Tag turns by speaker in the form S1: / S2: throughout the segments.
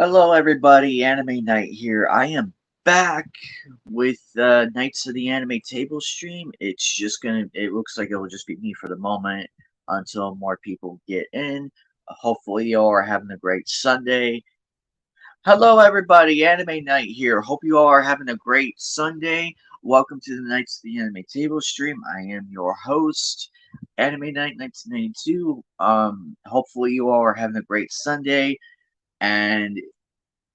S1: Hello, everybody. Anime Night here. I am back with Knights of the Anime Table stream. It looks like it will just be me for the moment until more people get in. Hopefully, you all are having a great Sunday. Hello, everybody. Anime Night here. Hope you all are having a great Sunday. Welcome to the Knights of the Anime Table stream. I am your host, Anime Night 1992. Hopefully, you all are having a great Sunday. And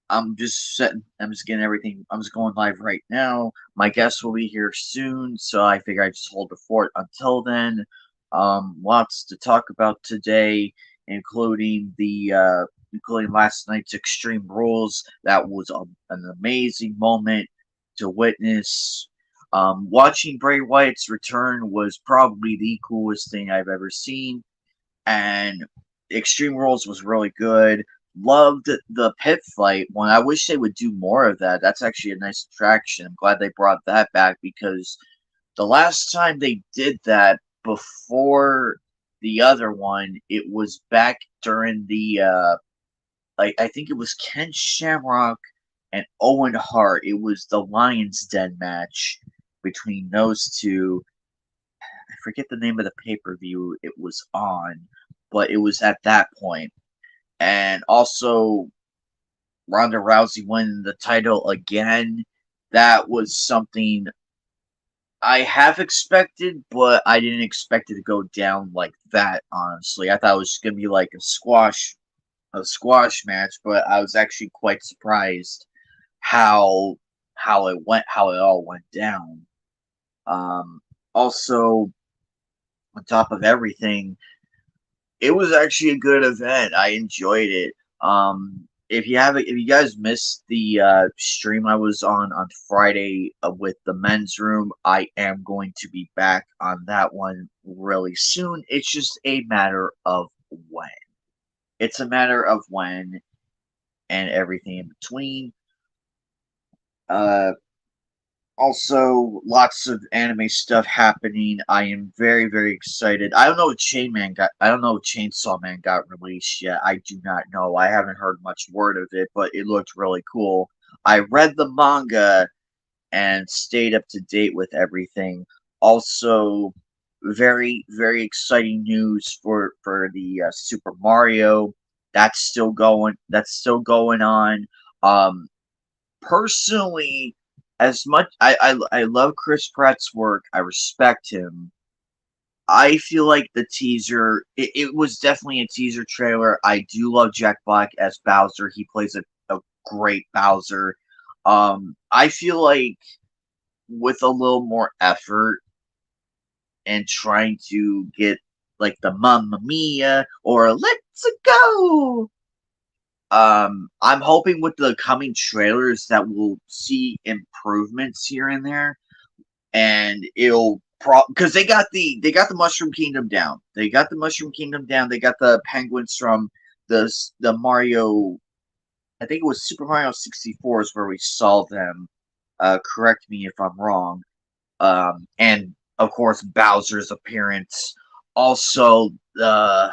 S1: I'm just getting everything. I'm just going live right now. My guest will be here soon, so I figure I just hold the fort until then. Lots to talk about today, including last night's Extreme Rules. That was an amazing moment to witness. Watching Bray Wyatt's return was probably the coolest thing I've ever seen, and Extreme Rules was really good. Loved the pit fight one. I wish they would do more of that. That's actually a nice attraction. I'm glad they brought that back because the last time they did that before the other one, it was back during the I think it was Ken Shamrock and Owen Hart. It was the Lions Den match between those two. I forget the name of the pay per view it was on, but it was at that point. And also Ronda Rousey winning the title again. That was something I have expected, but I didn't expect it to go down like that. Honestly, I thought it was gonna be like a squash match, but I was actually quite surprised how how it all went down. Um, Also, on top of everything, it was actually a good event. I enjoyed it. If you guys missed the stream I was on Friday with the men's room, I am going to be back on that one really soon. It's just a matter of when. It's a matter of when and everything in between. Uh, Also, lots of anime stuff happening. I am very, very excited. I don't know if Chainsaw Man got released yet. I do not know. I haven't heard much word of it, but it looked really cool. I read the manga and stayed up to date with everything. Also, very, very exciting news for the Super Mario. That's still going. That's still going on. Um, Personally, as much I love Chris Pratt's work, I respect him. I feel like the teaser it was definitely a teaser trailer. I do love Jack Black as Bowser. He plays a great Bowser. I feel like with a little more effort and trying to get like the Mamma Mia or Let's Go. I'm hoping with the coming trailers that we'll see improvements here and there, and it'll because they got the Mushroom Kingdom down. They got the Mushroom Kingdom down. They got the penguins from the Mario. I think it was Super Mario 64 is where we saw them. Correct me if I'm wrong. And of course Bowser's appearance. Also the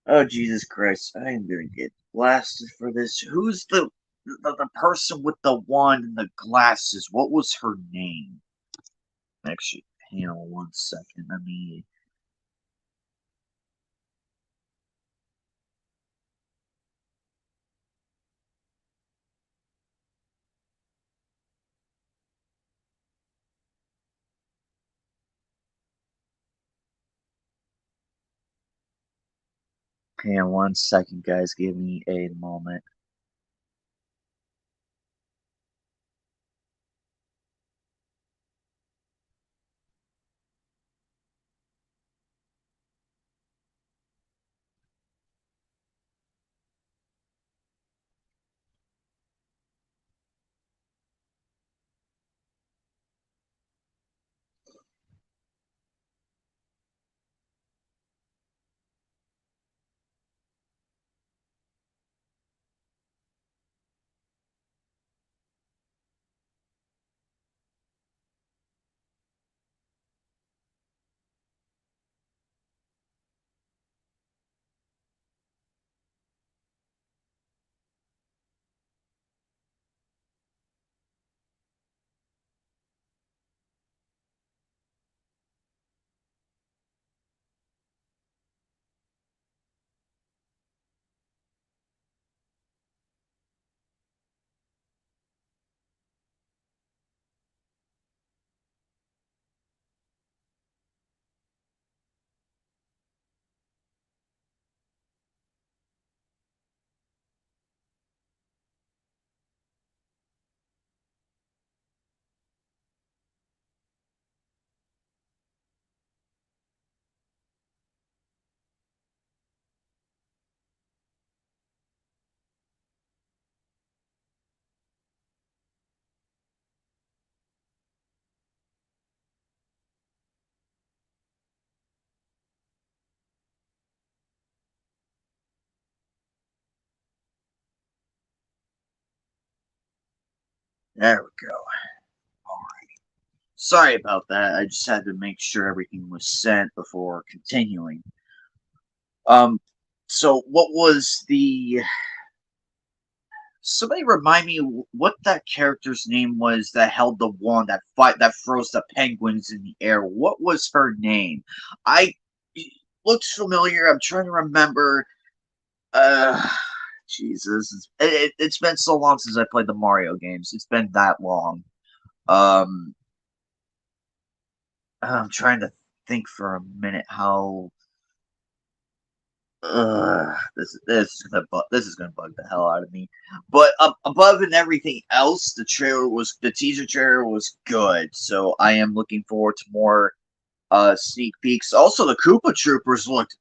S1: oh Jesus Christ! I am gonna get blasted for this. Who's the person with the wand and the glasses? What was her name? Actually, hang on 1 second. Let me. Hang on 1 second, guys. Give me a moment. There we go. All right. Sorry about that. I just had to make sure everything was sent before continuing. Um, so what was the? Somebody remind me what that character's name was that held the wand that froze the penguins in the air. What was her name? I it looks familiar. I'm trying to remember. Uh, Jesus, it's been so long since I played the Mario games. It's been that long. Um, I'm trying to think for a minute how. This is gonna bug the hell out of me. But above and everything else, the teaser trailer was good. So I am looking forward to more sneak peeks. Also, the Koopa Troopers looked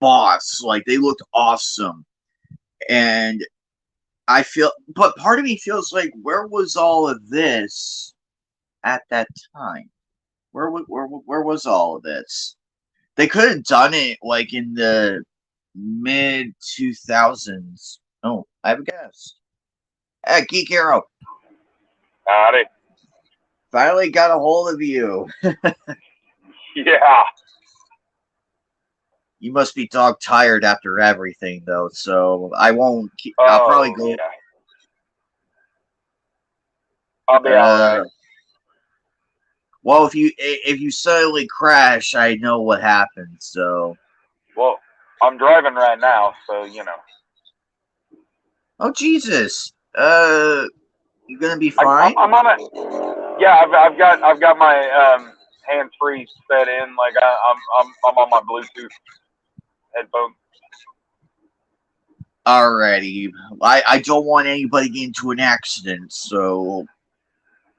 S1: boss. Like they looked awesome, and but part of me feels like where was all of this at that time? Where was all of this? They could have done it like in the mid 2000s. Oh, I have a guess. Hey, Geek Hero,
S2: Howdy.
S1: finally got a hold of you.
S2: Yeah.
S1: You must be dog tired after everything, though. So I won't. I'll probably
S2: Oh,
S1: go.
S2: yeah. I'll be all
S1: Uh,
S2: right.
S1: well, if you suddenly crash, I know what happened. So,
S2: Well, I'm driving right now, so you know.
S1: oh Jesus, you gonna be
S2: I'm,
S1: fine?
S2: I'm on it. Yeah, I've got my hands free set in. Like I'm on my Bluetooth headphones.
S1: Alrighty. I don't want anybody getting into an accident. So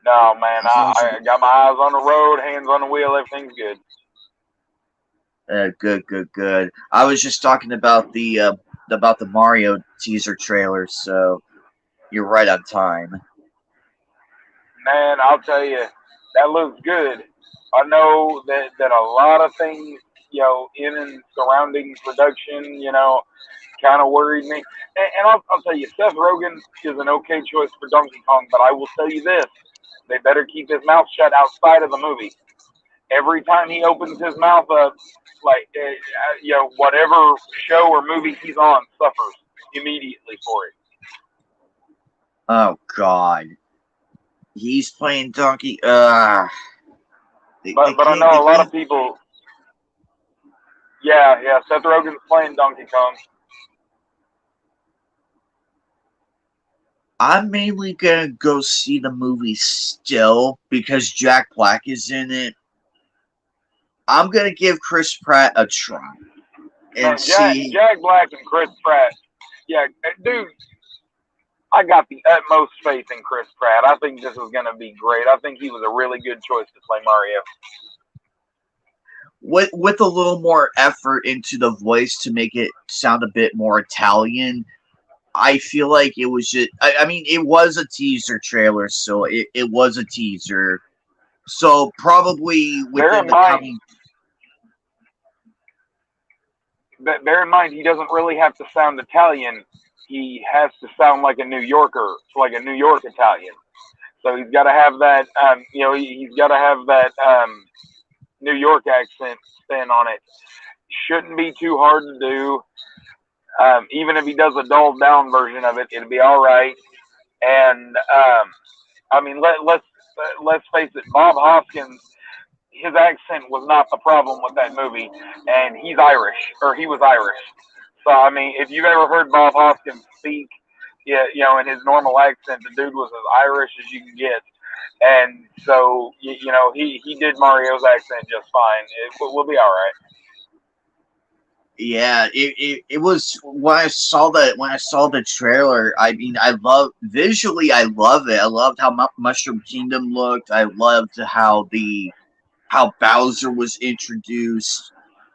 S2: No, man,
S1: as long as you
S2: I got my eyes on the road, hands on the wheel. Everything's good.
S1: good. I was just talking about the Mario teaser trailer, so you're right on time.
S2: Man, I'll tell you, that looks good. I know that a lot of things, in and surrounding production, kind of worried me. And I'll tell you, Seth Rogen is an okay choice for Donkey Kong, but I will tell you this: they better keep his mouth shut outside of the movie. Every time he opens his mouth up, like whatever show or movie he's on suffers immediately for it.
S1: Oh God, he's playing Donkey. They
S2: But I
S1: can't. They
S2: know a lot
S1: can't.
S2: of people. Yeah. Seth Rogen's playing Donkey Kong.
S1: I'm mainly gonna go see the movie still because Jack Black is in it. I'm gonna give Chris Pratt a try and
S2: Man, Jack
S1: see.
S2: Jack Black and Chris Pratt. Yeah, dude, I got the utmost faith in Chris Pratt. I think this is going to be great. I think he was a really good choice to play Mario.
S1: With a little more effort into the voice to make it sound a bit more Italian. I feel like it was just. I mean, it was a teaser trailer, so it was a teaser. So probably
S2: Bear
S1: within
S2: in
S1: the
S2: mind,
S1: coming.
S2: he doesn't really have to sound Italian. He has to sound like a New Yorker, like a New York Italian. So he's got to have that. He's got to have that New York accent spin on it. Shouldn't be too hard to do. Even if he does a dulled down version of it, it'll be all right. And I mean, let's face it, Bob Hoskins, his accent was not the problem with that movie, and he's Irish, or he was Irish. So I mean, if you've ever heard Bob Hoskins speak, yeah, in his normal accent, the dude was as Irish as you can get. And so, he did Mario's accent just fine. We'll be all right.
S1: Yeah, it was when I saw the trailer. I mean, I love visually. I love it. I loved how Mushroom Kingdom looked. I loved how Bowser was introduced.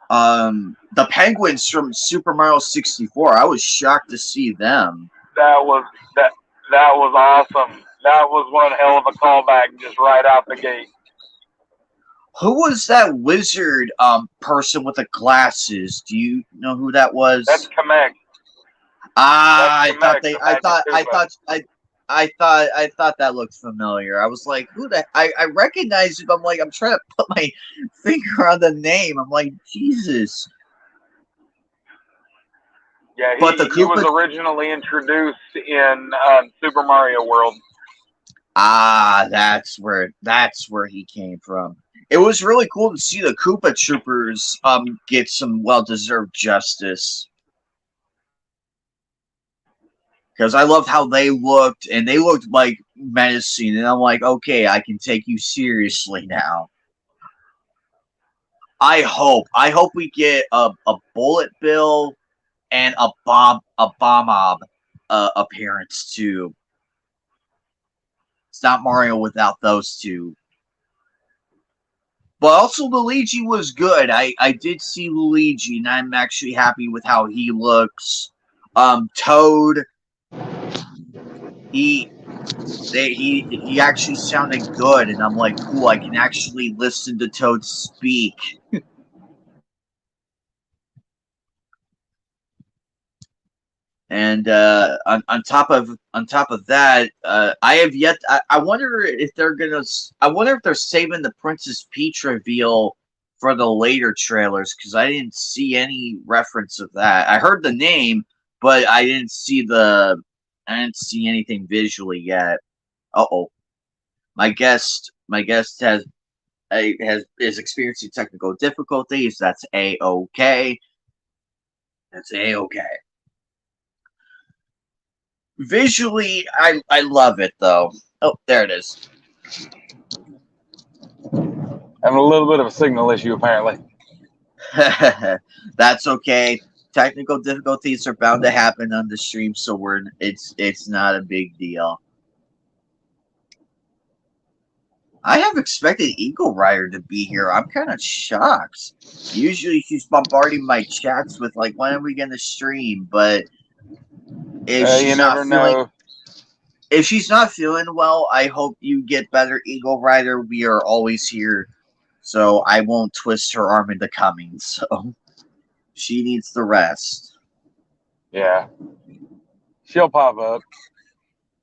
S1: The penguins from Super Mario 64. I was shocked to see them.
S2: That was that that was awesome. That was one hell of a callback just right out the gate.
S1: Who was that wizard person with the glasses? Do you know who that
S2: That's
S1: was?
S2: Kamek. That's
S1: Ah,
S2: Kamek, the Magic Koopa.
S1: I thought that looked familiar. I was like, who the? I recognized it. But I'm like, I'm trying to put my finger on the name. I'm like, Jesus.
S2: Yeah,
S1: But the
S2: he was
S1: Koopa.
S2: originally introduced in Super Mario World.
S1: Ah, that's where he came from. It was really cool to see the Koopa Troopers get some well deserved justice. Because I loved how they looked, and they looked like menacing, and I'm like, okay, I can take you seriously now. I hope we get a Bullet Bill and a bomb appearance too. It's not Mario without those two. But also Luigi was good. I did see Luigi, and I'm actually happy with how he looks. Toad, he he actually sounded good, and I'm like, cool. I can actually listen to Toad speak. And on top of that, I have yet. I wonder if they're gonna. I wonder if they're saving the Princess Peach reveal for the later trailers because I didn't see any reference of that. I heard the name, but I didn't see the. I didn't see anything visually yet. Oh, my guest is experiencing technical difficulties. That's a-okay. That's a-okay. Visually, I love it though. Oh, there it is.
S2: Having a little bit of a signal issue, apparently.
S1: That's okay. Technical difficulties are bound to happen on the stream, so it's not a big deal. I have expected Eagle Rider to be here. I'm kind of shocked. Usually she's bombarding my chats with like, when are we gonna stream? But if she's not feeling if she's not feeling well, I hope you get better, Eagle Rider. We are always here, so I won't twist her arm into coming. So she needs the rest.
S2: Yeah. She'll pop up.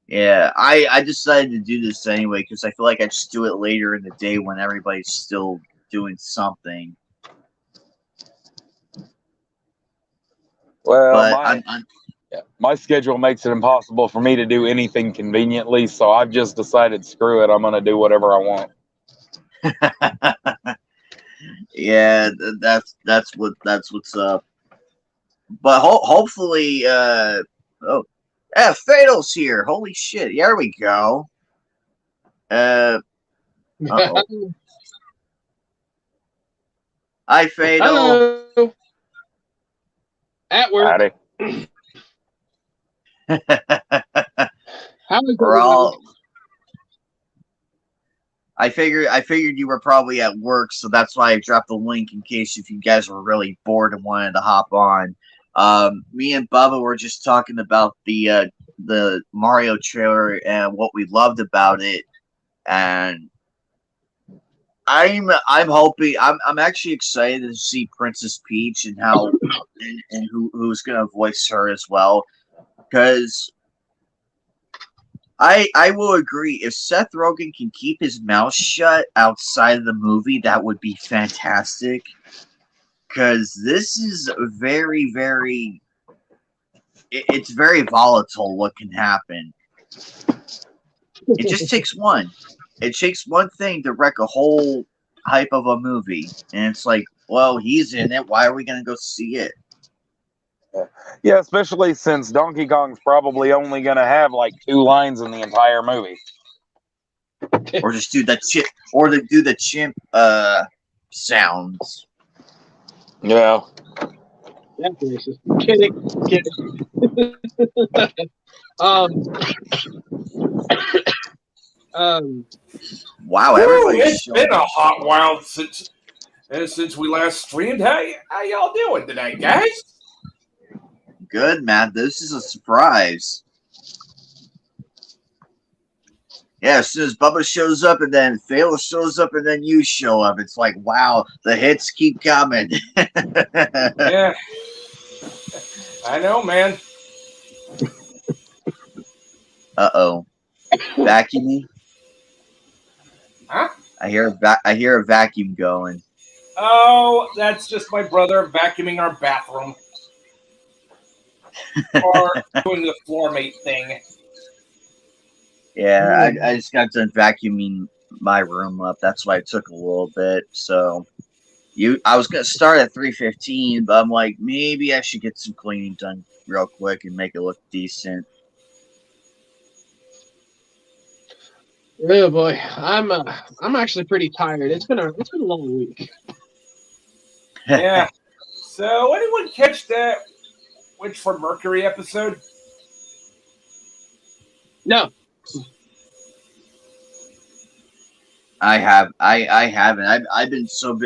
S1: Yeah, I decided to do this anyway because I feel like I just do it later in the day when everybody's still doing something.
S2: Well,
S1: But
S2: my schedule makes it impossible for me to do anything conveniently, so I've just decided, screw it, I'm going to do whatever I want.
S1: yeah, that's what's up. But hopefully, oh, yeah, Fatal's here. Holy shit! There we go. Uh-oh. Hi, Fatal.
S3: Hello. At work. How is
S1: We're all. I figured you were probably at work, so that's why I dropped the link in case if you guys were really bored and wanted to hop on. Me and Bubba were just talking about the Mario trailer and what we loved about it, and I'm hoping I'm actually excited to see Princess Peach and how and who's gonna voice her as well, because I will agree. If Seth Rogen can keep his mouth shut outside of the movie, that would be fantastic. Because this is very, very... It's very volatile what can happen. It just takes one. It takes one thing to wreck a whole hype of a movie. And it's like, well, he's in it. Why are we going to go see it?
S2: Yeah, especially since Donkey Kong's probably only going to have like 2 lines in the entire movie.
S1: Or just do the chip, or to do the chimp sounds.
S2: Yeah.
S3: That's racist. Kidding.
S1: Wow,
S4: Woo,
S1: everybody's
S4: it's
S1: showing
S4: been a hot while since we last streamed. How y'all doing today, guys?
S1: Good, man. This is a surprise. Yeah, as soon as Bubba shows up and then Phil shows up and then you show up, it's like, wow, the hits keep coming.
S4: Yeah, I know, man.
S1: Uh-oh. Vacuuming?
S4: Huh?
S1: I hear a vacuum going.
S4: Oh, that's just my brother vacuuming our bathroom. Or doing the floor mate thing.
S1: Yeah, I just got done vacuuming my room up. That's why it took a little bit. So I was gonna start at 3:15, but I'm like, maybe I should get some cleaning done real quick and make it look decent.
S3: Oh boy, I'm actually pretty tired. It's been a long week.
S4: Yeah. So, anyone catch that Witch for Mercury episode?
S3: No.
S1: I haven't. I've been so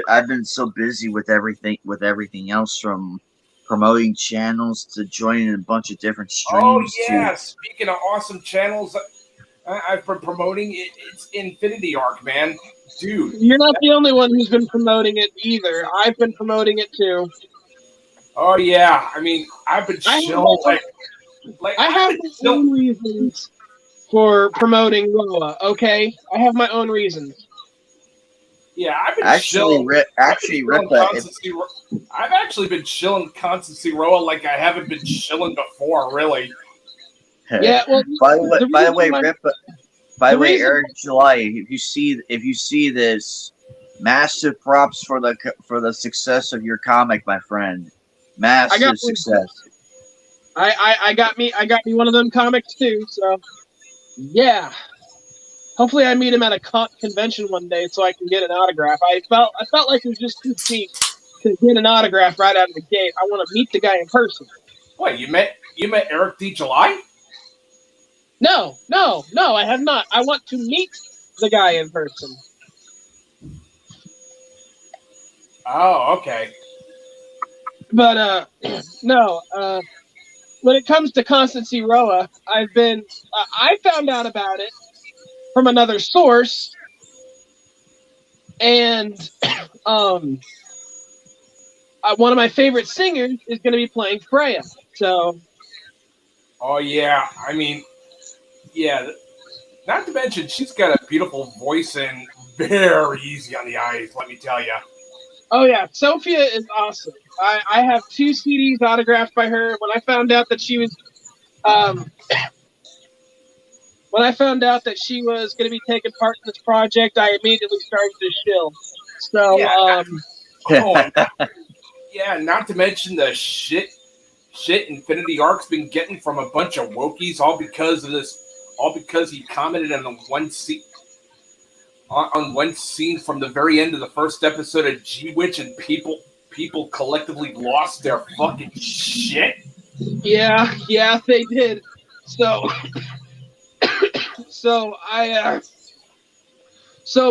S1: busy with everything else, from promoting channels to joining a bunch of different
S4: Oh
S1: streams.
S4: yeah. Speaking of awesome channels, I've been promoting it. It's Infinity Arc, man. Dude.
S3: You're not the only one who's been promoting it either. I've been promoting it too.
S4: Oh yeah. I mean, I've been chilling
S3: I have my own reasons for promoting Roa, okay? I have my own reasons.
S4: Yeah, I've been
S1: Actually,
S4: I've actually been chilling Constancy Roa like I haven't been chilling before, really.
S3: Yeah, well,
S1: by the way, Eric July, if you see this, massive props for the success of your comic, my friend. Massive success.
S3: I got me one of them comics too, so yeah. Hopefully I meet him at a convention one day so I can get an autograph. I felt like it was just too cheap to get an autograph right out of the gate. I want to meet the guy in person.
S4: Wait, you met Eric D. July?
S3: No, I have not. I want to meet the guy in person.
S4: Oh, okay.
S3: But no, when it comes to Constancy Roa, I found out about it from another source, and one of my favorite singers is going to be playing Freya. So,
S4: oh yeah, I mean, yeah. Not to mention, she's got a beautiful voice and very easy on the eyes. Let me tell you.
S3: oh yeah, Sophia is awesome. I have 2 CDs autographed by her. When I found out that she was going to be taking part in this project, I immediately started to shill. So,
S4: yeah, not to mention the shit Infinity Arc's been getting from a bunch of wokies, all because he commented on one scene from the very end of the first episode of G-Witch, and people collectively lost their fucking shit.
S3: Yeah, they did. So,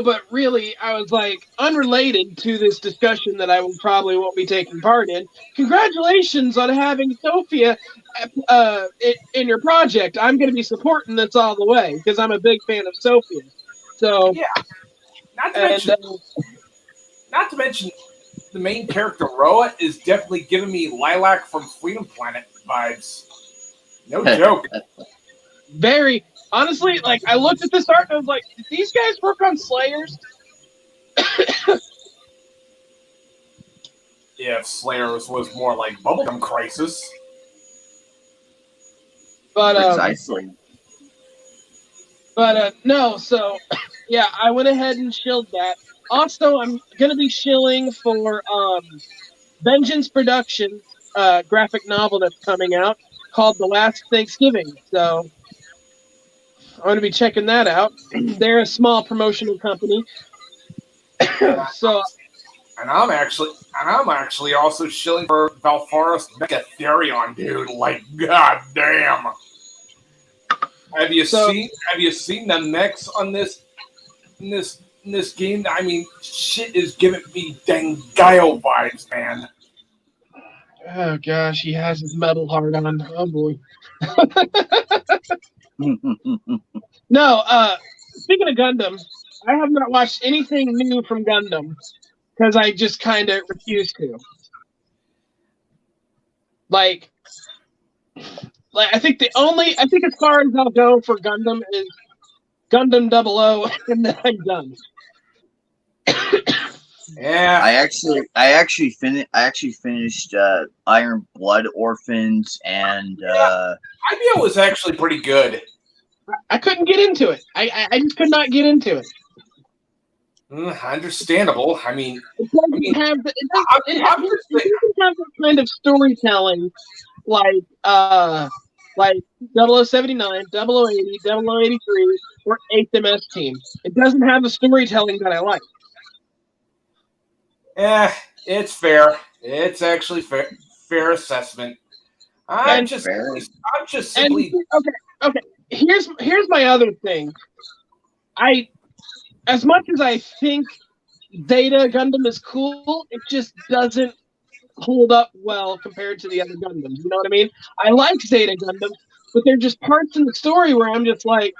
S3: but really, I was like, unrelated to this discussion that I probably won't be taking part in. Congratulations on having Sophia in your project. I'm going to be supporting this all the way because I'm a big fan of Sophia. So
S4: yeah, not to mention, the main character Roa is definitely giving me Lilac from Freedom Planet vibes. No joke.
S3: Very. Honestly, like, I looked at this art and I was like, did these guys work on Slayers?
S4: Yeah, if Slayers was more like Bubblegum Crisis.
S3: But,
S1: precisely.
S3: But, no, so, yeah, I went ahead and shilled that. Also, I'm going to be shilling for Vengeance Productions graphic novel that's coming out called The Last Thanksgiving. So I'm going to be checking that out. They're a small promotional company. So,
S4: and I'm actually also shilling for Valfaris Megatherion, dude. Like, goddamn. Have you seen the mechs on this game? I mean, shit is giving me Dangaio vibes, man.
S3: Oh gosh, he has his metal heart on. Oh boy. No, speaking of Gundam, I have not watched anything new from Gundam because I just kind of refuse to. Like I think as far as I'll go for Gundam is Gundam 00, and then I'm done.
S4: Yeah,
S1: I actually finished Iron Blood Orphans and
S4: IBO was actually pretty good.
S3: I couldn't get into it. I just could not get into it.
S4: Understandable. I mean,
S3: It doesn't have the, it doesn't have the kind of storytelling like 0079, 0080, 0083, or 8th MS Team. It doesn't have the storytelling that I like.
S4: It's fair. It's actually fair assessment. I'm just simply.
S3: Okay. Here's my other thing. As much as I think Zeta Gundam is cool, it just doesn't hold up well compared to the other Gundams. You know what I mean? I like Zeta Gundam, but there are just parts in the story where I'm just like,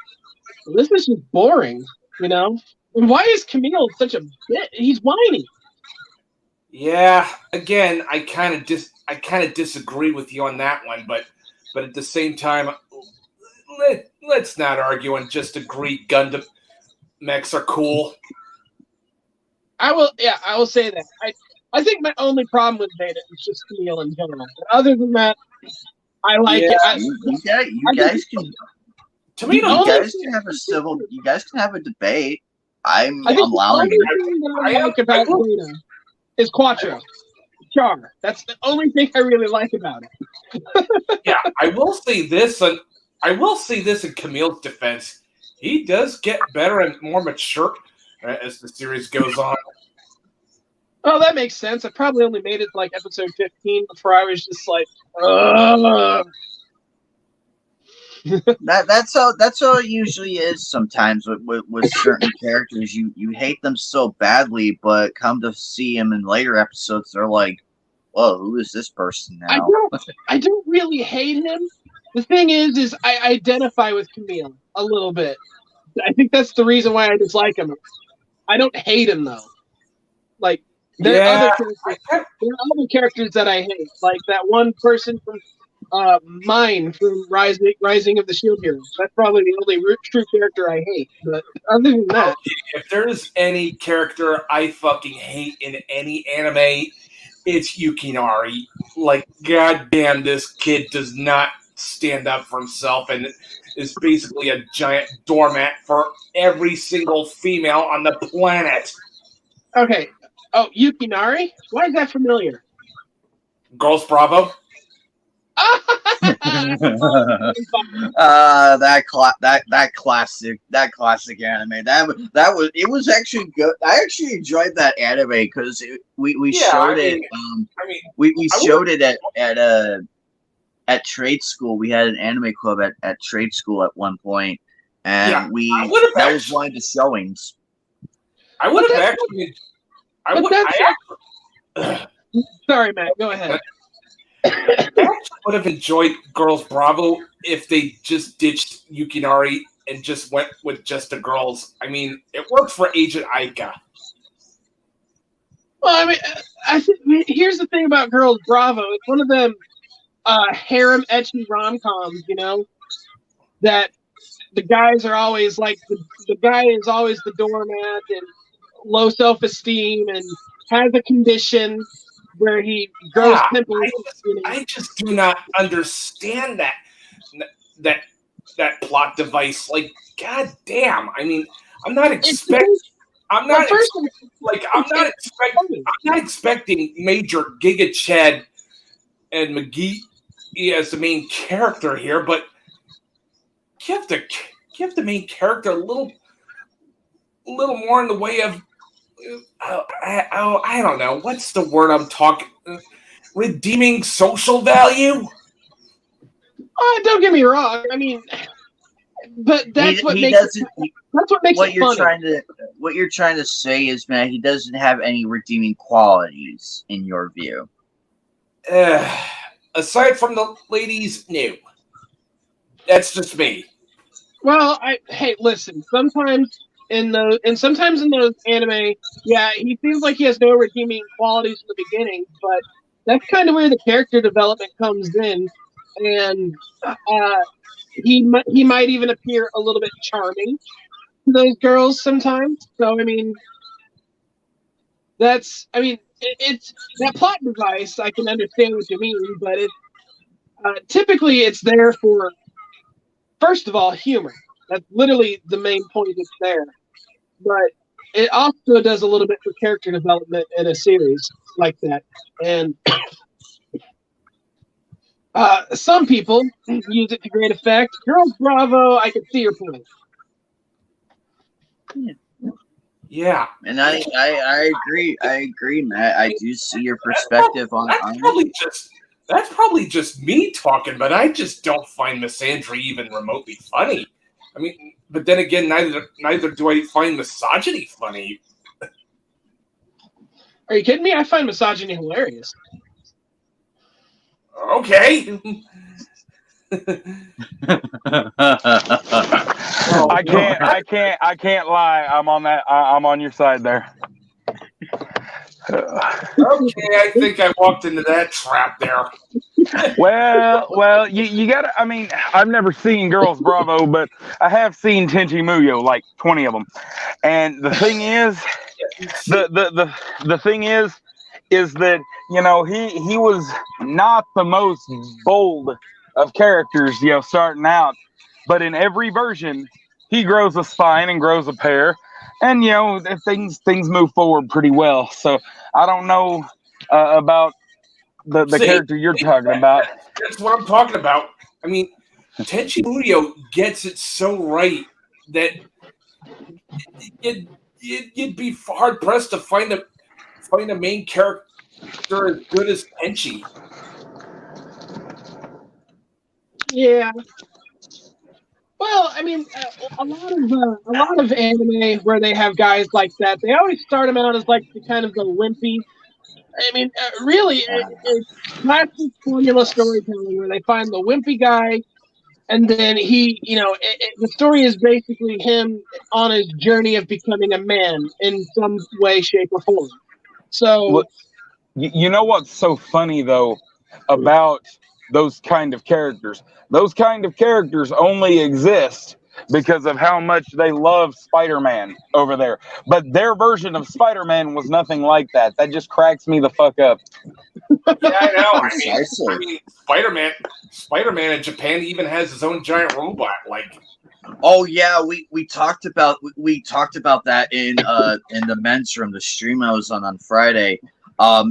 S3: this is just boring, you know? And why is Camille such a bitch? He's whiny.
S4: Yeah, again, I kind of disagree with you on that one, but at the same time, let's not argue and just agree Gundam mechs are cool.
S3: I will say that. I think my only problem with Zeta is just Camille in general. But other than that, I like it.
S1: You guys can have a debate. I'm allowing it.
S3: The only thing that I like about Zeta is Quattro. Char. That's the only thing I really like about it.
S4: Yeah, I will say this in Camille's defense. He does get better and more mature as the series goes on.
S3: Oh, that makes sense. I probably only made it to like episode 15 before I was just like, ugh.
S1: That's how it usually is sometimes with certain characters. You hate them so badly, but come to see them in later episodes, they're like, whoa, who is this person now?
S3: I don't really hate him. The thing is I identify with Camille a little bit. I think that's the reason why I dislike him. I don't hate him though. Like there are other characters that I hate. Like that one person from Mine from Rising of the Shield Heroes. That's probably the only true character I hate. But other than that,
S4: if there's any character I fucking hate in any anime, it's Yukinari. Like, goddamn, this kid does not stand up for himself and is basically a giant doormat for every single female on the planet.
S3: Okay. Oh, Yukinari? Why is that familiar?
S4: Girls Bravo.
S1: That classic anime. It was actually good. I actually enjoyed that anime because we showed it. We showed it at trade school. We had an anime club at trade school at one point, and that was one of the showings.
S4: I would have actually.
S3: Sorry, Matt. Go ahead.
S4: I would have enjoyed Girls Bravo if they just ditched Yukinari and just went with just the girls. I mean, it worked for Agent Aika.
S3: Well, I think here's the thing about Girls Bravo. It's one of them harem ecchi rom-coms, you know, that the guys are always like the guy is always the doormat and low self-esteem and has a condition where he grows pimples.
S4: I just do not understand that plot device. Like, goddamn! I mean, I'm not expecting Major Giga Chad and McGee as the main character here, but give the main character a little more in the way of. I don't know. What's the word I'm talking? Redeeming social value?
S3: Oh, don't get me wrong. I mean, but that's what makes it funny.
S1: What you're trying to say is, man, he doesn't have any redeeming qualities in your view.
S4: Aside from the ladies, no. That's just me.
S3: Well, hey, listen. Sometimes in those anime, yeah, he seems like he has no redeeming qualities in the beginning, but that's kind of where the character development comes in, and he might even appear a little bit charming, to those girls sometimes. So I mean, it's that plot device. I can understand what you mean, but typically it's there for, first of all, humor. That's literally the main point. It's there, but it also does a little bit for character development in a series like that. And some people use it to great effect. Girls Bravo, I can see your point.
S4: Yeah,
S1: and I agree. I agree, Matt. I do see your perspective on
S4: that's probably just me talking, but I just don't find misandry even remotely funny. I mean, but then again, neither do I find misogyny funny.
S3: Are you kidding me? I find misogyny hilarious.
S4: Okay.
S2: I can't lie. I'm on your side there.
S4: Okay, I think I walked into that trap there.
S2: Well, you gotta. I mean, I've never seen Girls Bravo, but I have seen Tenchi Muyo, like 20 of them. And the thing is, the thing is that he was not the most bold of characters, starting out, but in every version, he grows a spine and grows a pair, and things move forward pretty well. So I don't know about the character you're talking about.
S4: That's what I'm talking about. I mean, Tenchi Muyo gets it so right that you'd be hard pressed to find a main character as good as Tenchi.
S3: Yeah. Well, I mean, a lot of anime where they have guys like that, they always start them out as like the kind of the wimpy. I mean, really, it's classic formula storytelling where they find the wimpy guy, and then the story is basically him on his journey of becoming a man in some way, shape, or form. So,
S2: you know what's so funny though about those kind of characters? Those kind of characters only exist because of how much they love Spider-Man over there. But their version of Spider-Man was nothing like that. That just cracks me the fuck up.
S4: Yeah, I know.
S1: Precisely.
S4: I mean, Spider-Man in Japan even has his own giant robot. Like,
S1: oh yeah, we talked about that in the men's room, the stream I was on Friday.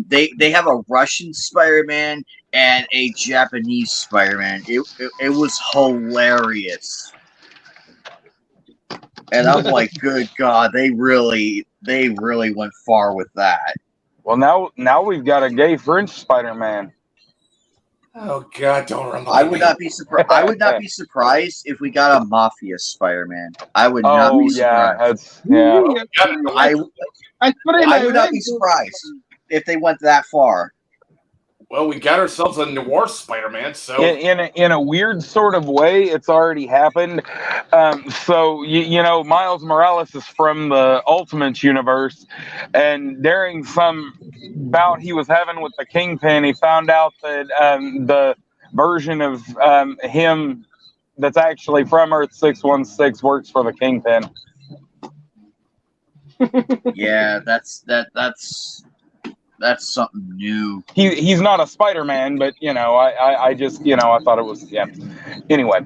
S1: They have a Russian Spider-Man and a Japanese Spider-Man. It was hilarious. And I'm like, good God, they really went far with that.
S2: Well, now we've got a gay French Spider-Man.
S4: oh God, don't remind me.
S1: I would not be surprised. I would not be surprised if we got a Mafia Spider-Man. I would not be surprised.
S2: Yeah.
S1: I would not be surprised if they went that far.
S4: Well, we got ourselves a noir Spider-Man, so
S2: In a weird sort of way, it's already happened. So Miles Morales is from the Ultimate Universe, and during some bout he was having with the Kingpin, he found out that the version of him that's actually from Earth 616 works for the Kingpin.
S1: Yeah, that's something new.
S2: He's not a Spider-Man, but I just I thought it was Anyway,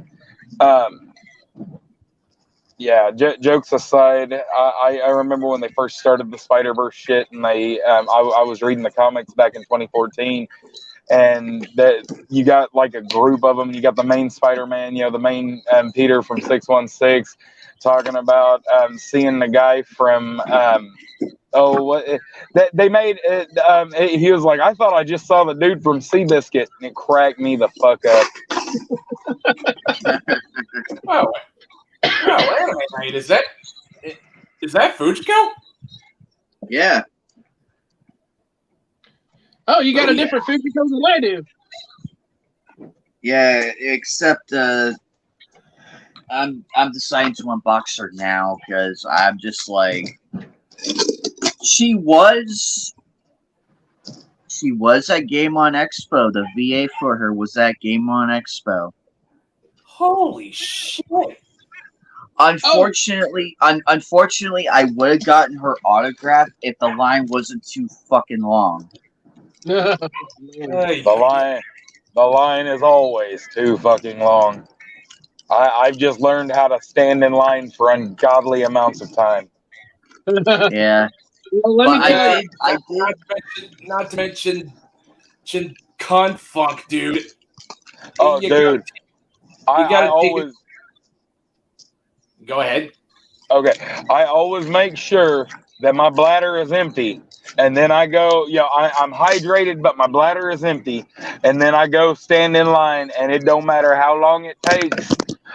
S2: jokes aside, I remember when they first started the Spider-Verse shit, and I was reading the comics back in 2014, and that you got like a group of them. You got the main Spider-Man, the main Peter from 616, talking about seeing the guy from they made it. He was like, I thought I just saw the dude from Seabiscuit, and it cracked me the fuck up.
S4: anime night, is that Fujiko?
S1: Yeah.
S3: Oh, you got a different Fujiko than I do.
S1: Yeah, except I'm deciding to unbox her now because I'm just like, she was at Game On Expo. The VA for her was at Game On Expo.
S4: Holy shit!
S1: Unfortunately, I would have gotten her autograph if the line wasn't too fucking long.
S3: Man.
S2: The line is always too fucking long. I've just learned how to stand in line for ungodly amounts of time.
S1: Yeah,
S3: Well, let
S1: but
S3: me tell you.
S1: I did.
S4: Not to mention cunt funk, dude.
S2: Oh,
S4: You
S2: dude, I
S4: gotta take it.
S2: always
S4: Go ahead.
S2: okay. I always make sure that my bladder is empty, and then I go. I'm hydrated, but my bladder is empty, and then I go stand in line, and it don't matter how long it takes.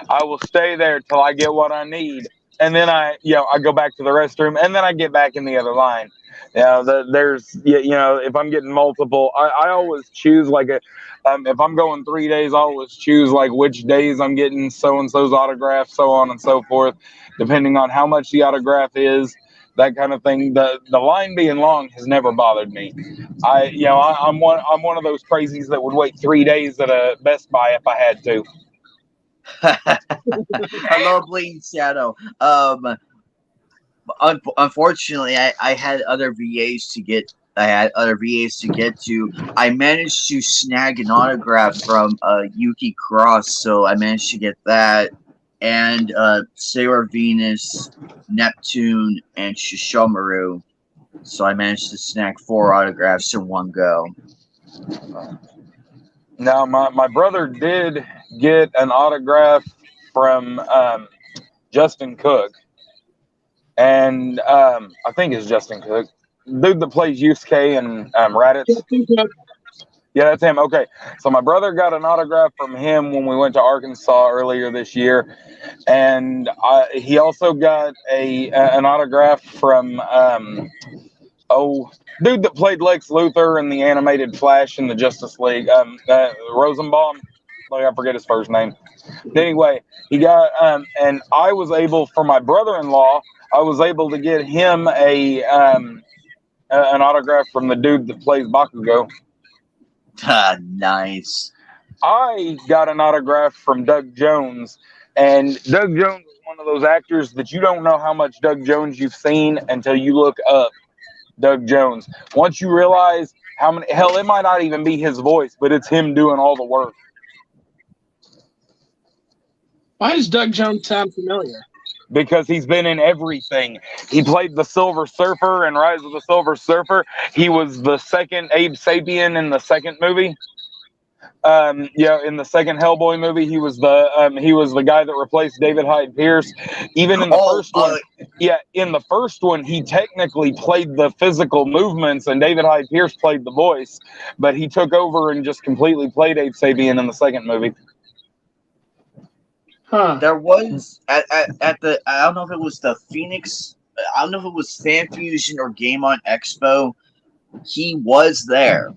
S2: I will stay there till I get what I need, and then I go back to the restroom, and then I get back in the other line. If I'm getting multiple, I always choose like a. If I'm going 3 days, I always choose like which days I'm getting so and so's autograph, so on and so forth, depending on how much the autograph is, that kind of thing. The line being long has never bothered me. I'm one of those crazies that would wait 3 days at a Best Buy if I had to.
S1: Hello, Bleeding Shadow. Unfortunately, I had other VAs to get. I had other VAs to get to. I managed to snag an autograph from Yuki Cross, so I managed to get that, and Sailor Venus, Neptune, and Shishomaru. So I managed to snag 4 autographs in one go.
S2: Now, my brother did get an autograph from Justin Cook, and I think it's Justin Cook, dude that plays Yusuke and Raditz. Yeah, that's him. Okay, so my brother got an autograph from him when we went to Arkansas earlier this year, and he also got an autograph from dude that played Lex Luthor in the animated Flash in the Justice League, Rosenbaum. Like, I forget his first name. But anyway, he got and I was able, for my brother-in-law, I was able to get him an autograph from the dude that plays Bakugo.
S1: Nice.
S2: I got an autograph from Doug Jones, and Doug Jones is one of those actors that you don't know how much Doug Jones you've seen until you look up Doug Jones. Once you realize how many, hell, it might not even be his voice, but it's him doing all the work.
S3: Why does Doug Jones sound familiar?
S2: Because he's been in everything. He played the Silver Surfer in Rise of the Silver Surfer. He was the second Abe Sapien in the second movie. In the second Hellboy movie, he was the guy that replaced David Hyde Pierce. Even in the first one, in the first one, he technically played the physical movements, and David Hyde Pierce played the voice. But he took over and just completely played Abe Sapien in the second movie.
S3: Huh.
S1: There was at the, I don't know if it was the Phoenix, I don't know if it was Fan Fusion or Game On Expo. He was there.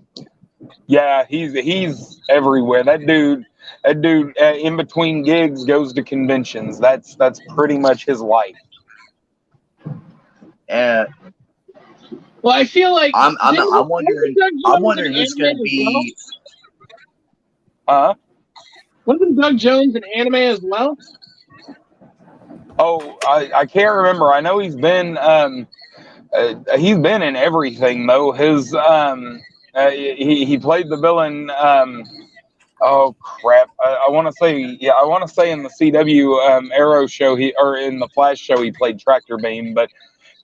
S2: Yeah, he's everywhere. That dude in between gigs goes to conventions. That's pretty much his life.
S3: Well, I feel like
S1: I'm wondering who's going to be.
S3: Wasn't Doug Jones an anime as well?
S2: Oh, I can't remember. I know he's been in everything though. His he played the villain. Oh crap! I want to say in the CW Arrow show in the Flash show he played Tractor Beam. But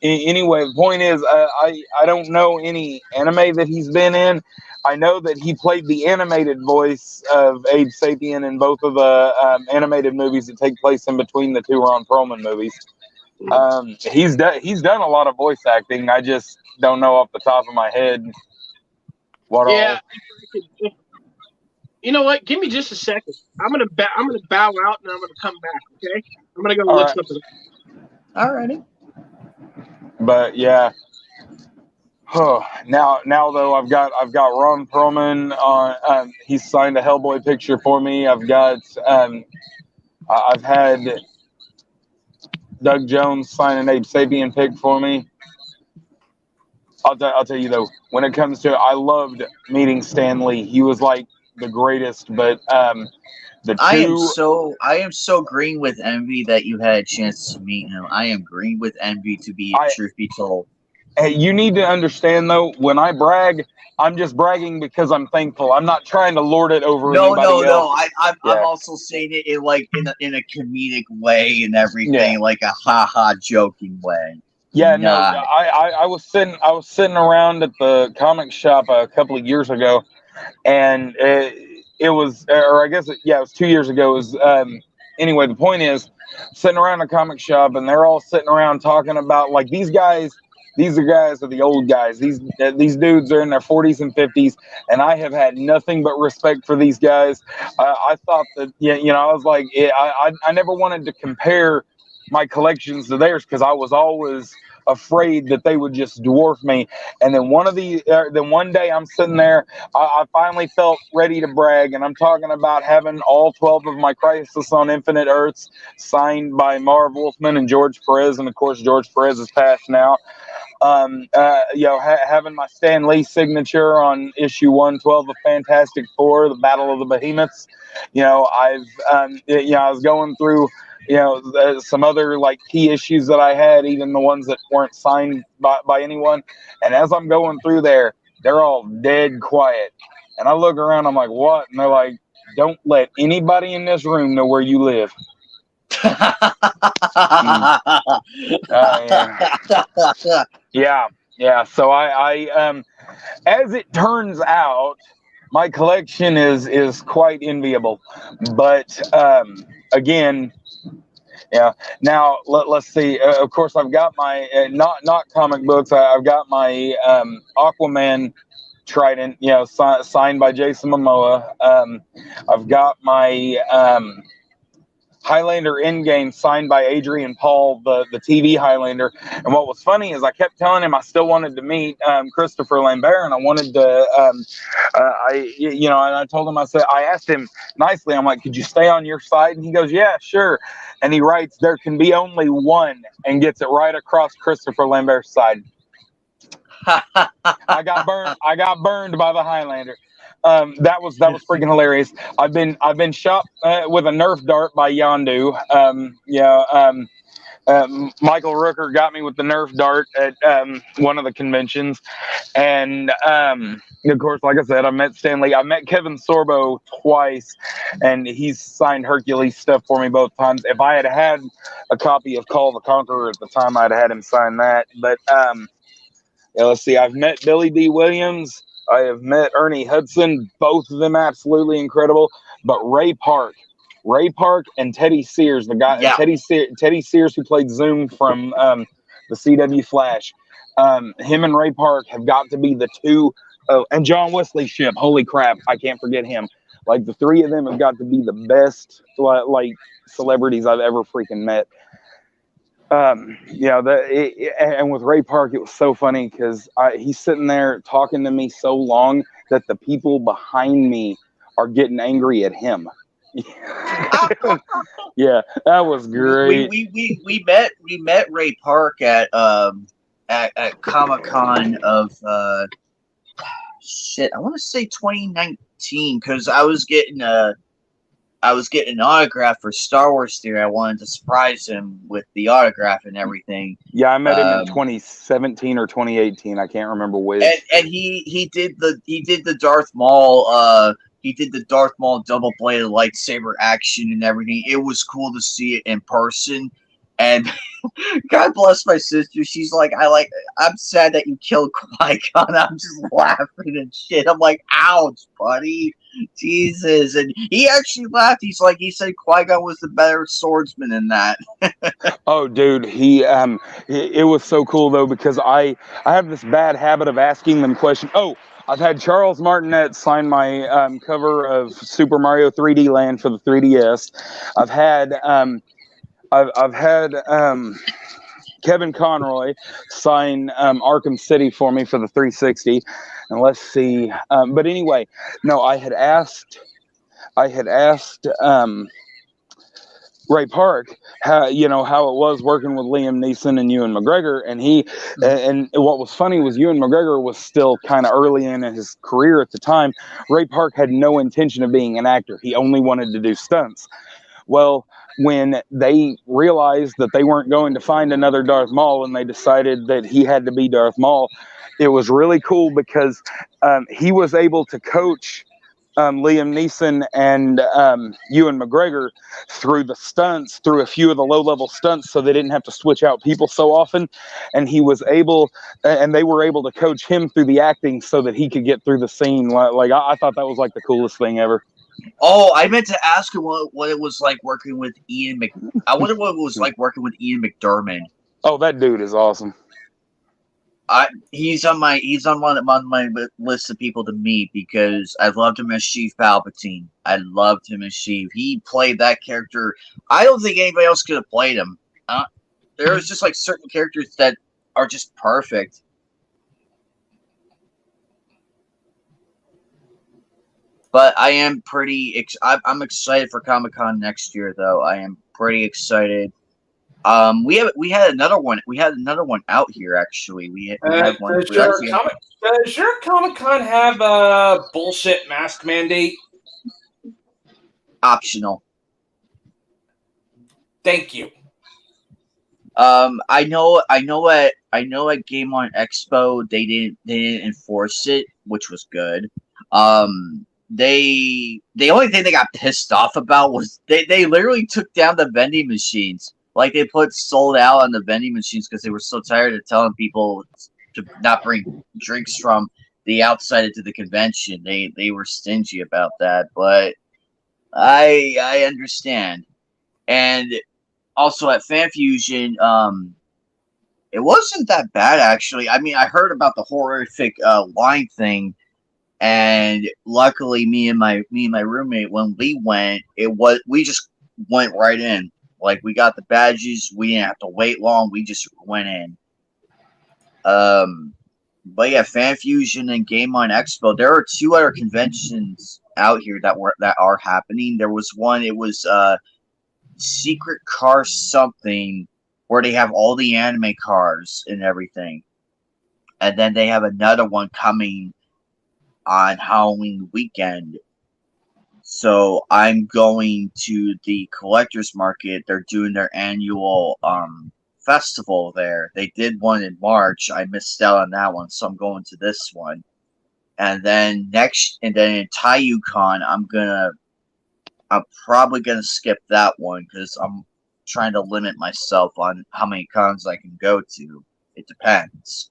S2: anyway, the point is I don't know any anime that he's been in. I know that he played the animated voice of Abe Sapien in both of the animated movies that take place in between the two Ron Perlman movies. He's done a lot of voice acting. I just don't know off the top of my head what all.
S3: You know what? Give me just a second. I'm gonna bow out and I'm gonna come back. Okay? I'm gonna go look something.
S1: Alrighty.
S2: But yeah. Now though I've got Ron Perlman on. He's signed a Hellboy picture for me. I've had Doug Jones sign an Abe Sapien pick for me. I'll tell you though, when it comes to, I loved meeting Stan Lee. He was like the greatest. But
S1: I am so green with envy that you had a chance to meet him. I am green with envy, to be truth be told.
S2: Hey, you need to understand though, when I brag, I'm just bragging because I'm thankful. I'm not trying to lord it over anybody else.
S1: I'm also saying it in a comedic way and everything, like a ha joking way.
S2: Yeah, no, I was sitting around at the comic shop a couple of years ago, and it was, or I guess it was 2 years ago. It was anyway. The point is, sitting around a comic shop, and they're all sitting around talking about like these guys. These are the old guys. These dudes are in their 40s and 50s, and I have had nothing but respect for these guys. I thought that I was like, I never wanted to compare my collections to theirs because I was always afraid that they would just dwarf me. And then one day I'm sitting there, I finally felt ready to brag, and I'm talking about having all 12 of my Crisis on Infinite Earths signed by Marv Wolfman and George Perez, and of course George Perez is passed now. Having my Stan Lee signature on issue 112 of Fantastic Four, the Battle of the Behemoths. I was going through some other like key issues that I had, even the ones that weren't signed by anyone. And as I'm going through there, they're all dead quiet. And I look around, I'm like, what? And they're like, don't let anybody in this room know where you live. Yeah. So I as it turns out, my collection is quite enviable. But again, yeah. Now let's see. Of course, I've got my not comic books. I've got my Aquaman Trident, signed by Jason Momoa. I've got my Highlander Endgame signed by Adrian Paul, the TV Highlander. And what was funny is I kept telling him I still wanted to meet Christopher Lambert, and I wanted to, and I told him, I asked him nicely, I'm like, could you stay on your side? And he goes, yeah, sure. And he writes, there can be only one, and gets it right across Christopher Lambert's side. I got burned by the Highlander. That was freaking hilarious. I've been shot with a Nerf dart by Yondu. Michael Rooker got me with the Nerf dart at one of the conventions, and of course, like I said, I met Stan Lee. I met Kevin Sorbo twice, and he's signed Hercules stuff for me both times. If I had a copy of Call the Conqueror at the time, I'd had him sign that. But let's see. I've met Billy D. Williams. I have met Ernie Hudson, both of them absolutely incredible. But Ray Park and Teddy Sears, the guy, Teddy Sears who played Zoom from the CW Flash. Him and Ray Park have got to be the two. Oh, and John Wesley Shipp, holy crap, I can't forget him. Like the three of them have got to be the best like celebrities I've ever freaking met. And with Ray Park, it was so funny because he's sitting there talking to me so long that the people behind me are getting angry at him. Yeah, that was great.
S1: We met Ray Park at Comic-Con of I want to say 2019, because I was getting an autograph for Star Wars Theory. I wanted to surprise him with the autograph and everything.
S2: Yeah, I met him in 2017 or 2018. I can't remember which.
S1: And he did the Darth Maul. He did the Darth Maul double-bladed lightsaber action and everything. It was cool to see it in person. And God bless my sister. She's like, I'm sad that you killed Qui-Gon. I'm just laughing and shit. I'm like, ouch, buddy. Jesus. And he actually laughed. He said Qui-Gon was the better swordsman in that.
S2: Oh, dude, it was so cool though, because I have this bad habit of asking them questions. Oh, I've had Charles Martinet sign my cover of Super Mario 3D Land for the 3DS. I've had Kevin Conroy sign Arkham City for me for the 360. And let's see. But anyway, no, I had asked
S5: Ray Park, how it was working with Liam Neeson and Ewan McGregor, and what was funny was Ewan McGregor was still kind of early in his career at the time. Ray Park had no intention of being an actor; he only wanted to do stunts. Well, when they realized that they weren't going to find another Darth Maul, and they decided that he had to be Darth Maul, it was really cool because he was able to coach Liam Neeson and Ewan McGregor through the stunts, through a few of the low-level stunts, so they didn't have to switch out people so often. And he was able, and they were able to coach him through the acting so that he could get through the scene. Like I thought that was like the coolest thing ever.
S1: Oh, I meant to ask him what it was like working with Ian Mc. I wonder what it was like working with Ian McDiarmid.
S5: Oh, that dude is awesome.
S1: He's on my list of people to meet because I loved him as Chief Palpatine. I loved him as Chief. He played that character. I don't think anybody else could have played him. There was just like certain characters that are just perfect. But I am I'm excited for Comic-Con next year, though. I am pretty excited. We had another one. We had another one out here actually. We had one.
S4: Does your Comic-Con have a bullshit mask mandate?
S1: Optional.
S4: Thank you.
S1: I know at Game On Expo they didn't enforce it, which was good. The only thing they got pissed off about was they literally took down the vending machines. Like, they put sold out on the vending machines because they were so tired of telling people to not bring drinks from the outside into the convention. They were stingy about that, but I understand. And also at Fan Fusion, it wasn't that bad actually. I mean, I heard about the horrific line thing, and luckily me and my roommate, when we went, we just went right in. Like, we got the badges. We didn't have to wait long. We just went in. But yeah, Fan Fusion and Game On Expo. There are two other conventions out here that are happening. There was one. It was Secret Car something, where they have all the anime cars and everything. And then they have another one coming on Halloween weekend. So I'm going to the collector's market. They're doing their annual festival there. They did one in March. I missed out on that one, so I'm going to this one. And then in TaiyuCon, I'm probably gonna skip that one because I'm trying to limit myself on how many cons I can go to. It depends.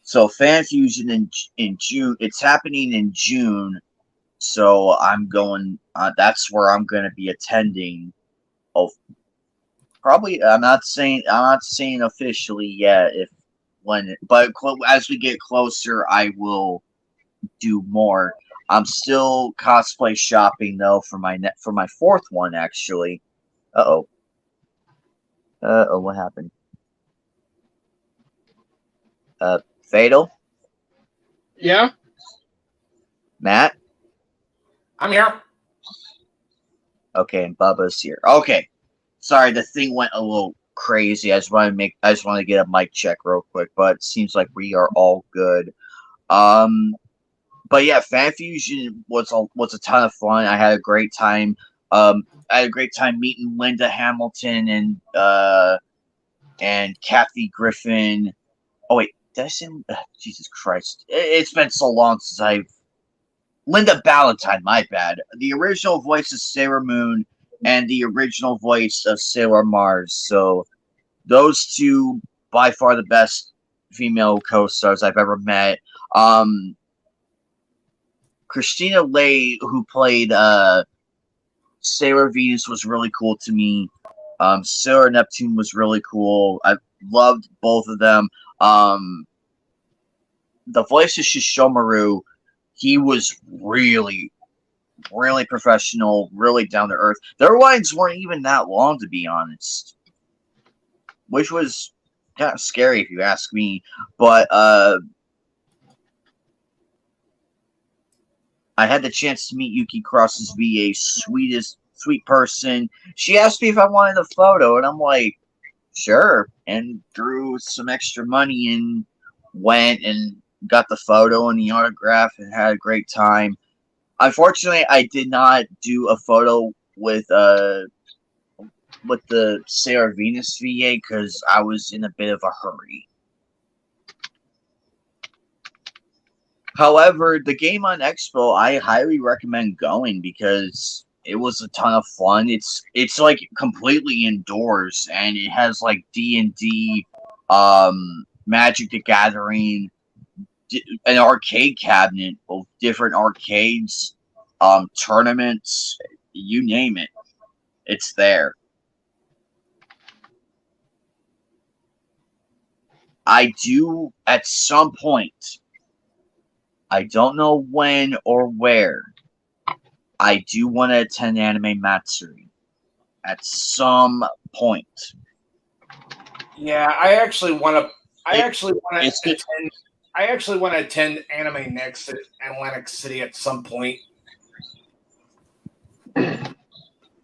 S1: So Fan Fusion in June. It's happening in June. So I'm going. That's where I'm going to be attending. Oh, probably. I'm not saying officially yet. But as we get closer, I will do more. I'm still cosplay shopping though for my fourth one actually. Uh-oh, what happened? Fatal.
S3: Yeah.
S1: Matt.
S4: I'm here.
S1: Okay, and Bubba's here. Okay, sorry, the thing went a little crazy. I just want to get a mic check real quick, but it seems like we are all good. But yeah, Fan Fusion was a ton of fun. I had a great time. I had a great time meeting Linda Hamilton and Kathy Griffin. Oh wait, did I say? Jesus Christ! It's been so long since I've. Linda Ballantyne, my bad. The original voice of Sailor Moon and the original voice of Sailor Mars. So those two, by far the best female co-stars I've ever met. Christina Lay, who played Sailor Venus, was really cool to me. Sailor Neptune was really cool. I loved both of them. The voice of Shishomaru, he was really, really professional, really down to earth. Their lines weren't even that long, to be honest, which was kind of scary if you ask me. But I had the chance to meet Yuki Cross's VA, sweetest sweet person. She asked me if I wanted a photo, and I'm like, sure, and threw some extra money and went and got the photo and the autograph and had a great time. Unfortunately, I did not do a photo with the Sarah Venus VA because I was in a bit of a hurry. However, the Game On Expo, I highly recommend going because it was a ton of fun. It's like completely indoors, and it has like D&D, Magic the Gathering, an arcade cabinet of different arcades, tournaments, you name it, it's there. I do at some point, I don't know when or where, I do want to attend Anime Matsuri at some point.
S4: Yeah, I actually want to. I
S1: It-
S4: actually want
S1: it's
S4: to
S1: good.
S4: attend. I actually want to attend Anime Next at Atlantic City at some point.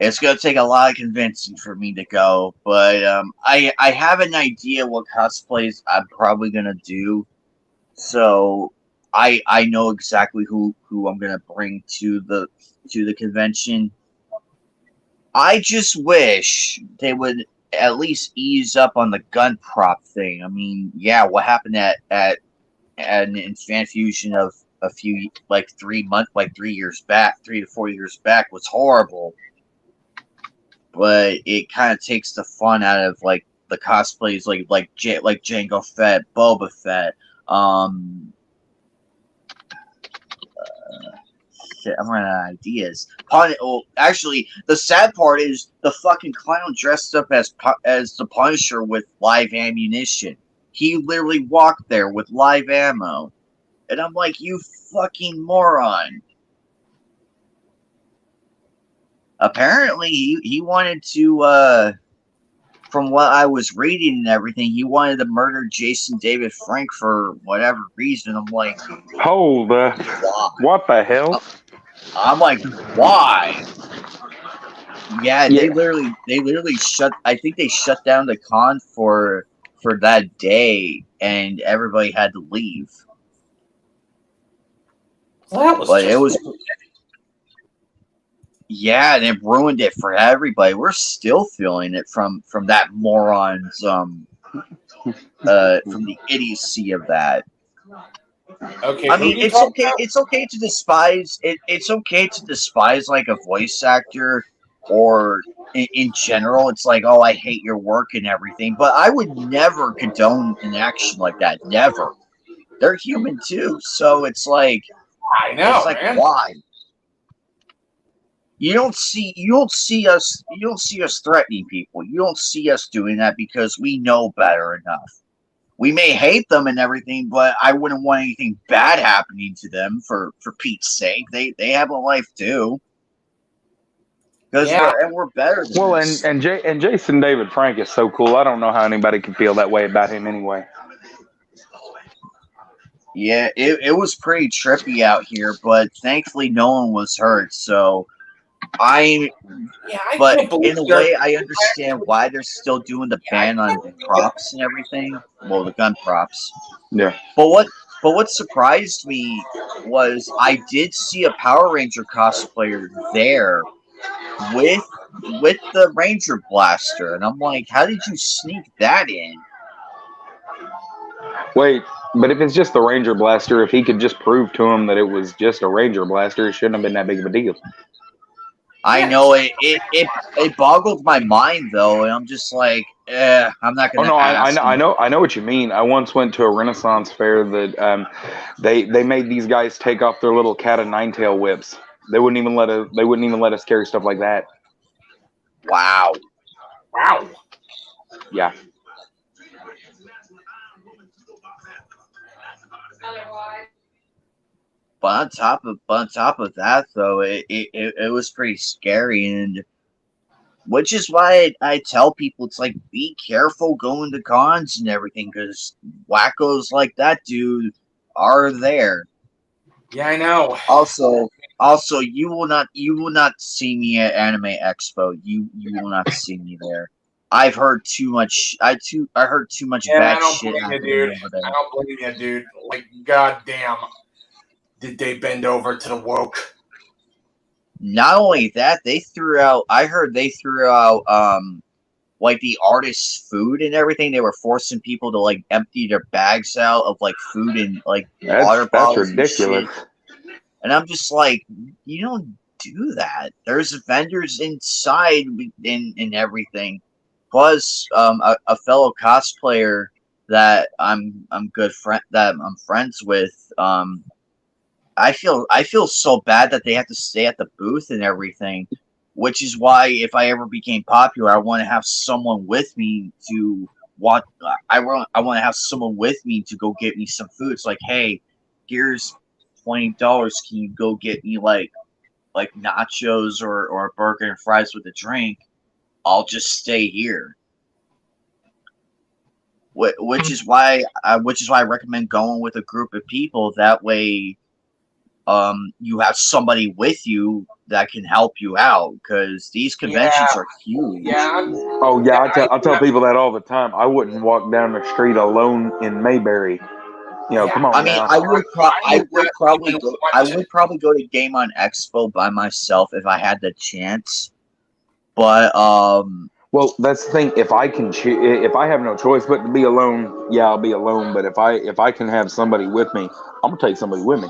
S1: It's gonna take a lot of convincing for me to go, but I have an idea what cosplays I'm probably gonna do, so I know exactly who I'm gonna bring to the convention. I just wish they would at least ease up on the gun prop thing. I mean, yeah, what happened at an fan fusion of a few like 3 years back, 3 to 4 years back was horrible. But it kind of takes the fun out of like the cosplays, like Jango Fett, Boba Fett. Shit, I'm running out of ideas. Actually, the sad part is the fucking clown dressed up as the Punisher with live ammunition. He literally walked there with live ammo, and I'm like, you fucking moron. Apparently, he wanted to, from what I was reading and everything, he wanted to murder Jason David Frank for whatever reason. I'm like,
S5: Hold up.
S1: why?
S5: What the hell?
S1: I'm like, why? Yeah,
S5: Yeah.
S1: they literally shut. I think they shut down the con for that day, and everybody had to leave.
S4: Well, that was
S1: But
S4: just
S1: it was, yeah, and it ruined it for everybody. We're still feeling it from that moron's from the idiocy of that.
S4: okay.
S1: I
S4: who
S1: mean,
S4: you
S1: it's
S4: talking
S1: okay.
S4: about?
S1: It's okay to despise it. It's okay to despise like a voice actor or in general. It's like, oh, I hate your work and everything. But I would never condone an action like that. Never. They're human too. So it's like,
S4: I know, man.
S1: why? You don't see us threatening people. You don't see us doing that because we know better enough. We may hate them and everything, but I wouldn't want anything bad happening to them for Pete's sake. They have a life too. Because we're better than
S5: Well,
S1: this.
S5: and Jason David Frank is so cool. I don't know how anybody can feel that way about him anyway.
S1: Yeah, it was pretty trippy out here, but thankfully no one was hurt. So but in a way, I understand why they're still doing the ban on props and everything. Well, the gun props.
S5: Yeah.
S1: But what surprised me was I did see a Power Ranger cosplayer there with the Ranger blaster, and I'm like, how did you sneak that in?
S5: Wait, but if it's just the Ranger blaster, if he could just prove to him that it was just a Ranger blaster, it shouldn't have been that big of a deal.
S1: I know it boggled my mind though, and I'm just like, I'm not gonna.
S5: Oh no,
S1: ask
S5: I know what you mean. I once went to a Renaissance fair that they made these guys take off their little cat of nine tail whips. They wouldn't even let us carry stuff like that.
S1: Wow.
S5: Yeah.
S1: But on top of that, though, it was pretty scary, and which is why I tell people it's like be careful going to cons and everything because wackos like that dude are there.
S4: Yeah, I know.
S1: Also, Also, you will not see me at Anime Expo. You will not see me there. I've heard too much. I heard too much
S4: Yeah,
S1: bad
S4: I don't
S1: shit
S4: blame you,
S1: happening
S4: dude.
S1: over there.
S4: I don't blame you, dude. Like, goddamn, did they bend over to the woke?
S1: Not only that, they threw out. I heard they threw out like the artists' food and everything. They were forcing people to like empty their bags out of like food and like water
S5: That's
S1: bottles
S5: ridiculous.
S1: and shit. And I'm just like, you don't do that. There's vendors inside and everything. Plus, a fellow cosplayer that I'm friends with. I feel so bad that they have to stay at the booth and everything, which is why if I ever became popular, I want to have someone with me to want. I want to have someone with me to go get me some food. It's like, hey, here's $20. Can you go get me like nachos or a burger and fries with a drink? I'll just stay here. Which is why I recommend going with a group of people. That way, you have somebody with you that can help you out because these conventions are huge.
S4: Yeah.
S5: Oh yeah, I tell people that all the time. I wouldn't walk down the street alone in Mayberry. You know,
S4: Yeah.
S5: come on.
S1: I mean,
S5: now.
S1: I would probably go to Game on Expo by myself if I had the chance. But
S5: Well, that's the thing. If I can if I have no choice but to be alone, yeah, I'll be alone. But if I can have somebody with me, I'm gonna take somebody with me.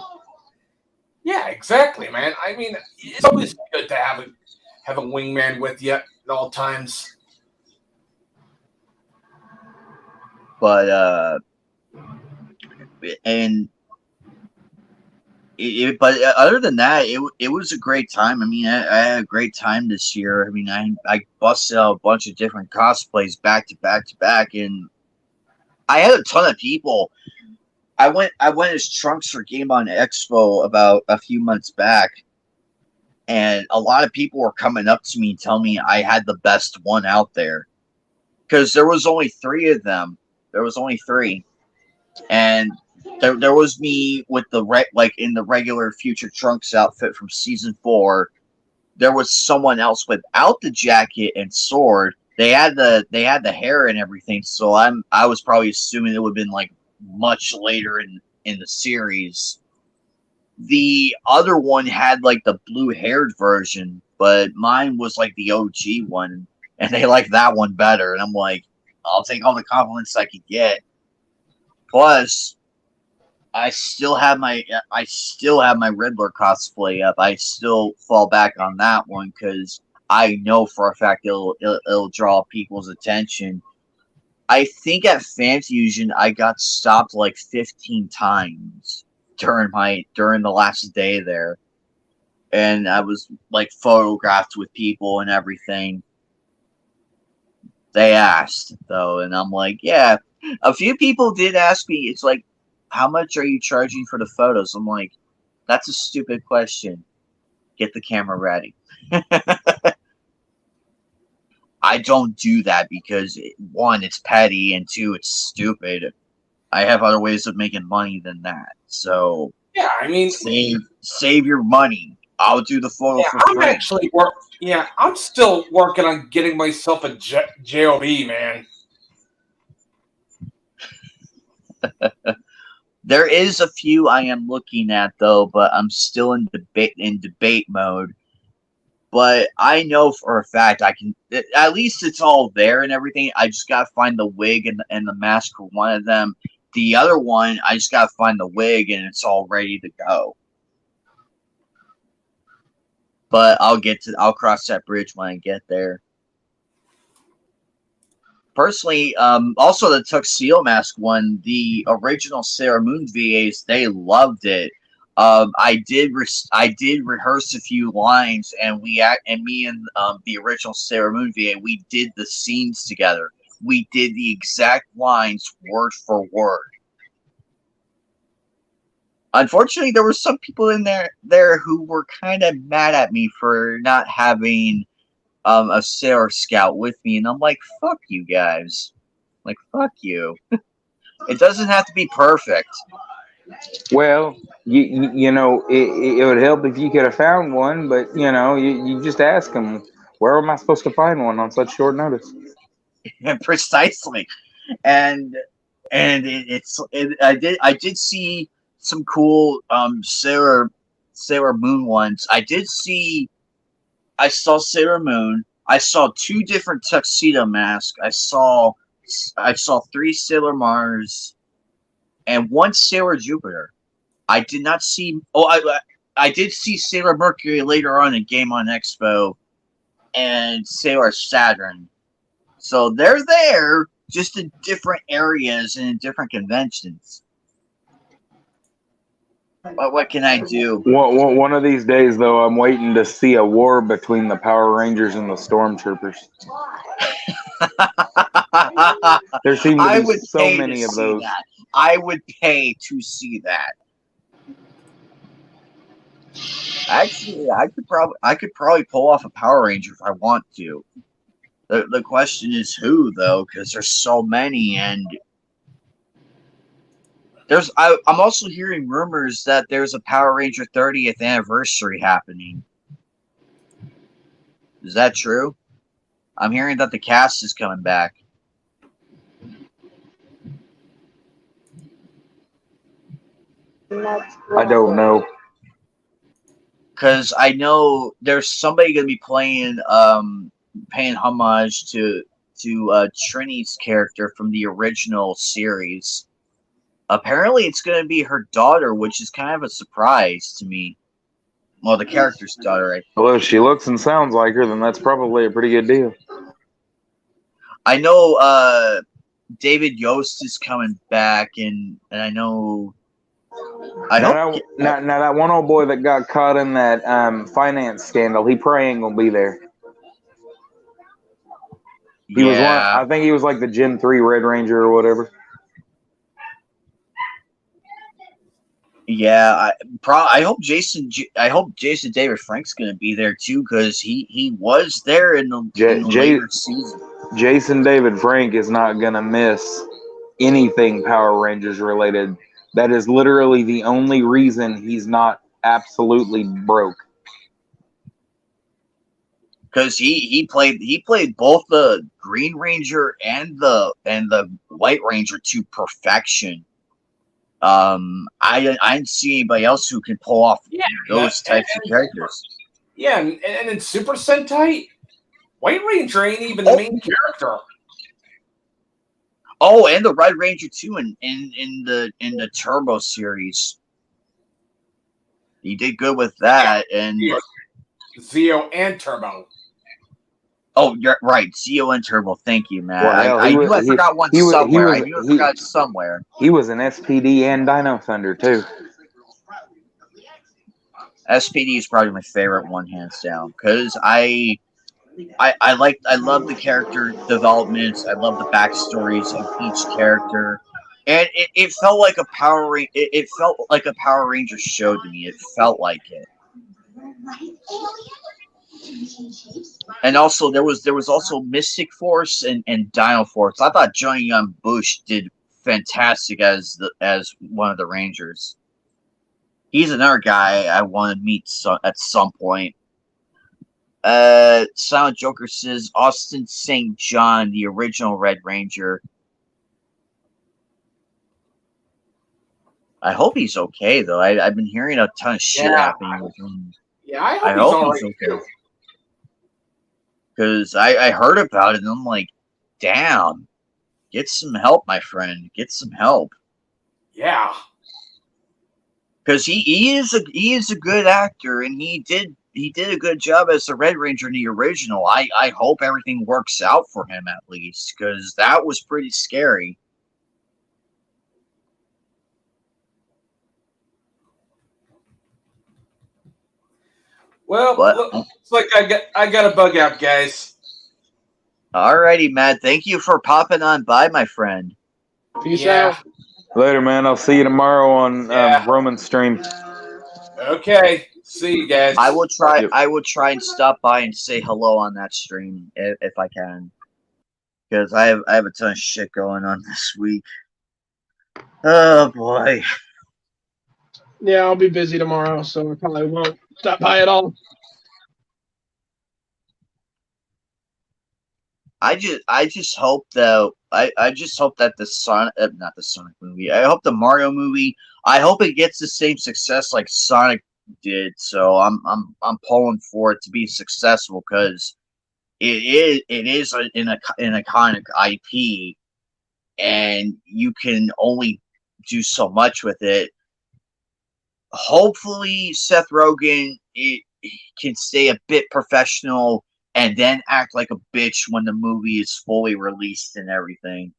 S4: Yeah, exactly, man. I mean, it's always good to have a wingman with you at all times.
S1: but but other than that, it was a great time. I mean, I had a great time this year. I mean, I busted out a bunch of different cosplays back to back to back, and I had a ton of people. I went as Trunks for Game on Expo about a few months back, and a lot of people were coming up to me and telling me I had the best one out there because there was only 3 of them. There was only 3, and there was me with the like in the regular Future Trunks outfit from season 4. There was someone else without the jacket and sword. They had the hair and everything. So I was probably assuming it would have been like much later in the series. The other one had like the blue haired version, but mine was like the OG one, and they liked that one better. And I'm like, I'll take all the compliments I could get. Plus, I still have my Riddler cosplay up. I still fall back on that one because I know for a fact it'll draw people's attention. I think at FanFusion I got stopped like 15 times during the last day there, and I was like photographed with people and everything. They asked though, and I'm like, yeah. A few people did ask me. It's like, how much are you charging for the photos? I'm like, that's a stupid question. Get the camera ready. I don't do that because 1, it's petty, and 2, it's stupid. I have other ways of making money than that. So
S4: Yeah, I mean,
S1: save your money. I'll do the photo for free.
S4: I'm still working on getting myself a JOB, man.
S1: There is a few I am looking at though, but I'm still in debate mode. But I know for a fact I can. At least it's all there and everything. I just gotta find the wig and the mask for one of them. The other one, I just gotta find the wig and it's all ready to go. But I'll cross that bridge when I get there. Personally, also the Tuxedo Mask one, the original Sailor Moon VAs, they loved it. I did rehearse a few lines, and me and the original Sailor Moon VA, we did the scenes together. We did the exact lines word for word. Unfortunately, there were some people in there who were kind of mad at me for not having a Sailor Scout with me, and I'm like, fuck you guys. Like, fuck you. It doesn't have to be perfect.
S5: Well, you know, it would help if you could have found one, but you know, you just ask them, where am I supposed to find one on such short notice?
S1: Precisely. And I did see some cool Sailor Moon ones. I saw Sailor Moon. I saw two different tuxedo masks. I saw three Sailor Mars and one Sailor Jupiter. I did not see. I did see Sailor Mercury later on in Game on Expo and Sailor Saturn. So they're there, just in different areas and in different conventions. But what can I do?
S5: One of these days, though, I'm waiting to see a war between the Power Rangers and the Stormtroopers. There seem to be so many of those.
S1: That. I would pay to see that. Actually, I could probably pull off a Power Ranger if I want to. The question is who, though, because there's so many, and I'm also hearing rumors that there's a Power Ranger 30th anniversary happening. Is that true? I'm hearing that the cast is coming back.
S5: I don't know.
S1: Because I know there's somebody going to be paying homage to Trini's character from the original series. Apparently, it's going to be her daughter, which is kind of a surprise to me. Well, the character's daughter.
S5: Well, if she looks and sounds like her, then that's probably a pretty good deal.
S1: I know David Yost is coming back, and I know.
S5: Now that one old boy that got caught in that finance scandal, he probably ain't gonna be there. He was one. I think he was like the Gen 3 Red Ranger or whatever.
S1: Yeah, I hope Jason David Frank's going to be there too, because he was there in the later season.
S5: Jason David Frank is not going to miss anything Power Rangers related. That is literally the only reason he's not absolutely broke.
S1: Because he played both the Green Ranger and the White Ranger to perfection. I didn't see anybody else who can pull off those types of characters.
S4: Yeah, and in Super Sentai, White Ranger ain't even the main character.
S1: Oh, and the Red Ranger too in the Turbo series. He did good with that, and
S4: Zeo and Turbo.
S1: Oh, you're right, Zeo and Turbo. Thank you, man.
S5: Well,
S1: I knew I forgot one somewhere. I knew I forgot somewhere.
S5: He was an SPD and Dino Thunder too.
S1: SPD is probably my favorite one, hands down, because I love the character developments. I love the backstories of each character, and it felt like a It felt like a Power Ranger show to me. It felt like it. And also there was also Mystic Force and Dino Force. I thought Johnny Young Bush did fantastic as one of the Rangers. He's another guy I want to meet at some point. Silent Joker says Austin St. John, the original Red Ranger. I hope he's okay though. I've been hearing a ton of shit happening with him.
S4: Yeah, I hope he's okay.
S1: Because I heard about it and I'm like, damn, get some help, my friend. Get some help.
S4: Yeah.
S1: Because he is a good actor, and he did a good job as the Red Ranger in the original. I hope everything works out for him at least, because that was pretty scary.
S4: Well, looks like I got a bug out, guys.
S1: Alrighty, Matt. Thank you for popping on by, my friend.
S3: Peace out.
S5: Later, man. I'll see you tomorrow on Roman's stream.
S4: Okay. See you guys.
S1: I will try and stop by and say hello on that stream if I can, because I have a ton of shit going on this week. Oh boy.
S3: Yeah, I'll be busy tomorrow, so I probably won't stop by at all.
S1: I just hope though. I just hope that the Sonic, not the Sonic movie. I hope the Mario movie. I hope it gets the same success like Sonic did. So I'm pulling for it to be successful because it is an iconic IP, and you can only do so much with it. Hopefully, Seth Rogen can stay a bit professional and then act like a bitch when the movie is fully released and everything.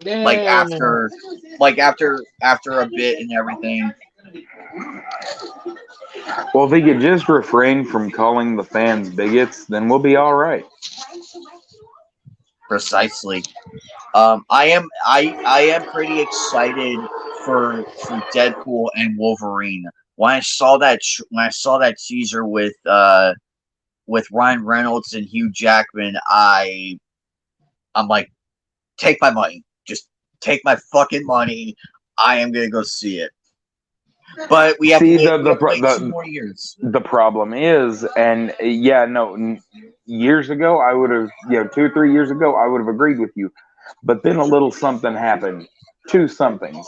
S1: Like
S3: Yeah.
S1: after a bit and everything.
S5: Well, if he could just refrain from calling the fans bigots, then we'll be all right.
S1: Precisely. I am pretty excited for Deadpool and Wolverine. When I saw that teaser with Ryan Reynolds and Hugh Jackman, I'm like, take my money. Just take my fucking money. I am gonna go see it. But we have
S5: See,
S1: to wait 2 more years.
S5: the problem is, and yeah, no, years ago I would have, 2 or 3 years ago I would have agreed with you, but then a little something happened, two somethings.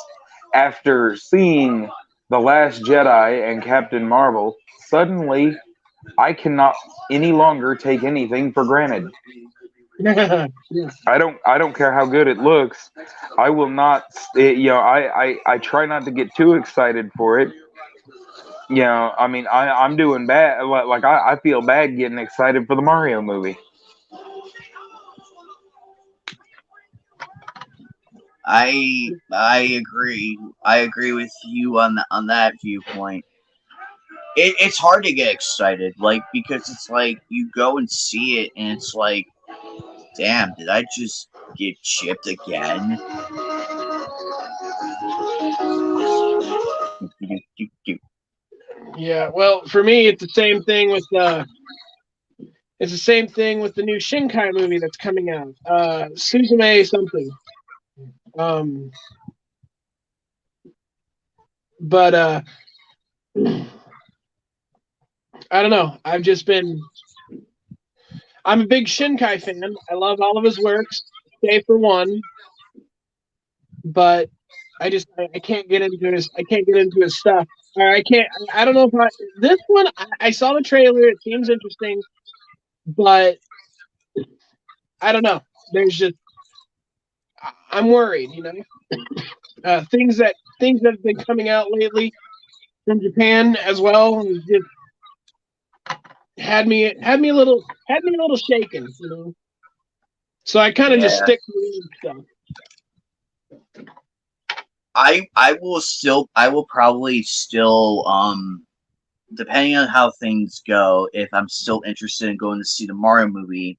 S5: After seeing The Last Jedi and Captain Marvel, suddenly I cannot any longer take anything for granted.
S3: Yeah.
S5: I don't care how good it looks. I will not. I try not to get too excited for it. I mean, I'm doing bad. Like I feel bad getting excited for the Mario movie.
S1: I agree. I agree with you on that viewpoint. It's hard to get excited, like because it's like you go and see it, and it's like, damn, did I just get chipped again?
S3: Yeah. Well, for me, it's the same thing with the new Shinkai movie that's coming out. Suzume something. Um, but I don't know. I'm a big Shinkai fan. I love all of his works, save for one. But I can't get into his stuff. Or I can't. I don't know if this one. I saw the trailer. It seems interesting, but I don't know. I'm worried. Things that have been coming out lately from Japan as well just had me a little shaken. So I kind of just
S1: Yeah,
S3: stick to the stuff.
S1: I will probably still depending on how things go, if I'm still interested in going to see the Mario movie,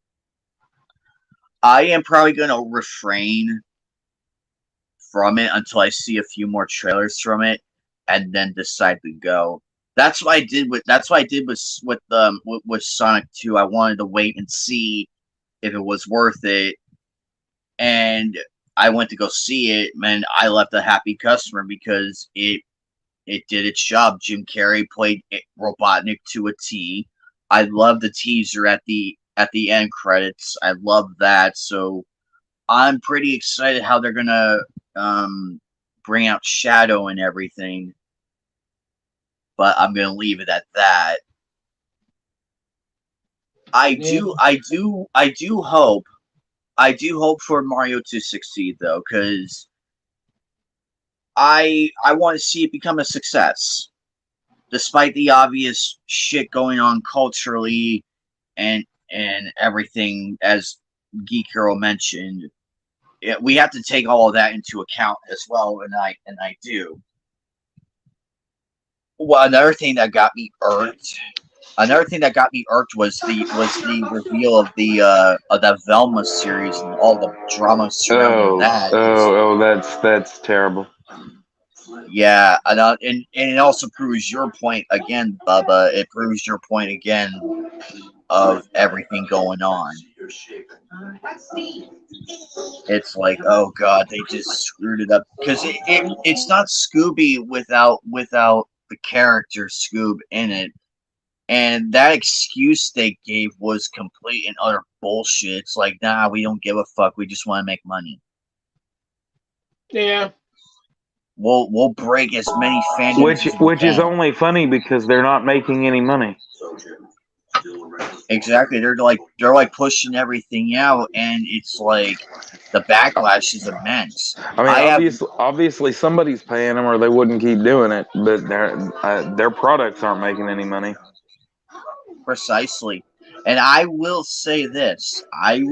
S1: I am probably going to refrain from it until I see a few more trailers from it, and then decide to go. That's what I did with Sonic 2. I wanted to wait and see if it was worth it, and I went to go see it, and I left a happy customer because it did its job. Jim Carrey played Robotnik to a T. I love the teaser at the end credits. I love that. So I'm pretty excited how they're gonna bring out Shadow and everything. But I'm gonna leave it at that.
S3: Yeah.
S1: I do hope for Mario to succeed though, because I want to see it become a success, despite the obvious shit going on culturally and everything, as Geek Hero mentioned. We have to take all of that into account as well, and I do. Well, another thing that got me irked was the reveal of the Velma series and all the drama surrounding that.
S5: That's terrible.
S1: Yeah, and it also proves your point again, Bubba. It proves your point again of everything going on. It's like, oh god, they just screwed it up because it's not Scooby without the character Scoob in it. And that excuse they gave was complete and utter bullshit. It's like, nah, we don't give a fuck. We just want to make money.
S3: Yeah.
S1: We'll break as many fandoms.
S5: Which is only funny because they're not making any money.
S1: Exactly. They're like pushing everything out, and it's like the backlash is immense.
S5: I mean, obviously somebody's paying them, or they wouldn't keep doing it. But their products aren't making any money.
S1: Precisely. And I will say this. I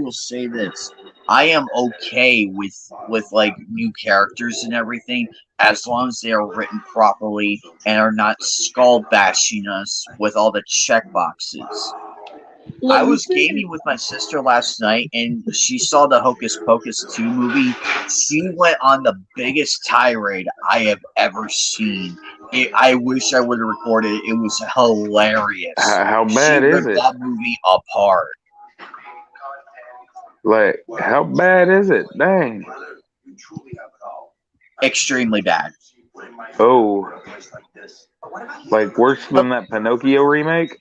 S1: am okay with like new characters and everything as long as they are written properly and are not skull bashing us with all the check boxes. I was gaming with my sister last night, and she saw the Hocus Pocus 2 movie. She went on the biggest tirade I have ever seen. I wish I would have recorded it. It was hilarious.
S5: How bad is it?
S1: That movie apart.
S5: Like, how bad is it? Dang.
S1: Extremely bad.
S5: Oh. Like, worse than that Pinocchio remake?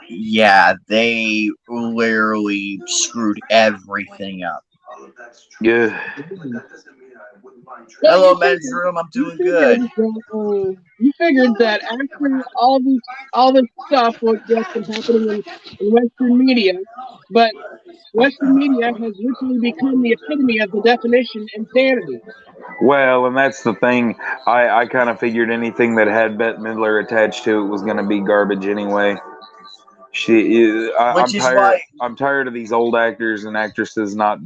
S1: Yeah, they literally screwed everything up.
S5: Yeah.
S1: Hello, men's room. I'm doing good.
S3: You figured that after all this stuff that's been happening in Western media, but Western media has literally become the epitome of the definition insanity.
S5: Well, and that's the thing. I kind of figured anything that had Bette Midler attached to it was going to be garbage anyway. I'm tired of these old actors and actresses not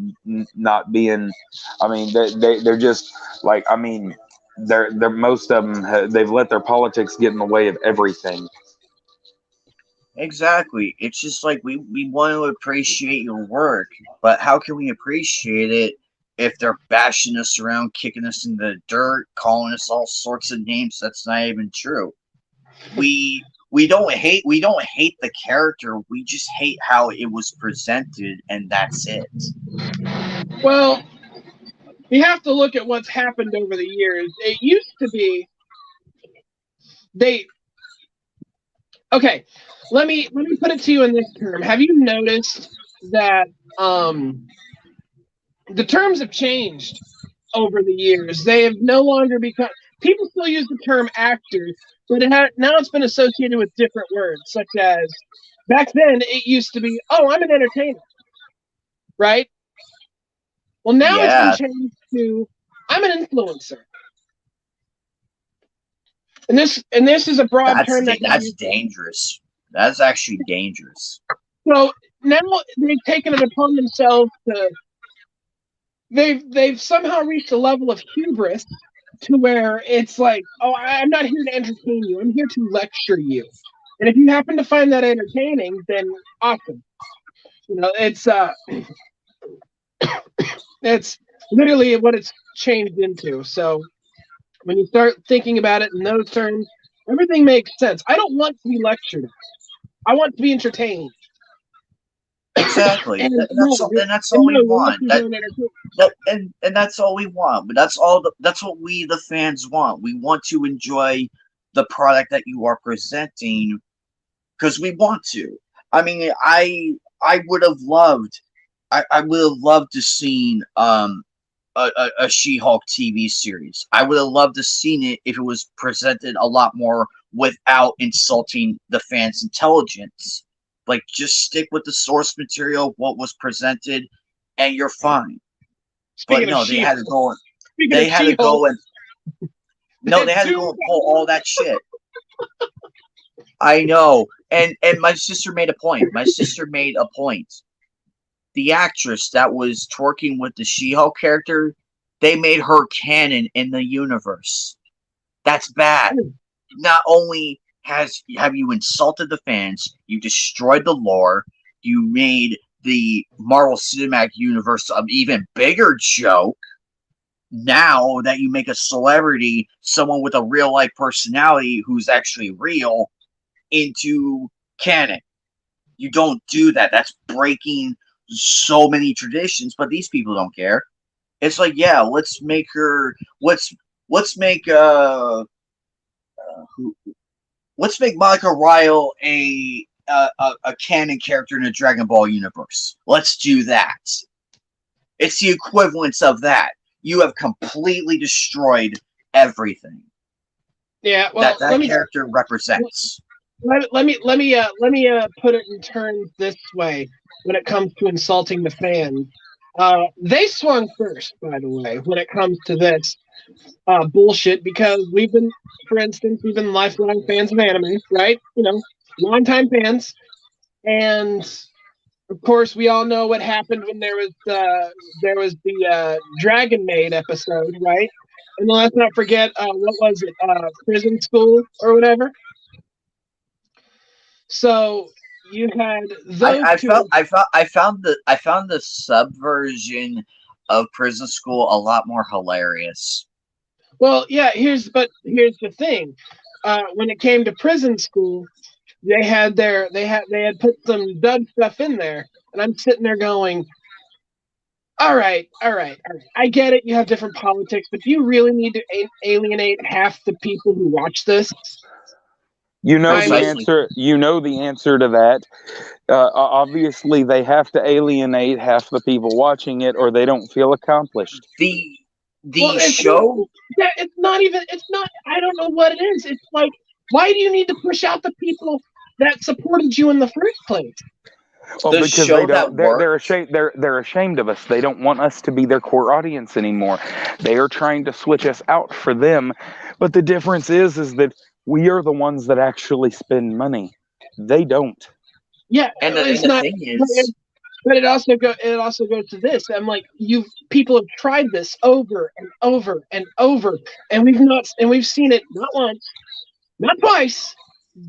S5: being. I mean, they're just like. I mean, they're most of them. They've let their politics get in the way of everything.
S1: Exactly. It's just like we want to appreciate your work, but how can we appreciate it if they're bashing us around, kicking us in the dirt, calling us all sorts of names that's not even true? We don't hate the character. We just hate how it was presented, and that's it.
S3: Well, you have to look at what's happened over the years. It used to be Okay, let me put it to you in this term. Have you noticed that the terms have changed over the years? They have no longer become. People still use the term actors, but now it's been associated with different words, such as back then it used to be, "Oh, I'm an entertainer," right? Well, now It's been changed to, "I'm an influencer." And this is a broad term
S1: that's dangerous. That's actually dangerous.
S3: So now they've taken it upon themselves to. They've somehow reached a level of hubris to where it's like, "Oh, I'm not here to entertain you. I'm here to lecture you." And if you happen to find that entertaining, then awesome. It's literally what it's changed into. So when you start thinking about it in those terms, everything makes sense. I don't want to be lectured. I want to be entertained.
S1: Exactly. That's all we want. And that's all we want. But that's what we, the fans, want. We want to enjoy the product that you are presenting because we want to. I mean, I would have loved to seen a She-Hulk TV series. I would have loved to seen it if it was presented a lot more without insulting the fans' intelligence. Like, just stick with the source material, what was presented, and you're fine. But no, they had to go and pull all that shit. I know. And my sister made a point. The actress that was twerking with the She-Hulk character, they made her canon in the universe. That's bad. Not only have you insulted the fans, you destroyed the lore, you made the Marvel Cinematic Universe an even bigger joke. Now that you make a celebrity, someone with a real life personality who's actually real, into canon. You don't do that. That's breaking so many traditions, but these people don't care. It's like, yeah, let's make let's make Monica Ryle a canon character in the Dragon Ball universe. Let's do that. It's the equivalence of that. You have completely destroyed everything.
S3: Yeah, well,
S1: that character represents.
S3: Let me put it in terms this way when it comes to insulting the fans. They swung first, by the way, when it comes to this bullshit, because we've been lifelong fans of anime, right? Longtime fans, and of course we all know what happened when there was the Dragon Maid episode, right? And let's not forget what was it, Prison School or whatever. So you had those
S1: I found the subversion of Prison School a lot more hilarious.
S3: Well, yeah. Here's the thing. When it came to Prison School, they had put some dud stuff in there, and I'm sitting there going, all right. I get it. You have different politics, but do you really need to alienate half the people who watch this?
S5: The answer. You know the answer to that. Obviously, they have to alienate half the people watching it, or they don't feel accomplished.
S1: Show.
S3: It's not. I don't know what it is. It's like, why do you need to push out the people that supported you in the first place?
S5: Well, because they don't. They're ashamed. They're ashamed of us. They don't want us to be their core audience anymore. They are trying to switch us out for them. But the difference is that we are the ones that actually spend money. They don't.
S3: Yeah,
S1: and the thing is,
S3: but it also goes to this. I'm like, people have tried this over and over and over, and we've seen it not once, not twice,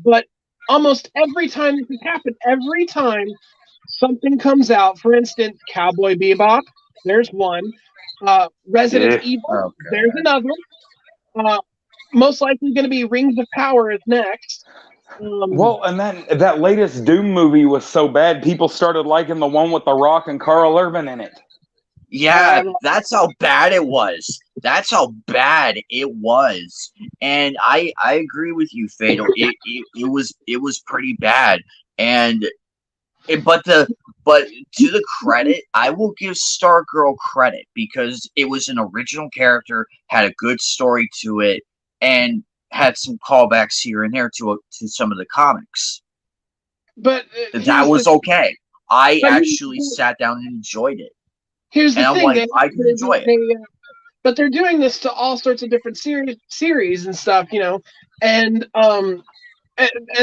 S3: but almost every time this has happened. Every time something comes out, for instance, Cowboy Bebop, there's one. Resident Evil, there's another. Most likely going to be Rings of Power is next.
S5: Well, and that latest Doom movie was so bad, people started liking the one with The Rock and Carl Urban in it.
S1: Yeah, that's how bad it was. And I agree with you, Fatal. It was pretty bad. But to the credit, I will give Stargirl credit because it was an original character, had a good story to it, and had some callbacks here and there to some of the comics.
S3: But
S1: that was okay. I actually sat down and enjoyed it.
S3: Here's the thing:
S1: I can enjoy it.
S3: But they're doing this to all sorts of different series and stuff, and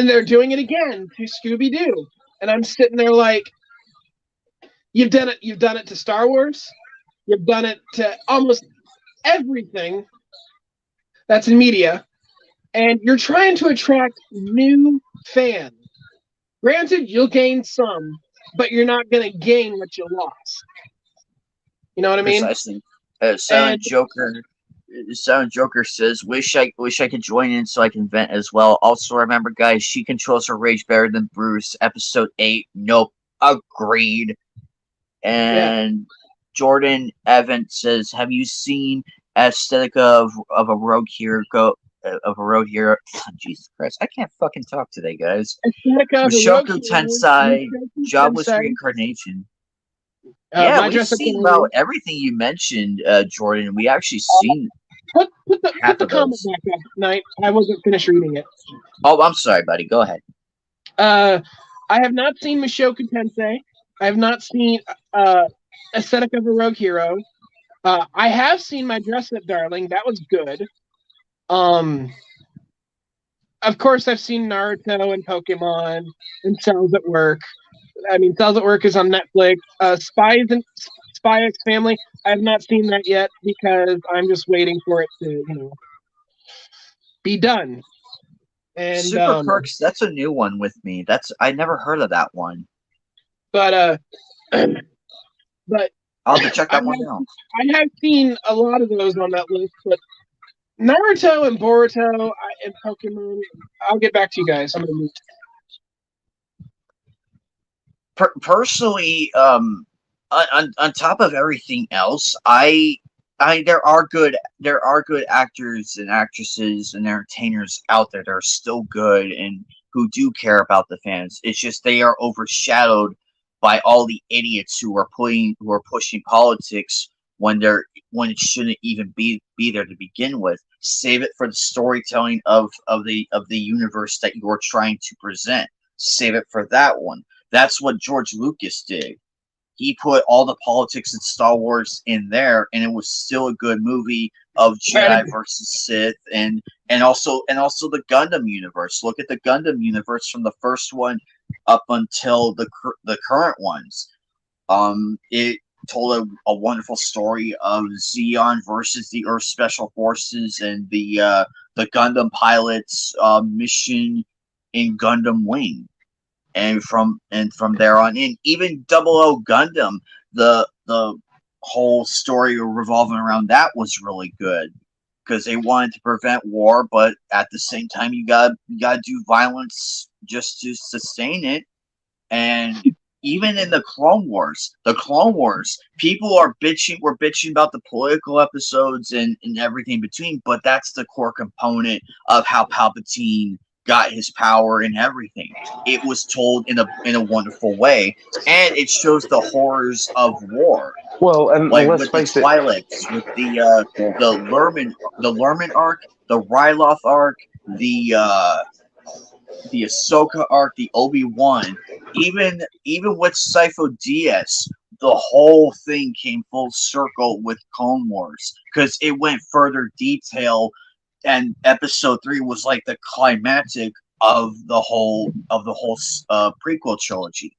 S3: they're doing it again to Scooby Doo, and I'm sitting there like, you've done it to Star Wars, you've done it to almost everything that's in media, and you're trying to attract new fans. Granted, you'll gain some, but you're not going to gain what you lost. You know what I mean?
S1: Precisely. Silent Joker says, "Wish I could join in so I can vent as well. Also, remember, guys, she controls her rage better than Bruce. Episode 8. Nope. Agreed." And Jordan Evans says, "Have you seen Aesthetica of a Rogue Hero? Jesus Christ, I can't fucking talk today, guys. Mushoku Tensei, Jobless Reincarnation." Yeah, we've seen about everything you mentioned, Jordan. We actually seen.
S3: Put the comment back up tonight. I wasn't finished reading it.
S1: Oh, I'm sorry, buddy. Go ahead.
S3: I have not seen Mushoku Tensei. I have not seen Aesthetic of a Rogue Hero. I have seen My Dress Up Darling. That was good. Of course, I've seen Naruto and Pokemon and Cells at Work. I mean, Cells at Work is on Netflix. Spy X Family, I have not seen that yet because I'm just waiting for it to, be done. And
S1: Super Perks, that's a new one with me. I never heard of that one.
S3: But
S1: I'll have to check that one out.
S3: I have seen a lot of those on that list, but Naruto and Boruto and Pokemon, I'll get back to you guys. I'm gonna move.
S1: Personally, on top of everything else, I there are good actors and actresses and entertainers out there that are still good and who do care about the fans. It's just they are overshadowed by all the idiots who are pushing politics when it shouldn't even be there to begin with. Save it for the storytelling of the universe that you're trying to present. Save it for that one. That's what George Lucas did. He put all the politics in Star Wars in there, and it was still a good movie of Jedi versus Sith, and also the Gundam universe. Look at the Gundam universe from the first one up until the current ones. It told a wonderful story of Zeon versus the Earth Special Forces and the Gundam pilots mission in Gundam Wing. And from there on in, even Double O Gundam, the whole story revolving around that was really good because they wanted to prevent war, but at the same time you got to do violence just to sustain it. And even in the Clone Wars, people were bitching about the political episodes and everything between, but that's the core component of how Palpatine got his power and everything. It was told in a wonderful way, and it shows the horrors of war.
S5: Well, and
S1: Like
S5: let's
S1: with the
S5: face it.
S1: Twi'leks, with the Lerman arc, the Ryloth arc, the Ahsoka arc, the Obi-Wan, even with Sifo Dyas, the whole thing came full circle with Clone Wars because it went further detail, and Episode 3 was like the climactic of the whole prequel trilogy.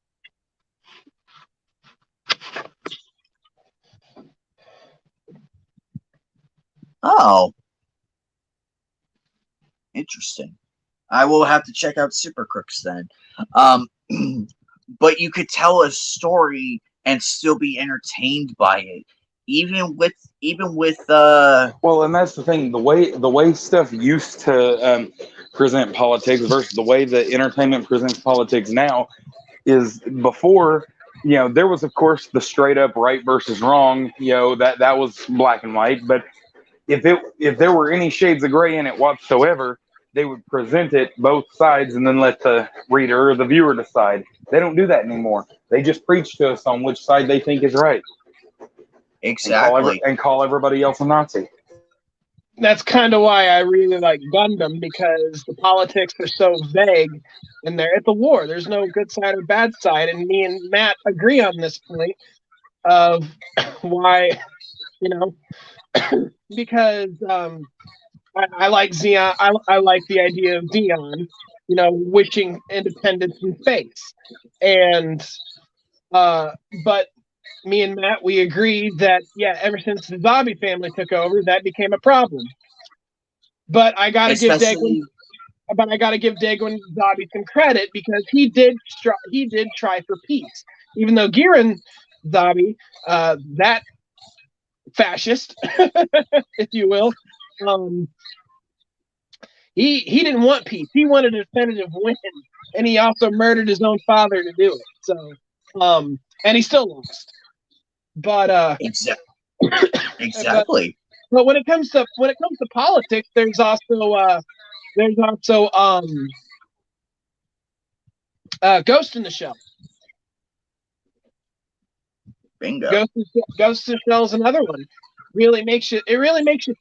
S1: Oh, interesting. I will have to check out Super Crooks then. But you could tell a story and still be entertained by it, even with
S5: Well, and that's the thing. The way stuff used to present politics versus the way that entertainment presents politics now is before. There was of course the straight up right versus wrong. That was black and white. But if there were any shades of gray in it whatsoever, they would present it both sides and then let the reader or the viewer decide. They don't do that anymore. They just preach to us on which side they think is right.
S1: exactly.
S5: And call everybody else a Nazi.
S3: That's kind of why I really like Gundam, because the politics are so vague and they're at the war. There's no good side or bad side. And me and Matt agree on this point of why, because I like Zeon. I like the idea of Zeon, wishing independence in space. And, but me and Matt, we agreed that, ever since the zombie family took over, that became a problem. But I gotta give Dagon Zombie some credit because he did try for peace, even though Giran Zombie, that fascist, if you will, he didn't want peace. He wanted a definitive win, and he also murdered his own father to do it. So, and he still lost. But
S1: Exactly.
S3: But when it comes to politics, there's also Ghost in the Shell.
S1: Bingo.
S3: Ghost in the Shell is another one. Really makes you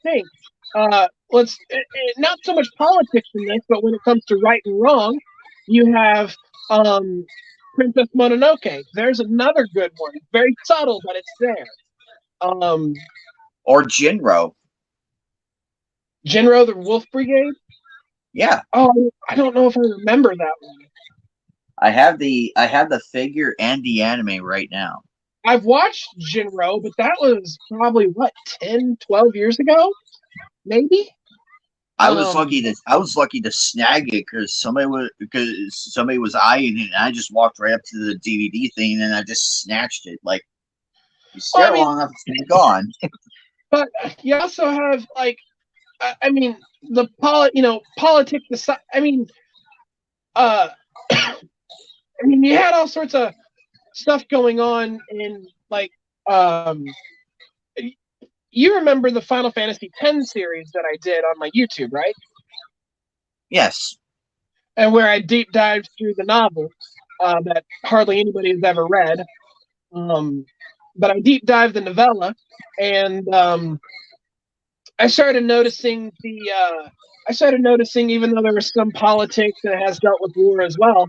S3: think. Not so much politics in this, but when it comes to right and wrong, you have Princess Mononoke. There's another good one. Very subtle, but it's there.
S1: Or Jinro.
S3: Jinro, the Wolf Brigade?
S1: Yeah.
S3: Oh, I don't know if I remember that one.
S1: I have the figure and the anime right now.
S3: I've watched Jinro, but that was probably 10, 12 years ago? Maybe?
S1: I was lucky to snag it because somebody was eyeing it, and I just walked right up to the DVD thing and I just snatched it. Like, you stare long enough, it's gonna be gone.
S3: But you also have the politics aside. You had all sorts of stuff going on in you remember the Final Fantasy X series that I did on my YouTube, right?
S1: Yes.
S3: And where I deep dived through the novel that hardly anybody has ever read. But I deep dived the novella, and I started noticing even though there was some politics and it has dealt with war as well,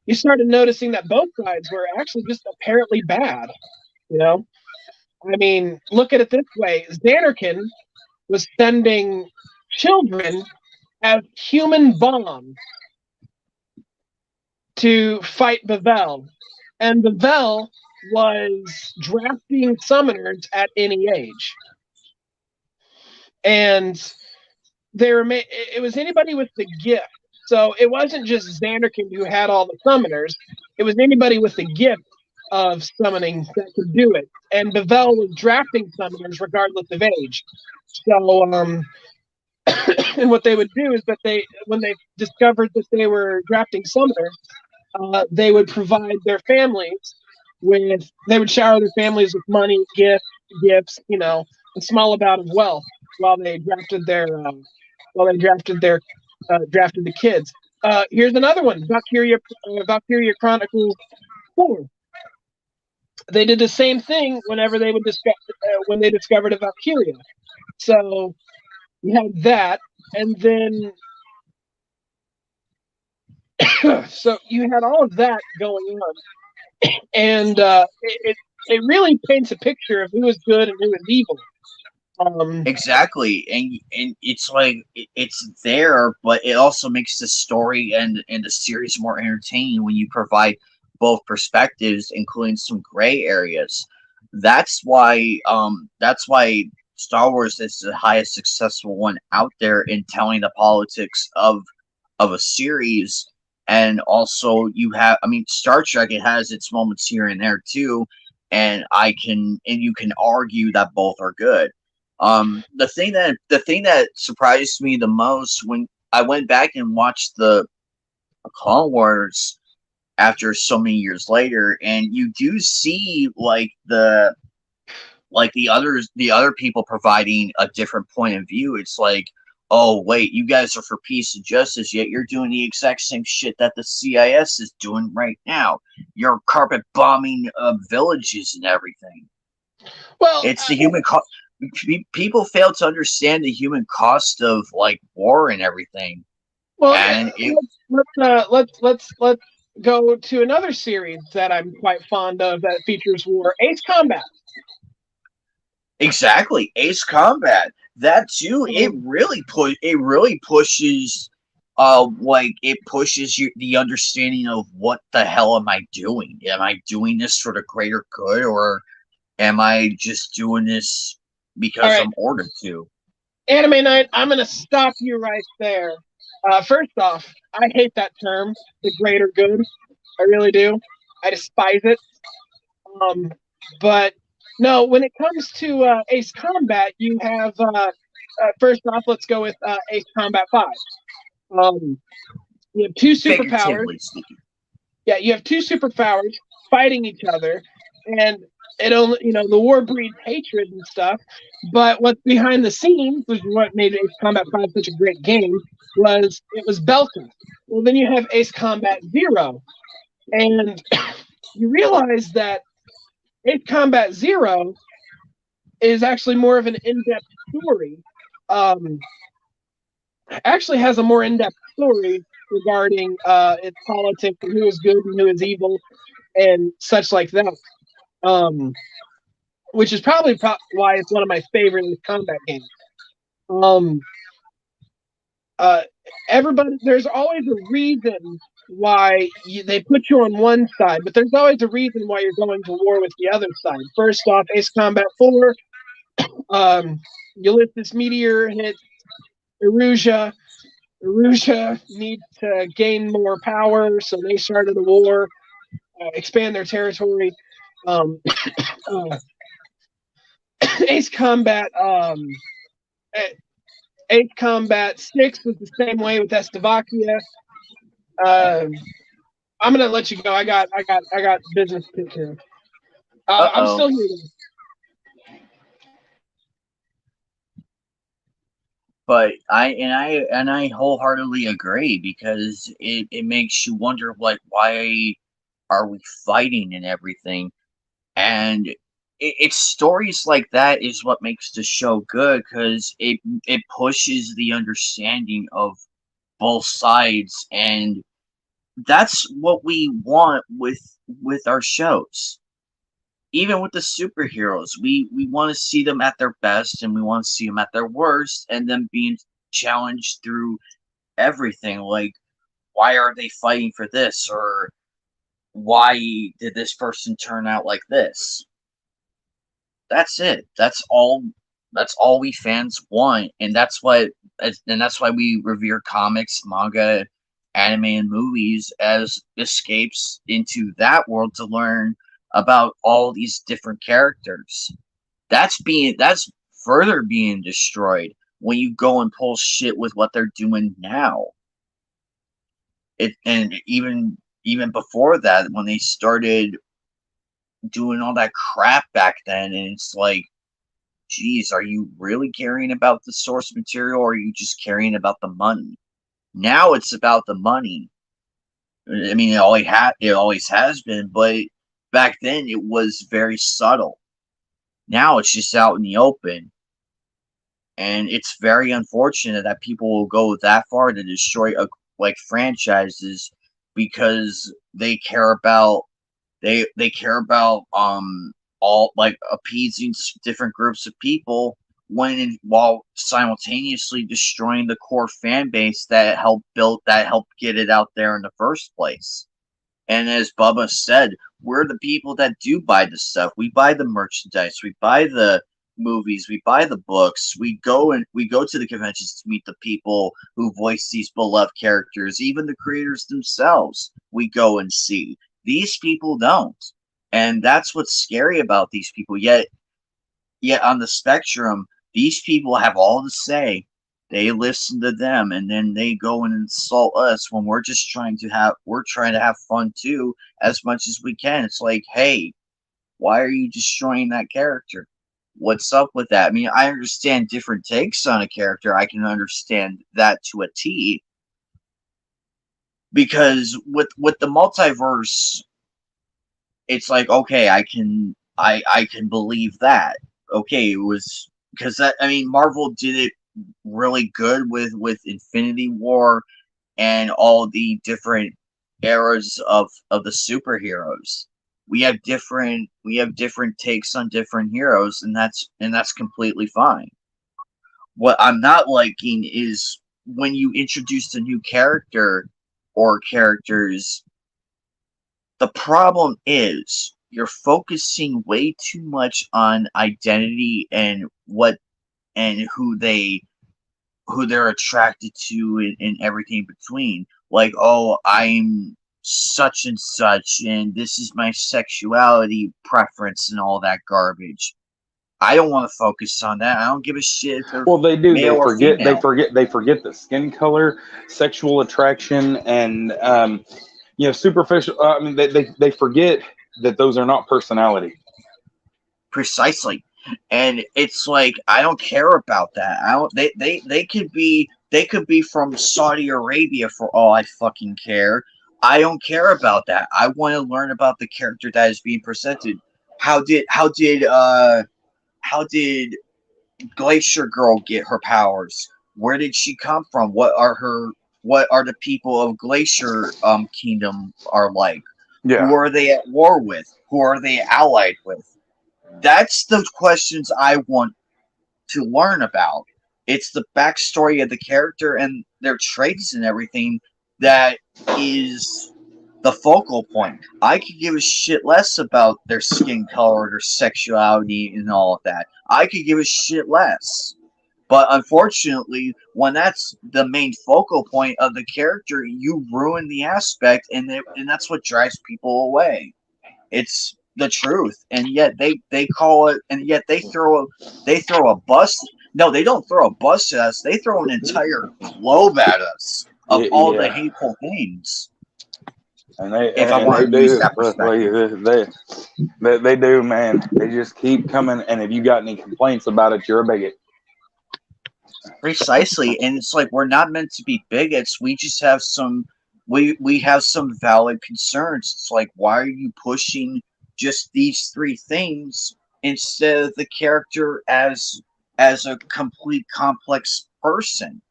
S3: you started noticing that both sides were actually just apparently bad. You know, I mean, look at it this way: Xanarkin was sending children as human bombs to fight Bavel, and Bavel was drafting summoners at any age, and it was anybody with the gift. So it wasn't just Xanarkin who had all the summoners; it was anybody with the gift of summoning that could do it. And Bavel was drafting summoners regardless of age. So, and what they would do is that when they discovered that they were drafting summoners, they would provide their families they would shower their families with money, gifts, a small amount of wealth while they drafted drafted the kids. Here's another one, Valkyria Chronicles 4. They did the same thing whenever they would when they discovered a Valkyria. So you had that, and then so you had all of that going on, and it really paints a picture of who is good and who is evil.
S1: Exactly, and it's like it's there, but it also makes the story and the series more entertaining when you provide both perspectives, including some gray areas. That's why Star Wars is the highest successful one out there in telling the politics of a series. And also you have, I mean, Star Trek, it has its moments here and there too, and you can argue that both are good. The thing that surprised me the most when I went back and watched the Clone Wars after so many years later, and you do see the other people providing a different point of view. It's like, oh wait, you guys are for peace and justice, yet you're doing the exact same shit that the CIS is doing right now. You're carpet bombing villages and everything.
S3: Well,
S1: it's the human cost. People fail to understand the human cost of war and everything.
S3: Well, and let's go to another series that I'm quite fond of that features war, Ace Combat.
S1: Exactly, Ace Combat. That too. It really pushes. It pushes you the understanding of what the hell am I doing? Am I doing this for the greater good, or am I just doing this because I'm ordered to?
S3: Anime Night, I'm going to stop you right there. First off, I hate that term, the greater good. I really do. I despise it. But no, when it comes to Ace Combat, you have first off, let's go with Ace Combat 5. You have two superpowers. Yeah, you have two superpowers fighting each other, and it only, the war breeds hatred and stuff. But what's behind the scenes, which is what made Ace Combat 5 such a great game, was Belka. Well, then you have Ace Combat 0, and you realize that Ace Combat 0 is actually more of an in-depth story. Actually has a more in-depth story regarding its politics and who is good and who is evil and such like that. Which is probably why it's one of my favorite combat games. Everybody, there's always a reason why they put you on one side, but there's always a reason why you're going to war with the other side. First off, Ace Combat 4, Ulysses Meteor hits Erusia. Erusia needs to gain more power, so they started a war, expand their territory. Ace Combat 6 was the same way with Estevakia. I'm gonna let you go. I got business to take care of. I'm still here.
S1: But I wholeheartedly agree, because it makes you wonder, like, why are we fighting and everything? And it's stories like that is what makes the show good, because it pushes the understanding of both sides, and that's what we want with our shows. Even with the superheroes, we want to see them at their best, and we want to see them at their worst, and them being challenged through everything. Like, why are they fighting for this, or why did this person turn out like this? That's it. That's all we fans want, and that's why we revere comics, manga, anime, and movies as escapes into that world to learn about all these different characters. That's further being destroyed when you go and pull shit with what they're doing now. And even before that, when they started doing all that crap back then, and it's like, geez, are you really caring about the source material, or are you just caring about the money? Now it's about the money. I mean, it always has been, but back then it was very subtle. Now it's just out in the open, and it's very unfortunate that people will go that far to destroy like franchises, because they care about all, like, appeasing different groups of people, while simultaneously destroying the core fan base that helped get it out there in the first place. And as Bubba said, we're the people that do buy the stuff. We buy the merchandise, we buy the movies, we buy the books, we go to the conventions to meet the people who voice these beloved characters, even the creators themselves. We go and see. These people don't. And that's what's scary about these people. Yet on the spectrum, these people have all to say. They listen to them, and then they go and insult us when we're trying to have fun too, as much as we can. It's like, hey, why are you destroying that character? What's up with that? I mean, I understand different takes on a character. I can understand that to a T. Because with the multiverse, it's like, okay, I can believe that. Okay, it was because that, I mean, Marvel did it really good with Infinity War and all the different eras of the superheroes. We have different takes on different heroes, and that's completely fine. What I'm not liking is when you introduce a new character or characters. The problem is you're focusing way too much on identity and who they're attracted to, and everything between. Like, oh, I'm such and such, and this is my sexuality preference, and all that garbage. I don't want to focus on that. I don't give a shit if they're
S5: Well, they do.
S1: male
S5: They
S1: or
S5: forget. They
S1: female.
S5: forget. They forget the skin color, sexual attraction, and superficial. I mean, they forget that those are not personality.
S1: Precisely. And it's like, I don't care about that. I don't they could be from Saudi Arabia for all I fucking care. I don't care about that. I want to learn about the character that is being presented. How did Glacier Girl get her powers? Where did she come from? What are the people of Glacier Kingdom are like?
S5: Yeah.
S1: Who are they at war with? Who are they allied with? That's the questions I want to learn about. It's the backstory of the character and their traits and everything that is the focal point. I could give a shit less about their skin color, their sexuality, and all of that. I could give a shit less. But unfortunately, when that's the main focal point of the character, you ruin the aspect, and that's what drives people away. It's the truth, and yet they call it, and yet they throw a bus. No, they don't throw a bus at us. They throw an entire globe at us of all the hateful things.
S5: And they
S1: If I want to use that perspective,
S5: they do, man. They just keep coming, and if you got any complaints about it, you're a bigot.
S1: Precisely, and it's like we're not meant to be bigots. We just have some we have some valid concerns. It's like, why are you pushing just these three things instead of the character as a complete complex person?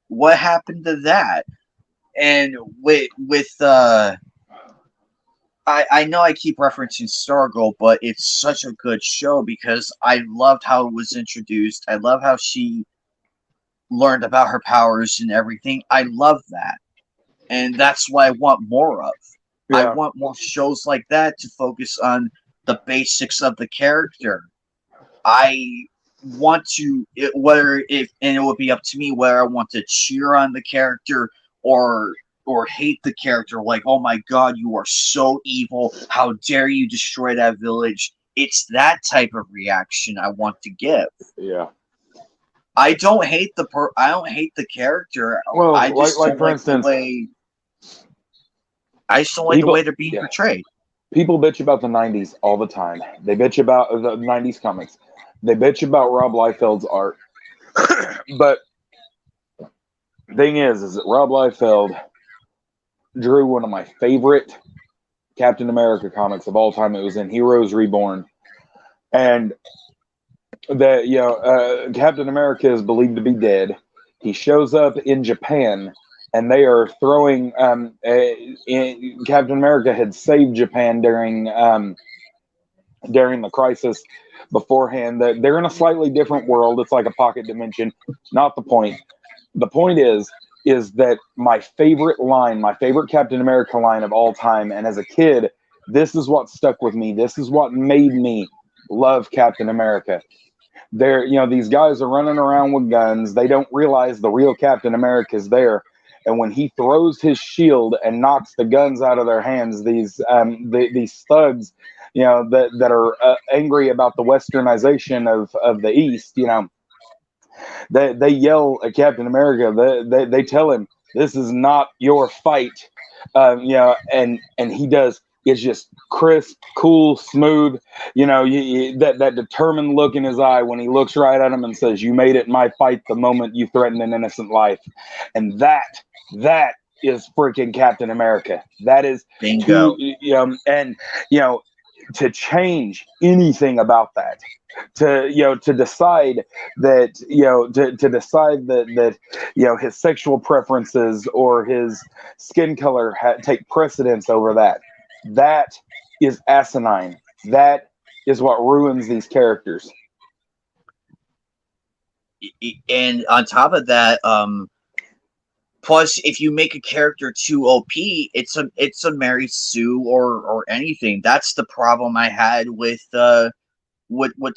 S1: What happened to that? And I know I keep referencing Stargirl, but it's such a good show because I loved how it was introduced. I love how she learned about her powers and everything. I love that. And that's what I want more of. I
S5: Yeah.
S1: want more shows like that to focus on the basics of the character. I want to whether if and it would be up to me whether I want to cheer on the character or hate the character, like, oh my god, you are so evil, how dare you destroy that village. It's that type of reaction I want to give.
S5: Yeah.
S1: I don't hate I don't hate the character.
S5: Well,
S1: I just
S5: like
S1: don't
S5: for
S1: like
S5: instance,
S1: the way I just don't like the way they're being portrayed.
S5: People bitch about the 90s all the time. They bitch about the 90s comics. They bitch about Rob Liefeld's art. But thing is that Rob Liefeld drew one of my favorite Captain America comics of all time. It was in Heroes Reborn. And that Captain America is believed to be dead. He shows up in Japan, and they are throwing. Captain America had saved Japan during the crisis beforehand. That they're in a slightly different world. It's like a pocket dimension. Not the point. The point is that my favorite line, my favorite Captain America line of all time, and as a kid, this is what stuck with me. This is what made me love Captain America. These guys are running around with guns. They don't realize the real Captain America is there. And when he throws his shield and knocks the guns out of their hands, these thugs, that are angry about the westernization of the East, they yell at Captain America. They tell him, "This is not your fight," and he does. It's just crisp, cool, smooth. That determined look in his eye when he looks right at him and says, "You made it my fight the moment you threatened an innocent life," and that is freaking Captain America. That is
S1: Bingo.
S5: To change anything about that, to decide that his sexual preferences or his skin color take precedence over that is asinine. That is what ruins these characters.
S1: And on top of that, plus, if you make a character too OP, it's a Mary Sue or anything. That's the problem I had with the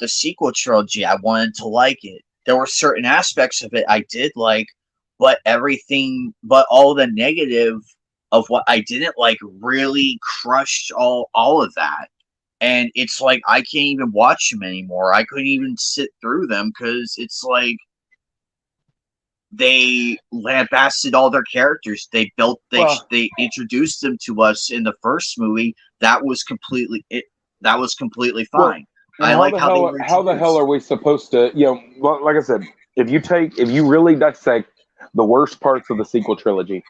S1: sequel trilogy. I wanted to like it. There were certain aspects of it I did like, but all the negative of what I didn't like really crushed all of that. And it's like I can't even watch them anymore. I couldn't even sit through them because it's like they lambasted all their characters. They introduced them to us in the first movie. That was completely fine.
S5: I like how the hell are we supposed to, like I said, if you really dissect the worst parts of the sequel trilogy,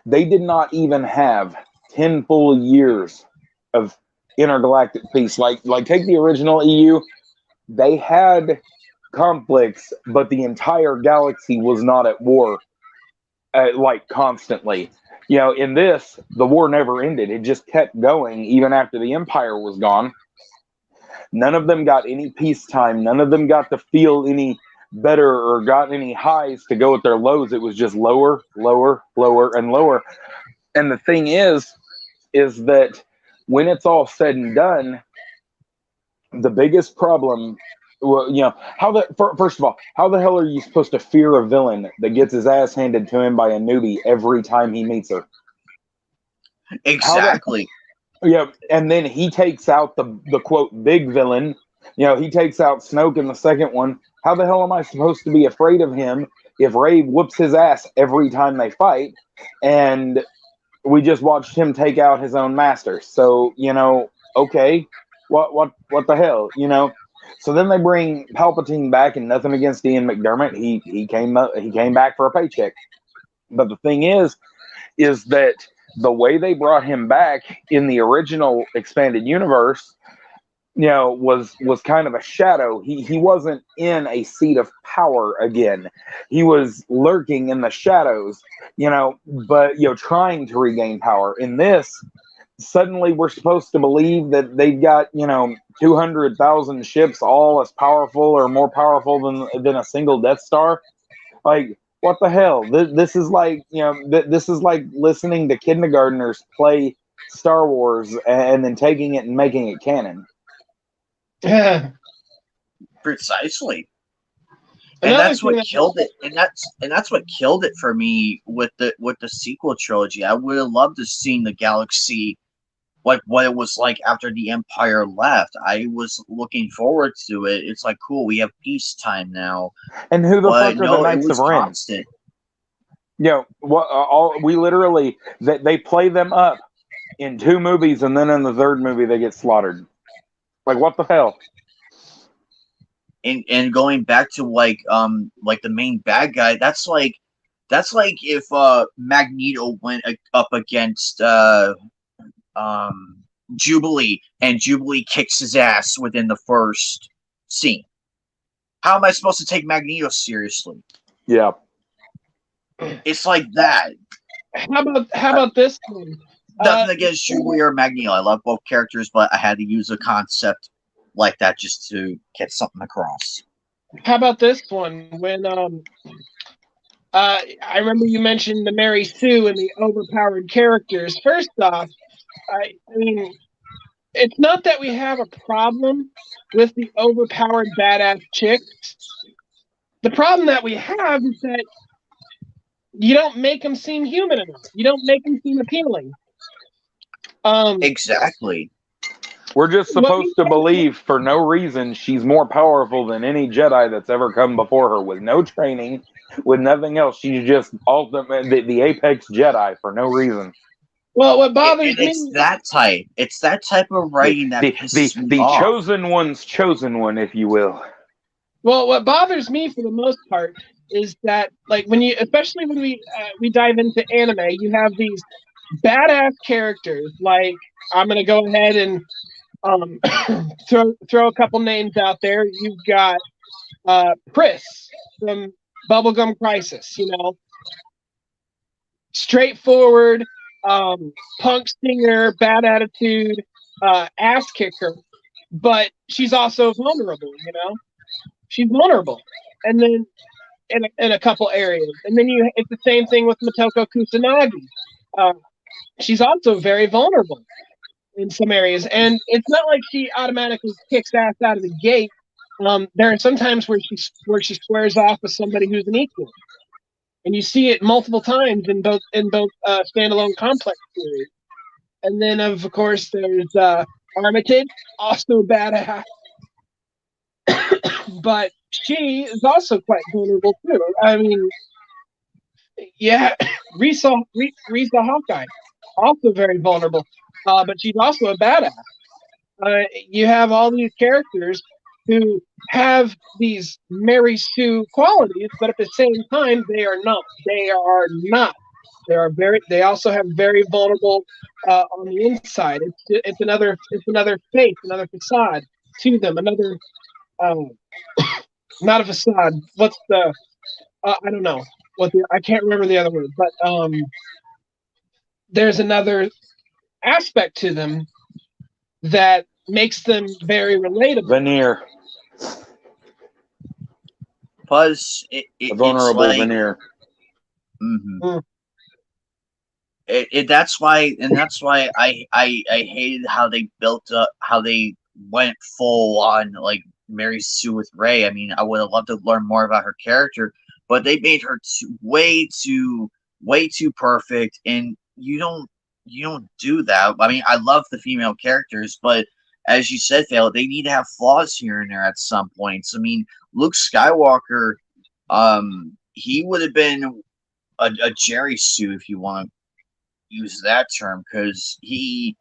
S5: they did not even have 10 full years of intergalactic peace. Like take the original EU, they had conflicts, but the entire galaxy was not at war, constantly. In this, the war never ended. It just kept going even after the Empire was gone. None of them got any peacetime. None of them got to feel any better or got any highs to go with their lows. It was just lower, lower, lower, and lower. And the thing is that when it's all said and done, the biggest problem, first of all, how the hell are you supposed to fear a villain that gets his ass handed to him by a newbie every time he meets her?
S1: Exactly.
S5: And then he takes out the quote big villain. He takes out Snoke in the second one. How the hell am I supposed to be afraid of him if Ray whoops his ass every time they fight? And we just watched him take out his own master. So, okay, what the hell, So then they bring Palpatine back, and nothing against Ian McDermott. He came back for a paycheck. But the thing is that the way they brought him back in the original expanded universe, was kind of a shadow. He wasn't in a seat of power again. He was lurking in the shadows, but trying to regain power. In this, suddenly we're supposed to believe that they've got 200,000 ships all as powerful or more powerful than a single Death Star. Like, what the hell? This is like this is like listening to kindergartners play Star Wars and then taking it and making it canon.
S1: Precisely. And that's what killed it. And that's what killed it for me with the sequel trilogy. I would have loved to seen the galaxy like what it was like after the Empire left. I was looking forward to it. It's like, cool, we have peacetime now.
S5: And who the fuck are the Knights of Ren?
S1: Constant.
S5: We literally they play them up in 2 movies, and then in the 3rd movie they get slaughtered. Like, what the hell?
S1: And going back to like the main bad guy, that's like if Magneto went up against Jubilee, and Jubilee kicks his ass within the first scene. How am I supposed to take Magneto seriously?
S5: Yeah.
S1: It's like that.
S3: How about this one?
S1: Nothing against Jubilee or Magneto. I love both characters, but I had to use a concept like that just to get something across.
S3: How about this one? When I remember you mentioned the Mary Sue and the overpowered characters. First off, I mean, it's not that we have a problem with the overpowered badass chicks. The problem that we have is that you don't make them seem human enough. You don't make them seem appealing.
S1: Exactly.
S5: We're just supposed to believe for no reason she's more powerful than any Jedi that's ever come before her, with no training, with nothing else. She's just ultimate, the apex Jedi for no reason.
S3: Well, what bothers me...
S1: It's that type of writing that pisses me
S5: the
S1: off.
S5: chosen one's chosen one, if you will.
S3: Well, what bothers me for the most part is that, like, especially when we dive into anime, you have these badass characters. Like, I'm gonna go ahead and throw a couple names out there. You've got Pris from Bubblegum Crisis. Straightforward, punk singer, bad attitude, ass kicker, but she's also vulnerable. She's vulnerable, and then in a couple areas, and then it's the same thing with Motoko Kusanagi. She's also very vulnerable in some areas, and it's not like she automatically kicks ass out of the gate. There are some times where she squares off with somebody who's an equal, and you see it multiple times in both standalone complex series. And then of course there's Armitage, also badass, but she is also quite vulnerable too. I mean, yeah, Risa Hawkeye, also very vulnerable. But she's also a badass. You have all these characters who have these Mary Sue qualities, but at the same time, they are not. They are not. They also have very vulnerable on the inside. It's another face, another facade to them. Another, not a facade. What's the? I don't know. I can't remember the other word, but there's another aspect to them that makes them very relatable.
S5: Veneer.
S1: Plus,
S5: a vulnerable veneer.
S1: Mm-hmm. That's why I hated how they built up, how they went full on like Mary Sue with Rey. I mean, I would have loved to learn more about her character, but they made her way too perfect, and you don't do that. I mean, I love the female characters, but as you said, Phil, they need to have flaws here and there at some points. I mean, Luke Skywalker, he would have been a Jerry Sue, if you want to use that term, because he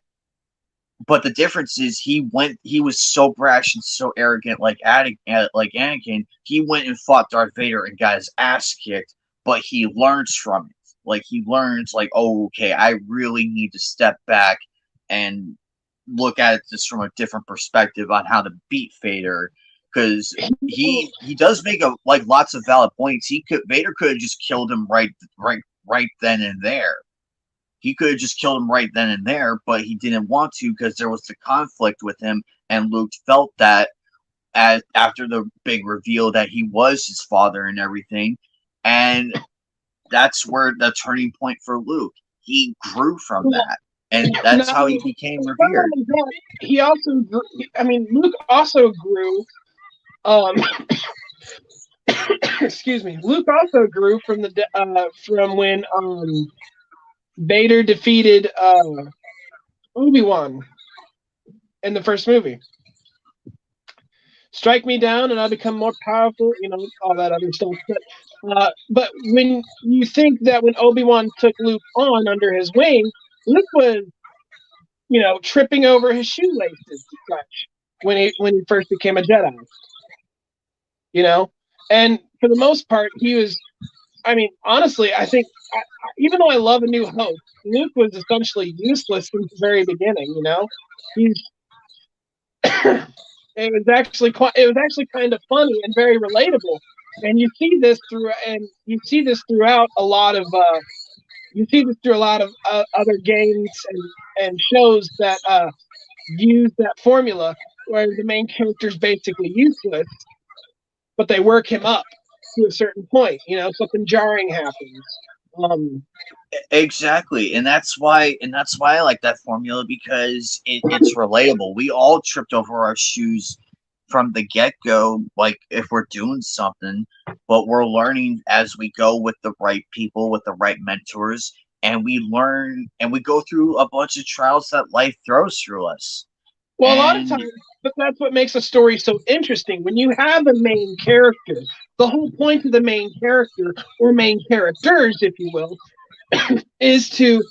S1: but the difference is he was so brash and so arrogant, like Anakin. He went and fought Darth Vader and got his ass kicked, but he learns from it. Like he learns, like, oh, okay, I really need to step back and look at it just from a different perspective on how to beat Vader, because he does make lots of valid points. Vader could have just killed him right then and there. He could have just killed him right then and there, but he didn't want to because there was the conflict with him, and Luke felt that after the big reveal that he was his father and everything, and that's where the turning point for Luke. He grew from that, and that's how he became revered.
S3: He also grew, Luke also grew. Excuse me. Luke also grew from from when Vader defeated Obi-Wan in the first movie. Strike me down and I'll become more powerful, all that other stuff. But when you think that when Obi-Wan took Luke on under his wing, Luke was, tripping over his shoelaces and such when he first became a Jedi. And for the most part, he was, honestly, I think, even though I love A New Hope, Luke was essentially useless from the very beginning, He's it was actually kind of funny and very relatable, and you see this throughout a lot of other games and shows that use that formula where the main character is basically useless, but they work him up to a certain point. Something jarring happens.
S1: Exactly, and that's why I like that formula, because it's relatable. We all tripped over our shoes from the get-go, like if we're doing something, but we're learning as we go with the right people, with the right mentors, and we learn and we go through a bunch of trials that life throws through us.
S3: Well, a lot of times, but that's what makes a story so interesting. When you have a main character, the whole point of the main character, or main characters, if you will, is to,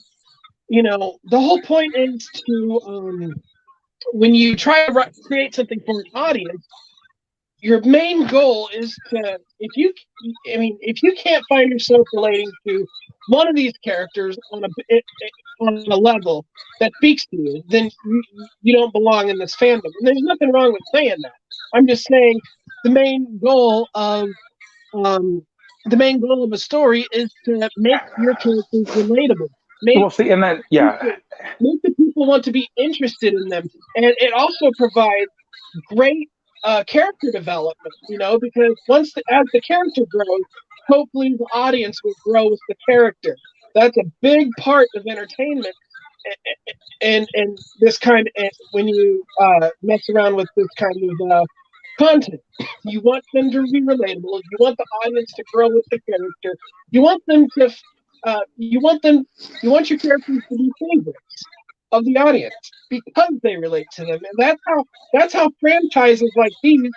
S3: the whole point is to, when you try to create something for an audience, your main goal is to, if you can't find yourself relating to one of these characters on a level that speaks to you, then you don't belong in this fandom. And there's nothing wrong with saying that. I'm just saying the main goal of a story is to make your characters relatable. Make the people want to be interested in them, and it also provides great character development. Because as the character grows, hopefully the audience will grow with the character. That's a big part of entertainment, and this kind of, when you mess around with this kind of content. You want them to be relatable. You want the audience to grow with the character. You want them to. You want your characters to be favorites of the audience because they relate to them, and that's how franchises like these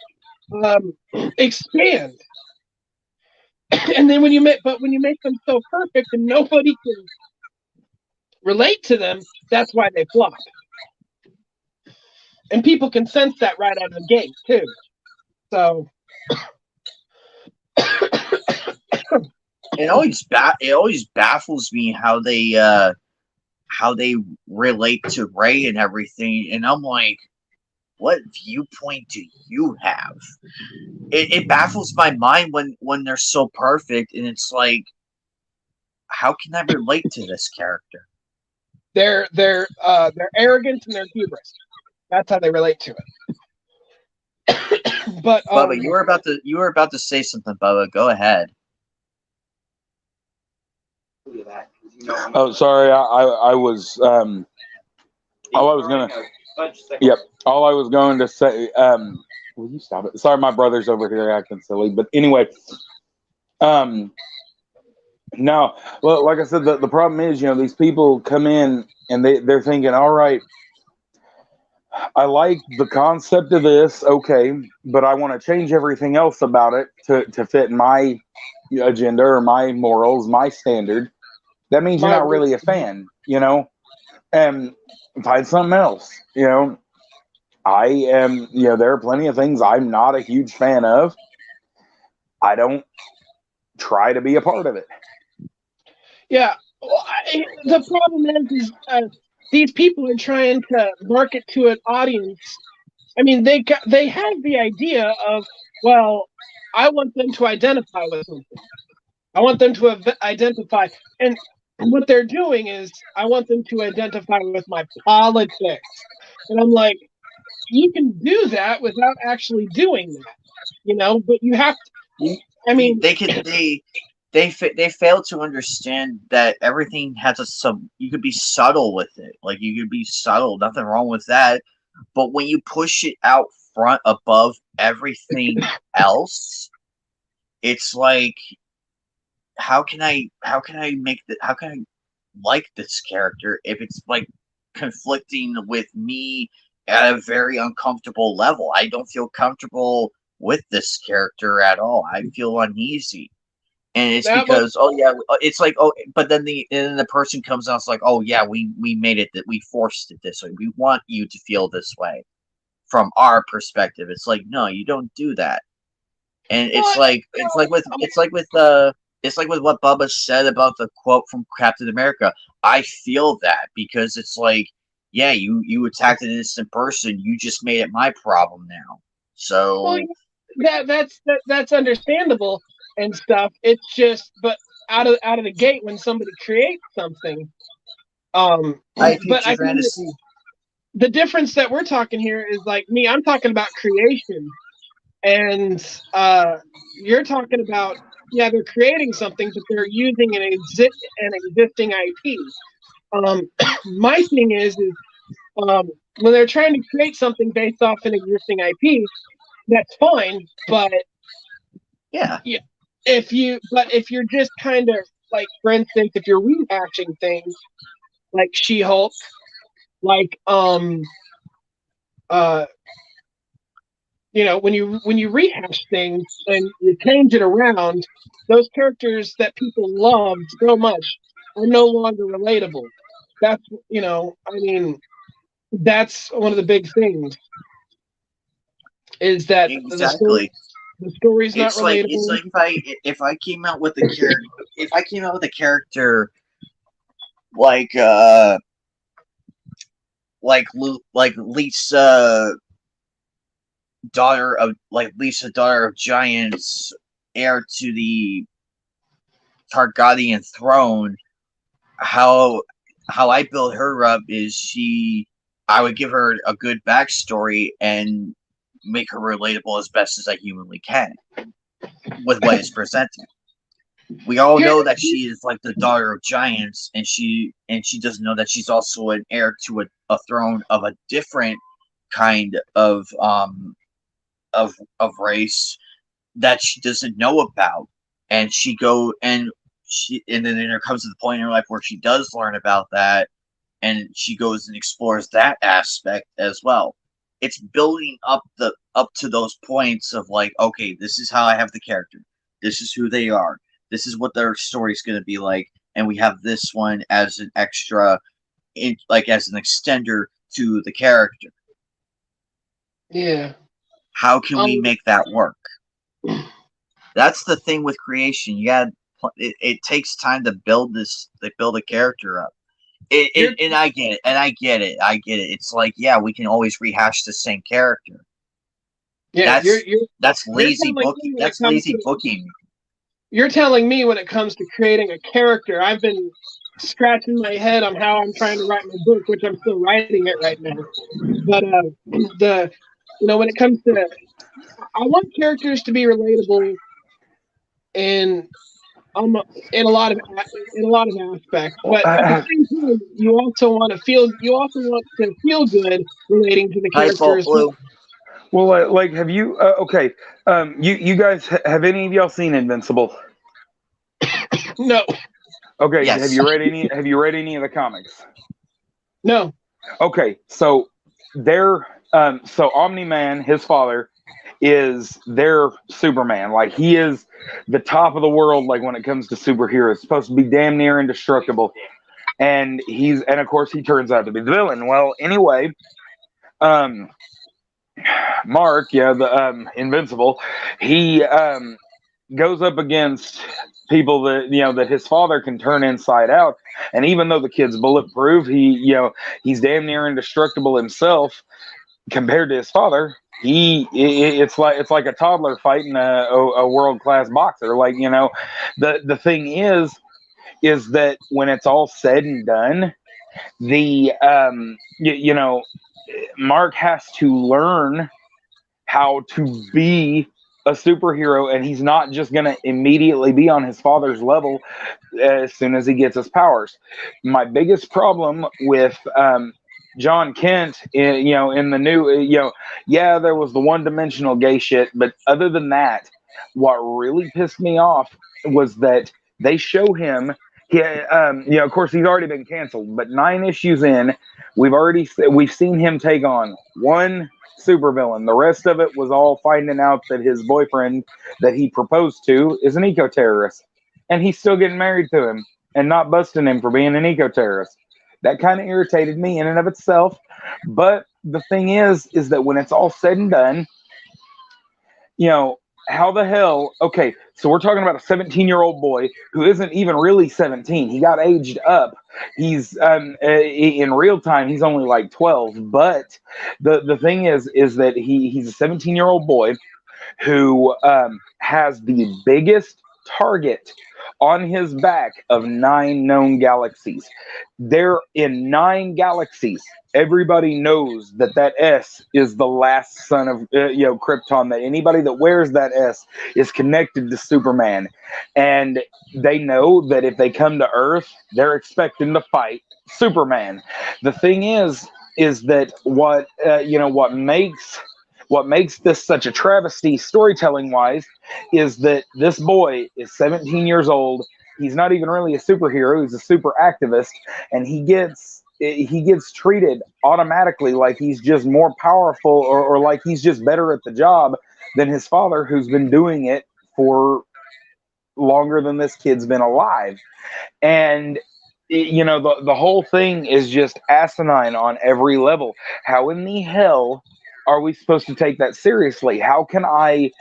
S3: expand. And then when you make them so perfect and nobody can relate to them, that's why they flop. And people can sense that right out of the gate too. So
S1: it always baffles me how they relate to Rey and everything, and I'm like, what viewpoint do you have? It baffles my mind when they're so perfect, and it's like, how can I relate to this character?
S3: They're arrogant and they're hubris. That's how they relate to it. But
S1: Bubba, you were about to say something, Bubba. Go ahead.
S5: Oh, sorry. I was all I was gonna. Yep. All I was going to say. Will you stop it? Sorry, my brother's over here acting silly. But anyway, no. Well, like I said, the problem is, these people come in and they're thinking, all right, I like the concept of this, okay, but I want to change everything else about it to fit my agenda or my morals, my standard. That means you're not really a fan, and find something else. I am, there are plenty of things I'm not a huge fan of. I don't try to be a part of it.
S3: Yeah. Well, the problem is these people are trying to market to an audience. I mean, they have the idea of, well, I want them to identify with something. I want them to identify, and what they're doing is, I want them to identify with my politics. And I'm like, you can do that without actually doing that, but you have to. I mean,
S1: they fail to understand that everything has you could be subtle with it. Like, you could be subtle, nothing wrong with that. But when you push it out front above everything else, it's like, how can I like this character if it's like conflicting with me at a very uncomfortable level? I don't feel comfortable with this character at all. I feel uneasy. And it's because, it's like, but then the person comes out, it's like, oh yeah, we made it, that we forced it this way. We want you to feel this way from our perspective. It's like, no, you don't do that. And it's like with what Bubba said about the quote from Captain America. I feel that, because it's like, yeah, you attacked an innocent person, you just made it my problem now. So
S3: that's understandable and stuff. It's just, but out of the gate, when somebody creates something, but I think the difference that we're talking here is, like, me, I'm talking about creation, and you're talking about, yeah, they're creating something, but they're using an existing IP. My thing is when they're trying to create something based off an existing IP, that's fine, but
S1: yeah,
S3: if you're just kind of, like, for instance, if you're rehashing things like She-Hulk, like when you rehash things and you change it around, those characters that people loved so much are no longer relatable. That's I mean, that's one of the big things, is that
S1: exactly.
S3: The story's not relatable.
S1: It's like if I came out with a character like Lisa, daughter of giants, heir to the Targaryen throne, how I build her up is I would give her a good backstory and make her relatable as best as I humanly can with what is presented. We all know that she is like the daughter of giants, and she doesn't know that she's also an heir to a throne of a different kind of race that she doesn't know about. And then there comes to the point in her life where she does learn about that, and she goes and explores that aspect as well. It's building up to those points of, like, okay, this is how I have the character, this is who they are, this is what their story's going to be like, and we have this one as an extra, as an extender to the character.
S3: Yeah.
S1: How can we make that work? That's the thing with creation. It takes time to build a character up. And I get it. It's like, yeah, we can always rehash the same character.
S3: Yeah,
S1: that's lazy booking. That's lazy booking.
S3: You're telling me, when it comes to creating a character, I've been scratching my head on how I'm trying to write my book, which I'm still writing it right now. But when it comes to, I want characters to be relatable in a lot of aspects, but at the same time, you also want to feel good relating to the characters.
S5: Well, like, have you? Okay, you guys, have any of y'all seen Invincible?
S3: No.
S5: Okay.
S1: Yes.
S5: Have you read any of the comics?
S3: No.
S5: Okay, so Omni Man, his father, is their Superman. Like, he is the top of the world, like, when it comes to superheroes. Supposed to be damn near indestructible. and of course he turns out to be the villain. Well, anyway, Mark, the Invincible, he goes up against people that that his father can turn inside out, and even though the kid's bulletproof, he's damn near indestructible himself compared to his father. It's like a toddler fighting a world class boxer. Like, the thing is that when it's all said and done, the Mark has to learn how to be a superhero, and he's not just going to immediately be on his father's level as soon as he gets his powers. My biggest problem with John Kent, in the new, there was the one-dimensional gay shit, but other than that, what really pissed me off was that they show him. Of course, he's already been canceled, but 9 issues in, we've seen him take on one supervillain. The rest of it was all finding out that his boyfriend that he proposed to is an eco-terrorist, and he's still getting married to him and not busting him for being an eco-terrorist. That kind of irritated me in and of itself. But the thing is that when it's all said and done, how the hell? Okay, so we're talking about a 17-year-old boy who isn't even really 17. He got aged up. He's in real time, he's only like 12. But the thing is that he's a 17-year-old boy who has the biggest target on his back of 9 known galaxies. They're in 9 galaxies. Everybody knows that S is the last son of Krypton. That anybody that wears that S is connected to Superman, and they know that if they come to Earth, they're expecting to fight Superman. The thing is that what makes this such a travesty storytelling wise is that this boy is 17 years old. He's not even really a superhero. He's a super activist, and he gets treated automatically like he's just more powerful or like he's just better at the job than his father, who's been doing it for longer than this kid's been alive. And the whole thing is just asinine on every level. How in the hell are we supposed to take that seriously? How can I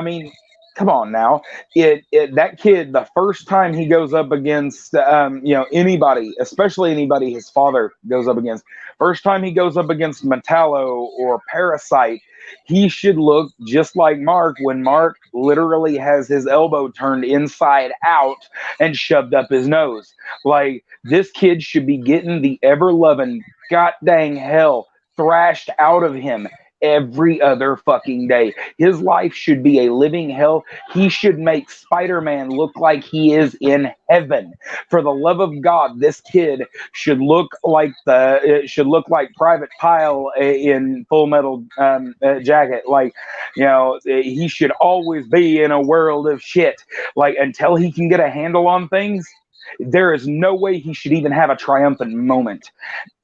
S5: mean, come on now. That kid, the first time he goes up against anybody, especially anybody his father goes up against, first time he goes up against Metallo or Parasite, he should look just like Mark when Mark literally has his elbow turned inside out and shoved up his nose. Like, this kid should be getting the ever-loving god dang hell thrashed out of him every other fucking day. His life should be a living hell. He should make Spider-Man look like he is in heaven. For the love of God, this kid should look like Private Pile in Full Metal Jacket. Like, he should always be in a world of shit. Like, until he can get a handle on things, there is no way he should even have a triumphant moment.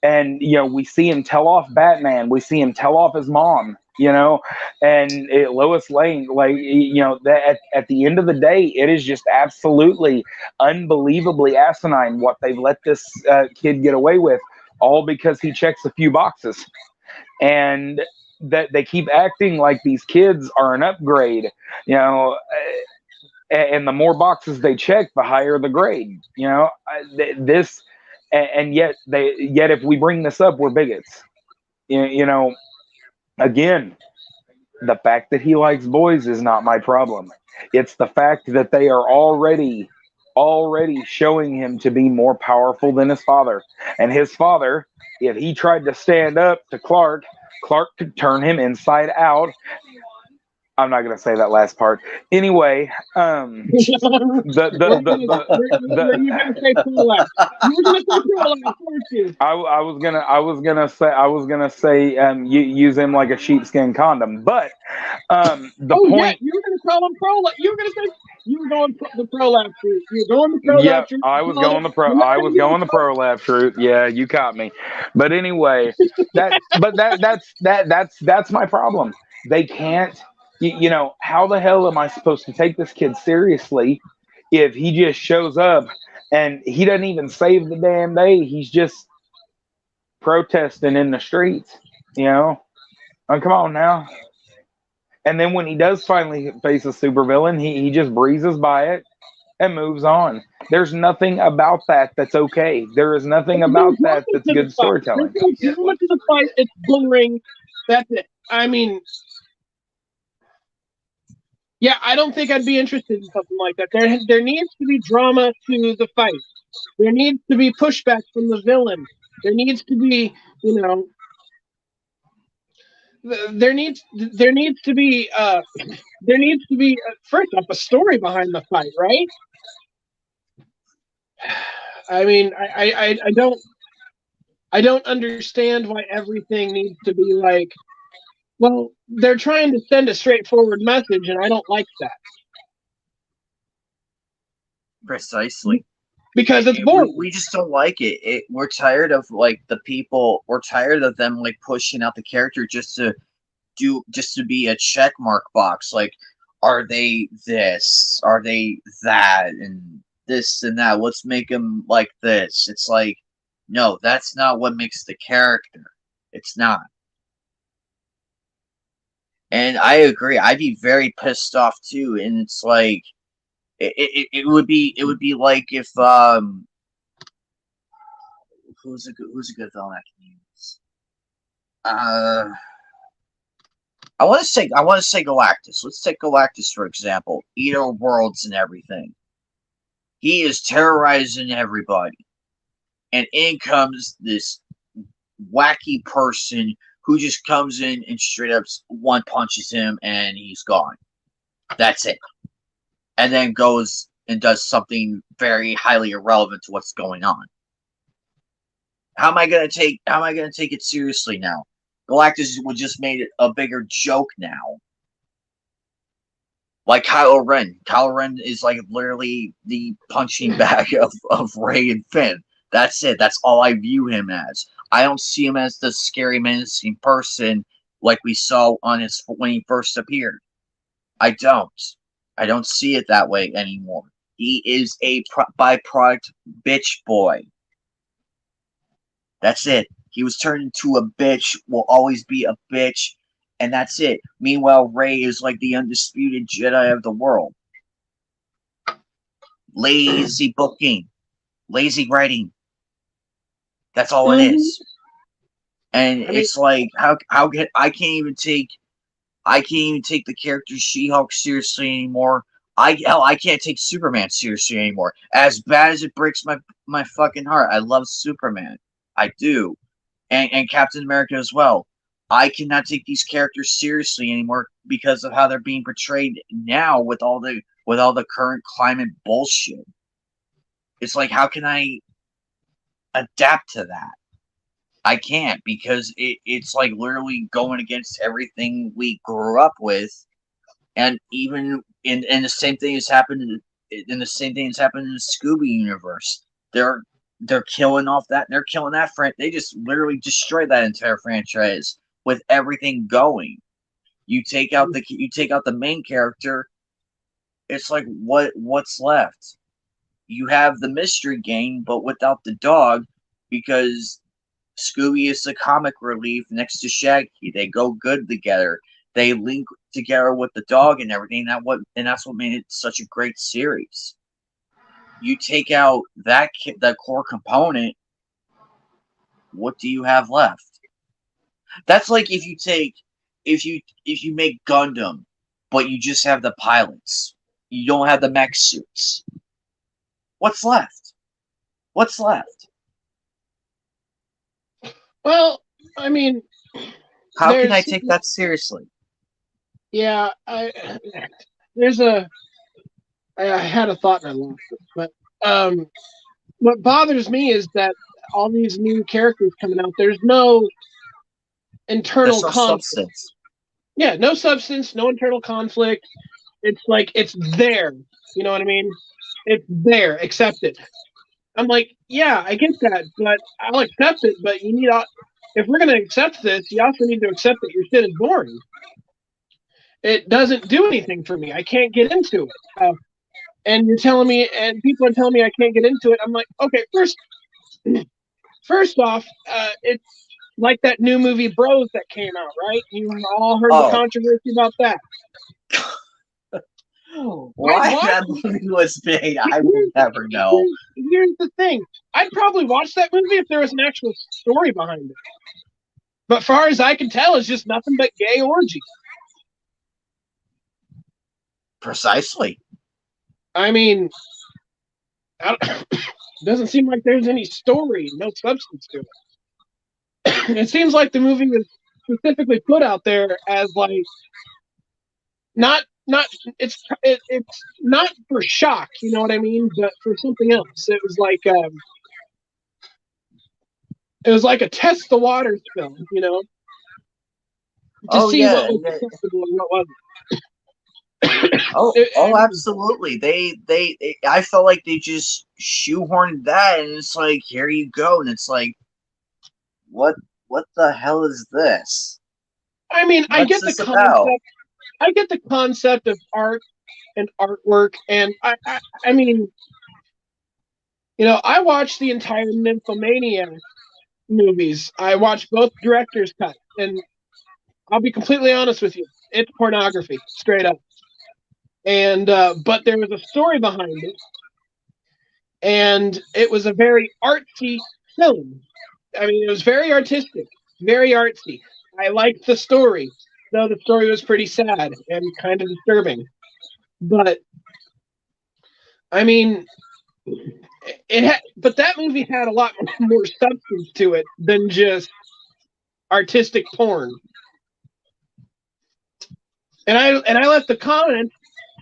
S5: And we see him tell off Batman, we see him tell off his mom, and Lois Lane. Like, that at the end of the day, it is just absolutely unbelievably asinine what they've let this kid get away with, all because he checks a few boxes. And that they keep acting like these kids are an upgrade, and the more boxes they check, the higher the grade. This, and yet if we bring this up, we're bigots. Again, the fact that he likes boys is not my problem. It's the fact that they are already showing him to be more powerful than his father. And his father, if he tried to stand up to Clark could turn him inside out. I'm not going to say that last part. Anyway, the I was gonna say you use him like a sheepskin condom, but the point. Yeah,
S3: you were going to call him prolapse. You were going to say you were going the prolapse route. You were going the prolapse route.
S5: I was going the prolapse route. Yeah, you caught me. But anyway, that's my problem. They can't. How the hell am I supposed to take this kid seriously if he just shows up And he doesn't even save the damn day. He's just protesting in the streets, you know? Oh, come on now. And then when he does finally face a supervillain, he just breezes by it and moves on. There's nothing about that that's okay. There is nothing about that that's good storytelling.
S3: There's drama to the fight. It's boring. That's it. I mean, yeah, I don't think I'd be interested in something like that. There needs to be drama to the fight. There needs to be pushback from the villain. There needs to be, you know, there needs to be first off a story behind the fight, right? I mean, I don't understand why everything needs to be like, well, they're trying to send a straightforward message, and I don't like that.
S1: Precisely.
S3: Because it's boring.
S1: We just don't like it. We're tired of like the people. We're tired of them like pushing out the character just to be a check mark box. Like, are they this? Are they that? And this and that. Let's make them like this. It's like, no, that's not what makes the character. It's not. And I agree. I'd be very pissed off too. And it's like, it would be like if who's a good villain I can use? I want to say Galactus. Let's take Galactus for example. Eater of Worlds and everything. He is terrorizing everybody, and in comes this wacky person who just comes in and straight up one punches him and he's gone. That's it. And then goes and does something very highly irrelevant to what's going on. How am I gonna take it seriously now? Galactus would just made it a bigger joke now. Like Kylo Ren. Kylo Ren is like literally the punching bag of Rey and Finn. That's it. That's all I view him as. I don't see him as the scary, menacing person like we saw on when he first appeared. I don't see it that way anymore. He is a byproduct bitch boy. That's it. He was turned into a bitch, will always be a bitch, and that's it. Meanwhile, Rey is like the undisputed Jedi of the world. Lazy booking. Lazy writing. That's all it is. And it's like, how can I can't even take the character She-Hulk seriously anymore. I can't take Superman seriously anymore. As bad as it breaks my fucking heart, I love Superman. I do. And Captain America as well. I cannot take these characters seriously anymore because of how they're being portrayed now with all the current climate bullshit. It's like, how can I adapt to that? I can't, because it's like literally going against everything we grew up with, and even in the same thing has happened in the Scooby Universe. They're killing off that. They're killing that they just literally destroyed that entire franchise with everything going. You take out the main character. It's like what's left? You have the mystery gang, but without the dog, because Scooby is the comic relief next to Shaggy. They go good together. They link together with the dog and everything. That's what made it such a great series. You take out that core component, what do you have left? That's like if you make Gundam, but you just have the pilots. You don't have the mech suits. What's left? What's left?
S3: Well, I mean,
S1: how can I take that seriously?
S3: Yeah, I had a thought and I lost it. But what bothers me is that all these new characters coming out, there's no internal conflict. Substance. Yeah, no substance, no internal conflict. It's like it's there. You know what I mean? It's there. Accept it. I'm like, yeah, I get that, but I'll accept it. But you need, if we're going to accept this, you also need to accept that your shit is boring. It doesn't do anything for me. I can't get into it. and you're telling me, and people are telling me I can't get into it. I'm like, okay, first off, it's like that new movie Bros that came out, right? You all heard the controversy about that.
S1: Why that movie was made, I will never know.
S3: Here's the thing. I'd probably watch that movie if there was an actual story behind it. But far as I can tell, it's just nothing but gay orgy.
S1: Precisely.
S3: I mean, it doesn't seem like there's any story, no substance to it. It seems like the movie was specifically put out there as like it's not for shock, you know what I mean, but for something else. It was like a test the waters film, you know, to see what was acceptable and what wasn't.
S1: Absolutely. They I felt like they just shoehorned that, and it's like, here you go, and it's like, what the hell is this?
S3: I mean, I get the concept. I get the concept of art and artwork, and I mean, you know, I watched the entire Nymphomaniac movies. I watched both director's cut, and I'll be completely honest with you, it's pornography, straight up. And but there was a story behind it, and it was a very artsy film. I mean, it was very artistic, very artsy. I liked the story, though the story was pretty sad and kind of disturbing. But I mean, but that movie had a lot more substance to it than just artistic porn. And I left the comment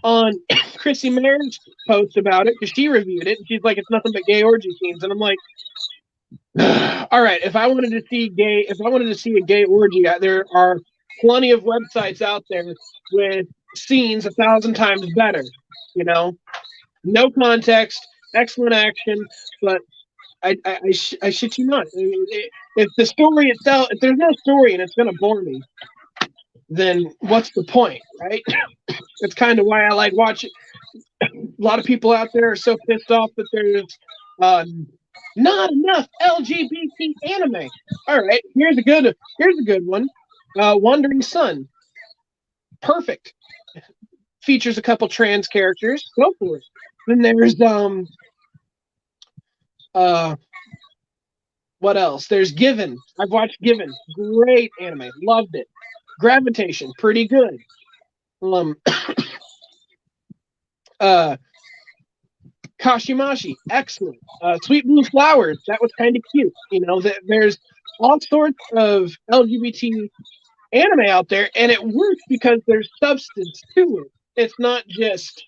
S3: on Chrissy Mayr's post about it because she reviewed it, and she's like, it's nothing but gay orgy scenes, and I'm like, all right, if I wanted to see a gay orgy, there are plenty of websites out there with scenes 1,000 times better, you know, no context, excellent action, but I shit you not. If the story itself, if there's no story and it's gonna bore me, then what's the point, right? That's kind of why I like watching. A lot of people out there are so pissed off that there's not enough LGBT anime. All right, here's a good one. Wandering Sun. Perfect. Features a couple trans characters. Go for it. Then there's what else? There's Given. I've watched Given. Great anime. Loved it. Gravitation. Pretty good. Kashimashi, excellent. Sweet Blue Flowers, that was kind of cute. You know, there's all sorts of LGBT anime out there, and it works because there's substance to it. It's not just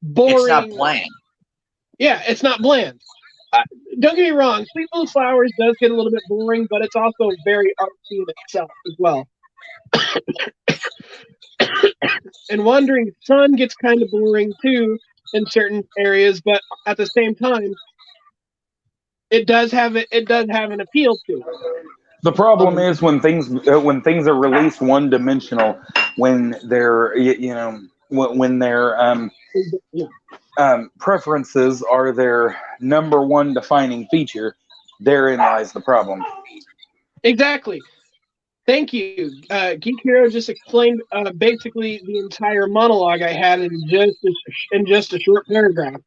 S3: boring.
S1: It's not bland.
S3: Yeah, it's not bland. Don't get me wrong, Sweet Blue Flowers does get a little bit boring, but it's also very artsy in itself as well. And Wandering Sun gets kind of boring too in certain areas, but at the same time, it does have an appeal to it.
S5: The problem is when things are released one dimensional, when they're when their preferences are their number one defining feature, therein lies the problem.
S3: Exactly. Thank you. Geek Hero just explained basically the entire monologue I had in just a short paragraph.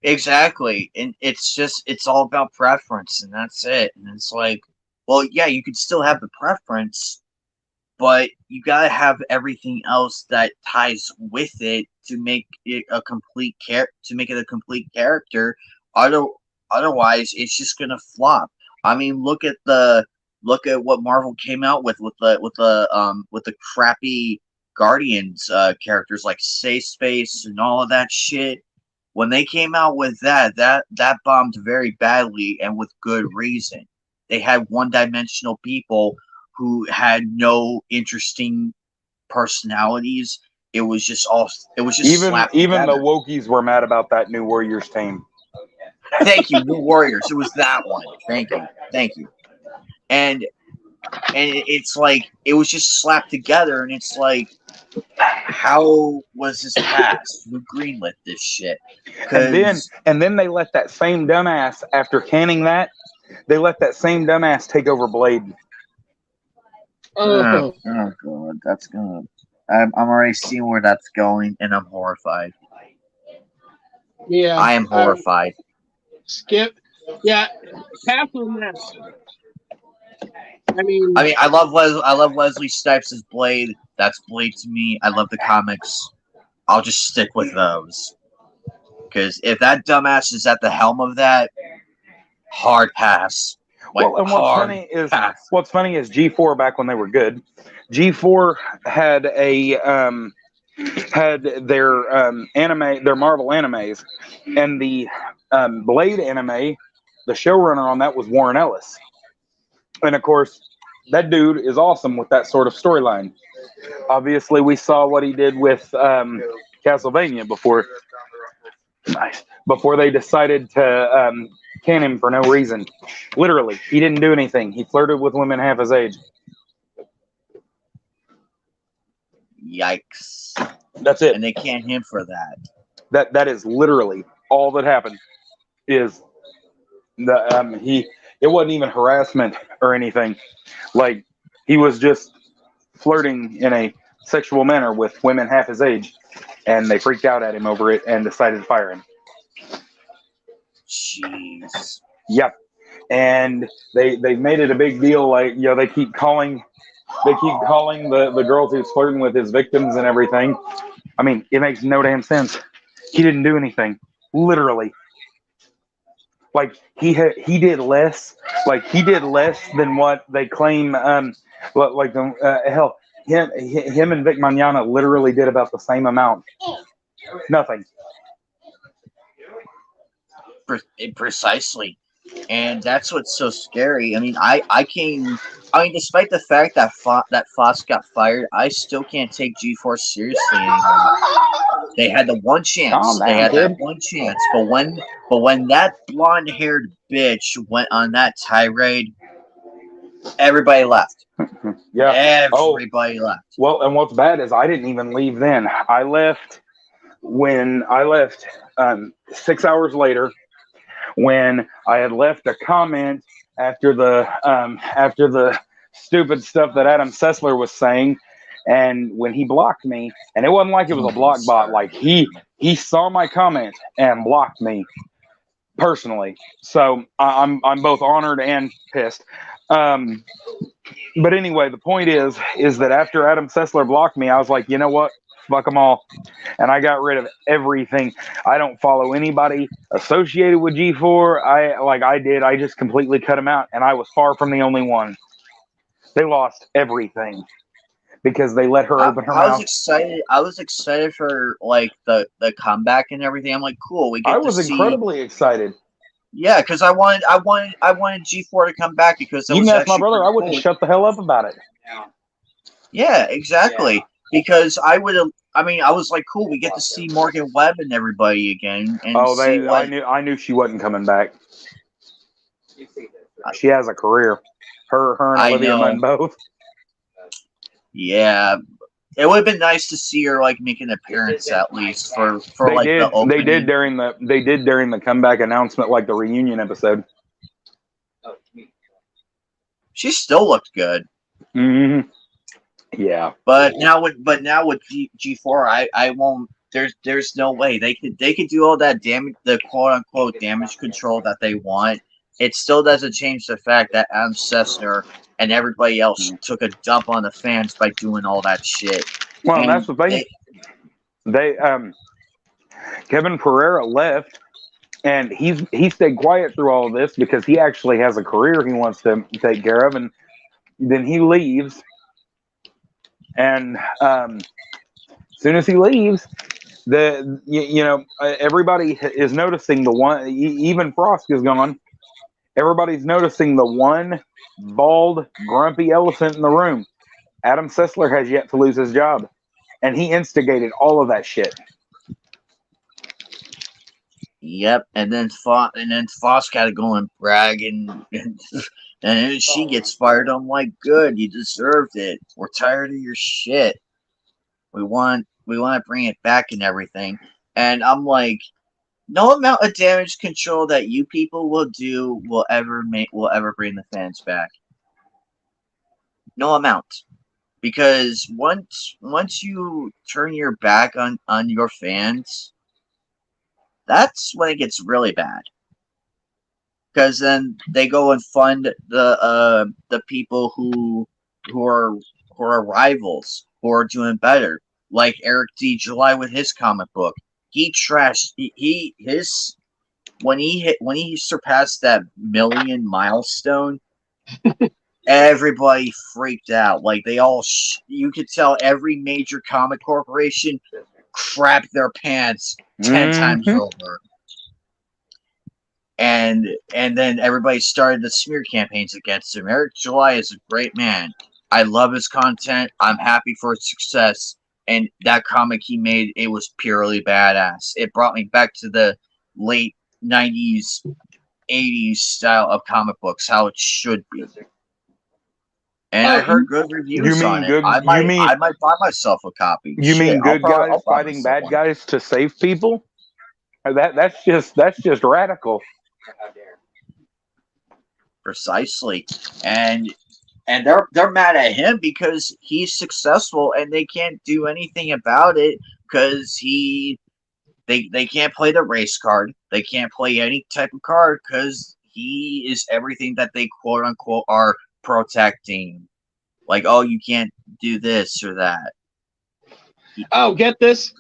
S1: Exactly. And it's all about preference, and that's it. And it's like, well, yeah, you could still have the preference, but you gotta have everything else that ties with it to make it a complete character. Otherwise, it's just gonna flop. I mean, look at what Marvel came out with the crappy Guardians characters like Safe Space and all of that shit. When they came out with that bombed very badly, and with good reason. They had one-dimensional people who had no interesting personalities. It was just
S5: even the Wokies were mad about that New Warriors team.
S1: Thank you, New Warriors. It was that one. Thank you. And it's like it was just slapped together, and it's like, how was this passed? Who greenlit this shit?
S5: And then they let that same dumbass, after canning that, they let that same dumbass take over Blade.
S3: Oh,
S1: God, that's gonna. I'm already seeing where that's going, and I'm horrified.
S3: yeah.
S1: I am horrified.
S3: Skip. Yeah, pass on that. I mean,
S1: I love Wesley Snipes' Blade. That's Blade to me. I love the comics. I'll just stick with those. Because if that dumbass is at the helm of that, hard pass. Like,
S5: Well, and what's funny is G4 back when they were good. G4 had their anime, their Marvel animes, and the Blade anime. The showrunner on that was Warren Ellis, and of course, that dude is awesome with that sort of storyline. Obviously, we saw what he did with Castlevania before they decided to can him for no reason. Literally, he didn't do anything. He flirted with women half his age.
S1: Yikes.
S5: That's it.
S1: And they can't him for that.
S5: That is literally all that happened. Is it wasn't even harassment or anything. Like, he was just flirting in a sexual manner with women half his age, and they freaked out at him over it and decided to fire him.
S1: Jeez.
S5: Yep. And they made it a big deal. Like, you know, they keep calling the girls he's flirting with his victims and everything. I mean, it makes no damn sense. He didn't do anything. Literally. Like, he did less. Like, he did less than what they claim. Hell, him and Vic Mignogna literally did about the same amount. Nothing.
S1: Precisely. And that's what's so scary. I mean, despite the fact that Foss got fired, I still can't take G-Force seriously anymore. They had the one chance. That one chance. But when that blonde-haired bitch went on that tirade, everybody left.
S5: Yeah.
S1: Everybody left.
S5: Well, and what's bad is I didn't even leave then. I left 6 hours later, when I had left a comment after the stupid stuff that Adam Sessler was saying, and when he blocked me, and it wasn't like it was a block bot, like he saw my comment and blocked me personally. So I'm both honored and pissed. But anyway, the point is that after Adam Sessler blocked me, I was like, you know what? Fuck them all. And I got rid of everything. I don't follow anybody associated with G4. I just completely cut them out. And I was far from the only one. They lost everything because they let her open her mouth.
S1: I was excited for like the comeback and everything. I'm like, cool.
S5: I was incredibly excited.
S1: Yeah, because I wanted G4 to come back because
S5: you can ask my brother. I wouldn't shut the hell up about it.
S1: Yeah, exactly. Yeah. Because I was like, cool, we get to see Morgan Webb and everybody again. And
S5: I knew she wasn't coming back. She has a career. Her and Olivia Munn both.
S1: Yeah. It would have been nice to see her like make an appearance at least for the opening.
S5: They did during the comeback announcement, like the reunion episode.
S1: She still looked good.
S5: Mm-hmm. Yeah,
S1: but now with G4, I won't. There's no way they could do all that damage, the quote unquote damage control that they want. It still doesn't change the fact that Adam Sessler and everybody else took a dump on the fans by doing all that shit.
S5: Well, and that's the thing. They Kevin Pereira left, and he stayed quiet through all of this because he actually has a career he wants to take care of, and then he leaves. And as soon as he leaves, everybody is noticing the one. Even Frost is gone. Everybody's noticing the one bald, grumpy elephant in the room. Adam Sessler has yet to lose his job, and he instigated all of that shit.
S1: Yep, and then Foss got to go and brag, and then she gets fired. I'm like, good, you deserved it. We're tired of your shit. We want to bring it back and everything. And I'm like, no amount of damage control that you people will do will ever bring the fans back. No amount. Because once you turn your back on your fans, that's when it gets really bad. Because then they go and fund the people who are rivals, who are doing better, like Eric D. July with his comic book. He trashed when he surpassed that 1 million milestone. Everybody freaked out. Like they all, you could tell every major comic corporation crapped their pants 10 times over. And then everybody started the smear campaigns against him. Eric July is a great man. I love his content. I'm happy for his success. And that comic he made, it was purely badass. It brought me back to the late 90s, 80s style of comic books, how it should be. And I heard good reviews on it. I might buy myself a copy.
S5: You mean good guys fighting bad guys to save people? That's just radical.
S1: Precisely. And they're mad at him because he's successful and they can't do anything about it because they can't play the race card. They can't play any type of card because he is everything that they quote unquote are protecting. Like, oh, you can't do this or that.
S3: Oh, get this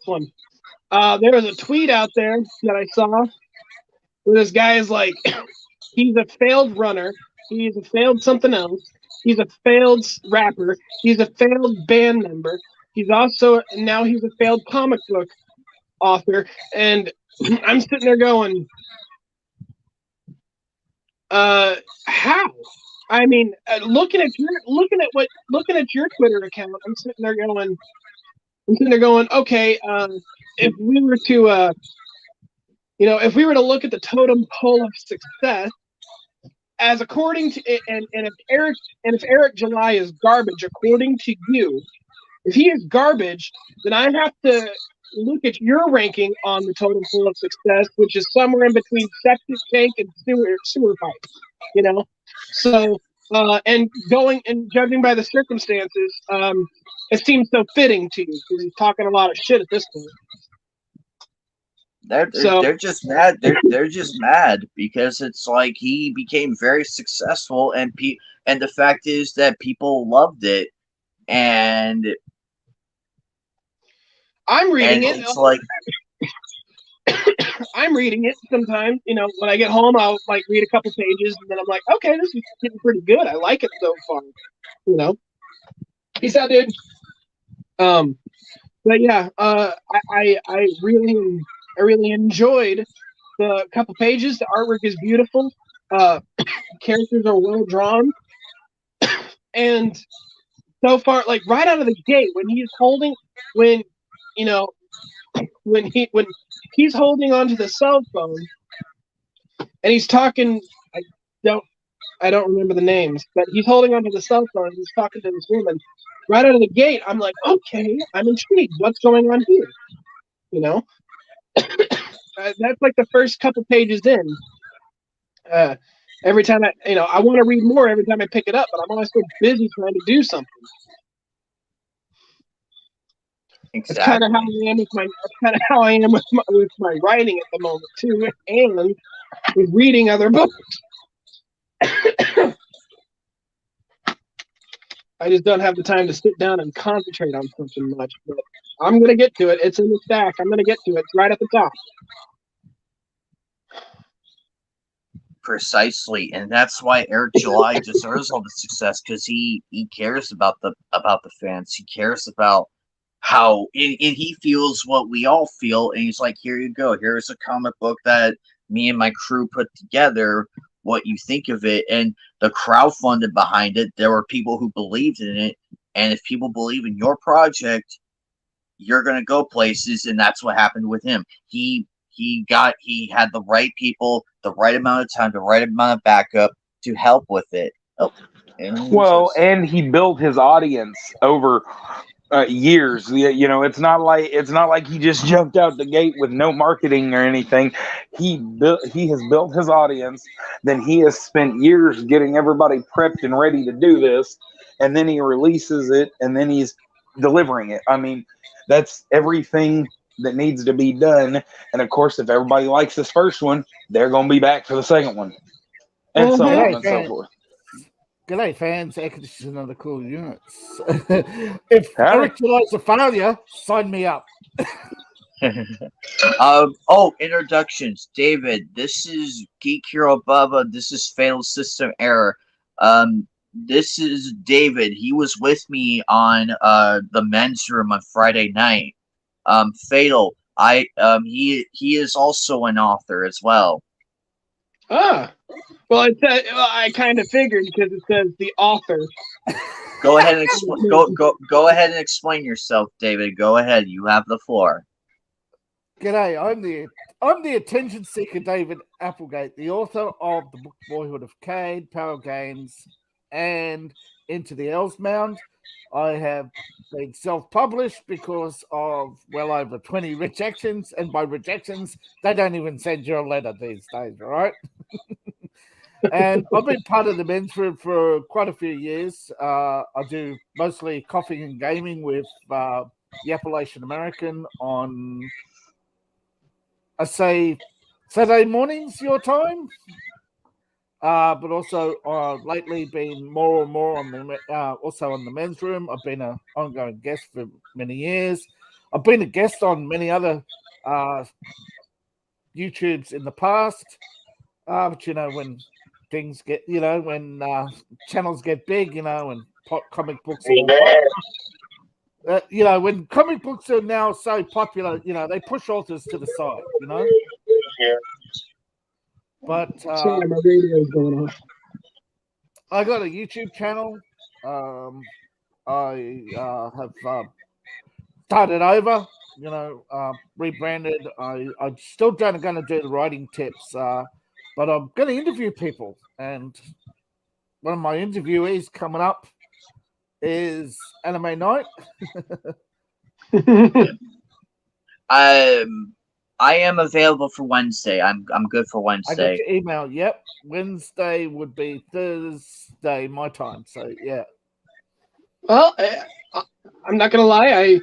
S3: one. There was a tweet out there that I saw where this guy is like, he's a failed runner. He's a failed something else. He's a failed rapper. He's a failed band member. He's also, now he's a failed comic book author. And I'm sitting there going, how? I mean, looking at your Twitter account, I'm sitting there going, okay, if we were to, if we were to look at the totem pole of success, as according to, and if Eric July is garbage, according to you, if he is garbage, then I have to look at your ranking on the totem pole of success, which is somewhere in between septic tank and sewer pipe, So, and judging by the circumstances, it seems so fitting to you because he's talking a lot of shit at this point.
S1: They're just mad. They're just mad because it's like he became very successful, and the fact is that people loved it, and
S3: I'm reading it.
S1: It's like
S3: I'm reading it sometimes. When I get home, I'll read a couple pages, and then I'm like, okay, this is getting pretty good. I like it so far. Peace out, dude. But yeah, I really enjoyed the couple pages. The artwork is beautiful. Characters are well drawn, and so far, right out of the gate, when he's holding onto the cell phone, and he's talking. I don't remember the names, but he's holding onto the cell phone. And he's talking to this woman. Right out of the gate, I'm like, okay, I'm intrigued. What's going on here? That's like the first couple pages in. Every time I want to read more every time I pick it up, but I'm always so busy trying to do something.
S1: Exactly.
S3: That's kind of how I am with my writing at the moment too, and with reading other books. I just don't have the time to sit down and concentrate on something much, but I'm gonna get to it. It's in the stack. I'm gonna get to it. It's right at the top.
S1: Precisely, and that's why Eric July deserves all the success because he cares about the fans. He cares about how and he feels what we all feel, and he's like, here you go. Here's a comic book that me and my crew put together. What you think of it, and the crowdfunded behind it. There were people who believed in it, and if people believe in your project, you're gonna go places, and that's what happened with him. He had the right people, the right amount of time, the right amount of backup to help with it.
S5: And he built his audience over years. You know, it's not like he just jumped out the gate with no marketing or anything. He has built his audience. Then he has spent years getting everybody prepped and ready to do this, and then he releases it, and then he's delivering it. I mean, that's everything that needs to be done. And of course, if everybody likes this first one, they're going to be back for the second one, and so on and so forth.
S6: G'day, fans. Air conditioning on the cool units. If Eric July's a failure, sign me up.
S1: Introductions. David, this is Geek Hero Bubba. This is Fatal System Error. This is David. He was with me on the men's room on Friday night. Fatal. He is also an author as well.
S3: Ah. Well, I kind of figured because it says the author.
S1: Go ahead and go ahead and explain yourself, David. Go ahead. You have the floor.
S6: G'day. I'm the attention seeker, David Applegate, the author of the book Boyhood of Cade, Power Games, and Into the Elsmound. I have been self-published because of well over 20 rejections, and by rejections, they don't even send you a letter these days, all right? And I've been part of the men's room for quite a few years. I do mostly coffee and gaming with the Appalachian American on, I say, Saturday mornings, your time. But also lately been more and more on the also on the men's room. I've been an ongoing guest for many years. I've been a guest on many other YouTubes in the past. But you know, when things get, you know, when channels get big, you know, and comic books are you know, when comic books are now so popular, you know, they push authors to the side, you know.
S3: Yeah.
S6: But
S3: sorry, my radio's going off.
S6: I got a YouTube channel. I have started over, you know, rebranded. I'm still going to do the writing tips, but I'm going to interview people. And one of my interviewees coming up is Anime Night.
S1: I am available for Wednesday. I'm good for Wednesday.
S6: I got your email. Yep, Wednesday would be Thursday my time. So yeah.
S3: Well, I'm not gonna lie.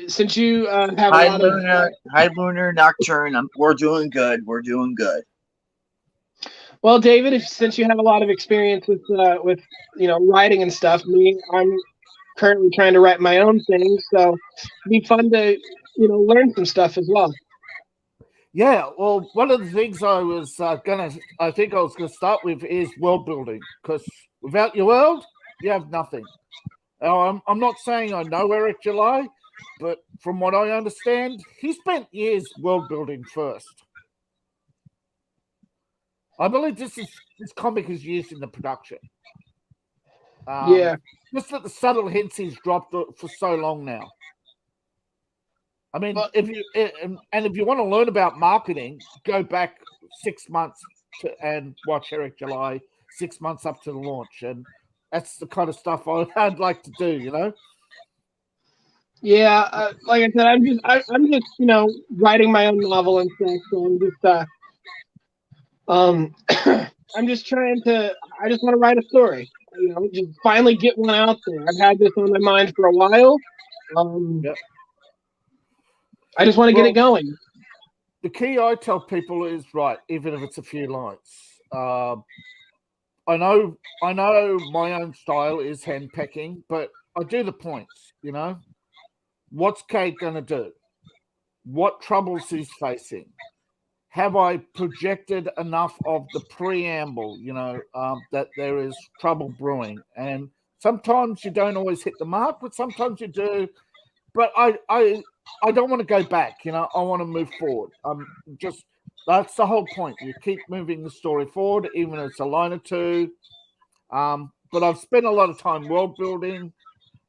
S3: Since you have a lot of
S1: Hi Lunar Nocturne. We're doing good.
S3: Well, David, since you have a lot of experience with you know, writing and stuff, I'm currently trying to write my own thing, so it'd be fun to, you know, learn some stuff as well.
S6: Yeah, well, one of the things I was gonna start with is world building, because without your world, you have nothing. Now, I'm not saying I know Eric July, but from what I understand, he spent years world building first. I believe this comic is used in the production.
S3: Yeah.
S6: Just that the subtle hints he's dropped for so long now. I mean, if you want to learn about marketing, go back 6 months and watch Eric July 6 months up to the launch, and that's the kind of stuff I'd like to do, you know.
S3: Yeah, like I said, I'm just you know, writing my own novel and stuff, so I'm just trying to. I just want to write a story. You know, just finally get one out there. I've had this on my mind for a while.
S6: Yep.
S3: I just want to get it going.
S6: The key I tell people is, right, even if it's a few lines. I know my own style is handpecking, but I do the points, you know. What's Cade going to do? What troubles he's facing? Have I projected enough of the preamble, you know, that there is trouble brewing? And sometimes you don't always hit the mark, but sometimes you do. But I don't want to go back, you know. I want to move forward. That's the whole point. You keep moving the story forward, even if it's a line or two. But I've spent a lot of time world building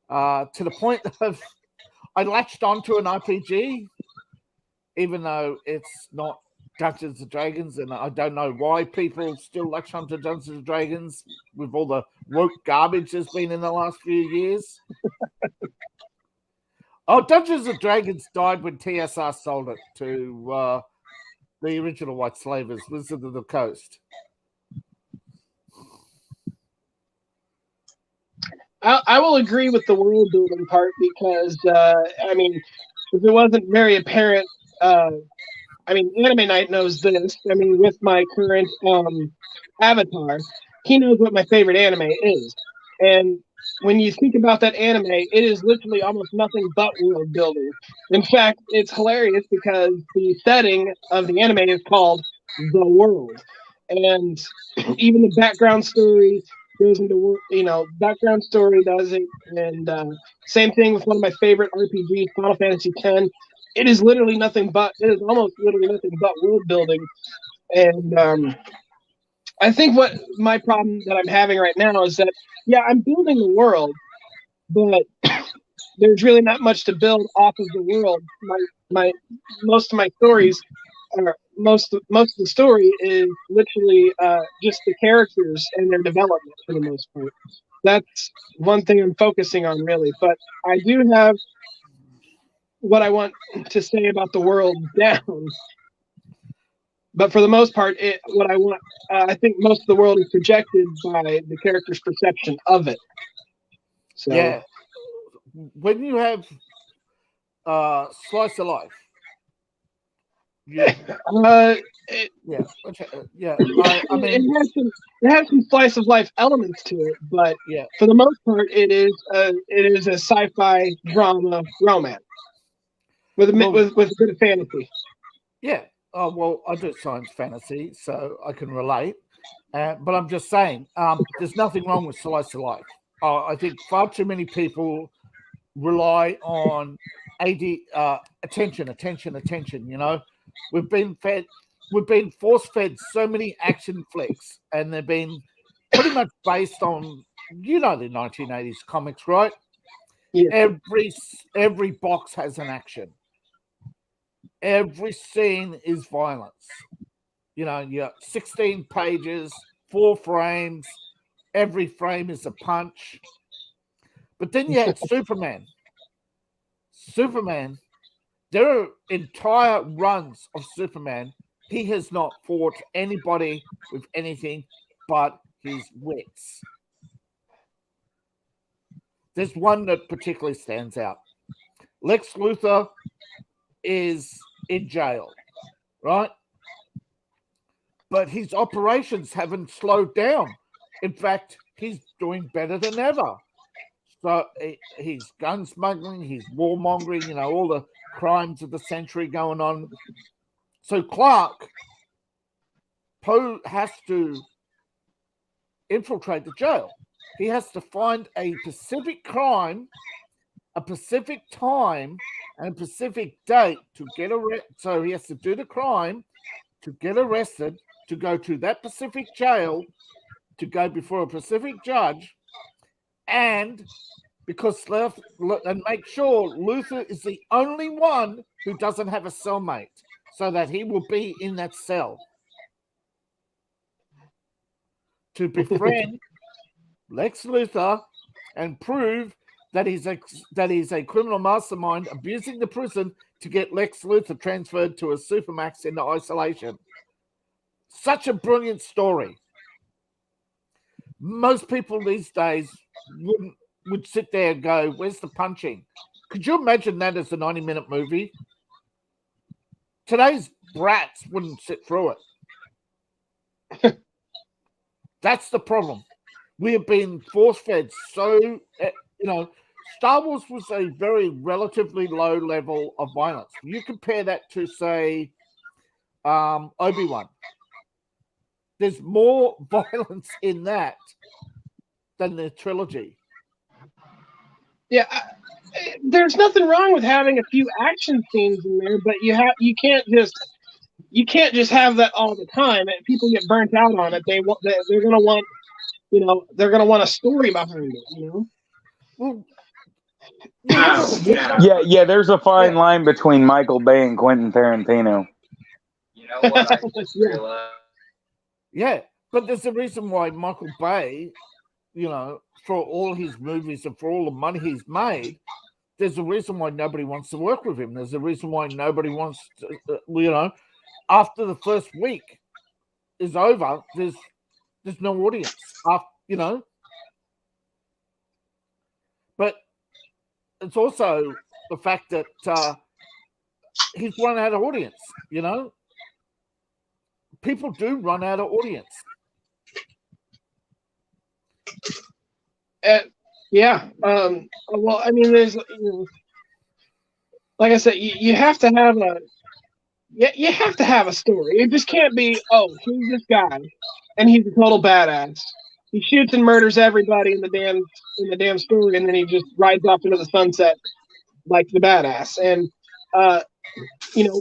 S6: to the point that I latched onto an RPG, even though it's not Dungeons and Dragons, and I don't know why people still latch onto Dungeons and Dragons with all the woke garbage there's been in the last few years. Oh, Dungeons and Dragons died when TSR sold it to the original white slavers, Wizard of the Coast.
S3: I will agree with the world building part because I mean, if it wasn't very apparent, I mean, Anime Night knows this. I mean, with my current avatar, he knows what my favorite anime is, and when you think about that anime, it is literally almost nothing but world building. In fact, it's hilarious because the setting of the anime is called the world, and even the background story goes into background story does it, and same thing with one of my favorite RPGs, Final Fantasy X. It is literally nothing but it is almost literally nothing but world building, and I think what my problem that I'm having right now is that yeah, I'm building the world, but there's really not much to build off of the world. My most of my stories most of the story is literally just the characters and their development for the most part. That's one thing I'm focusing on really. But I do have what I want to say about the world down. But for the most part, what I want, I think most of the world is projected by the character's perception of it. So
S6: yeah, when you have slice of life,
S3: yeah.
S6: I
S3: It
S6: mean,
S3: has some slice of life elements to it, but
S6: yeah,
S3: for the most part, it is a sci-fi drama romance with a bit of fantasy.
S6: Yeah. Oh well, I do science fantasy, so I can relate. But I'm just saying, there's nothing wrong with slice of life. I think far too many people rely on attention. You know, we've been force fed so many action flicks, and they've been pretty much based on the 1980s comics, right?
S3: Yeah.
S6: Every box has an action. Every scene is violence. You 16 pages, 4 frames. Every frame is a punch. But then you had Superman. There are entire runs of Superman. He has not fought anybody with anything but his wits. There's one that particularly stands out. Lex Luthor is in jail, right? But his operations haven't slowed down. In fact, he's doing better than ever. So he's gun smuggling, he's warmongering, all the crimes of the century going on. So Clark Poe has to infiltrate the jail. He has to find a specific crime, a specific time, and a specific date to get arrested. So he has to do the crime, to get arrested, to go to that specific jail, to go before a specific judge, and make sure Luthor is the only one who doesn't have a cellmate, so that he will be in that cell to befriend Lex Luthor and prove that he's a criminal mastermind abusing the prison to get Lex Luthor transferred to a supermax into isolation. Such a brilliant story. Most people these days would sit there and go, where's the punching? Could you imagine that as a 90-minute movie? Today's brats wouldn't sit through it. That's the problem. We have been force-fed so, Star Wars was a very relatively low level of violence. You compare that to, say, Obi-Wan. There's more violence in that than the trilogy.
S3: Yeah, there's nothing wrong with having a few action scenes in there, but you can't just have that all the time. And people get burnt out on it. They're gonna want, they're gonna want a story behind it.
S6: Well,
S5: yeah. There's a fine line between Michael Bay and Quentin Tarantino.
S1: You know what I just realized?
S6: Yeah, but there's a reason why Michael Bay, for all his movies and for all the money he's made, there's a reason why nobody wants to work with him. There's a reason why nobody wants to, after the first week is over, there's no audience. But it's also the fact that he's run out of audience, People do run out of audience.
S3: Yeah. Well, I mean, there's, like I said, you have to have you have to have a story. It just can't be, oh, here's this guy, and he's a total badass. He shoots and murders everybody in the damn story, and then he just rides off into the sunset like the badass. And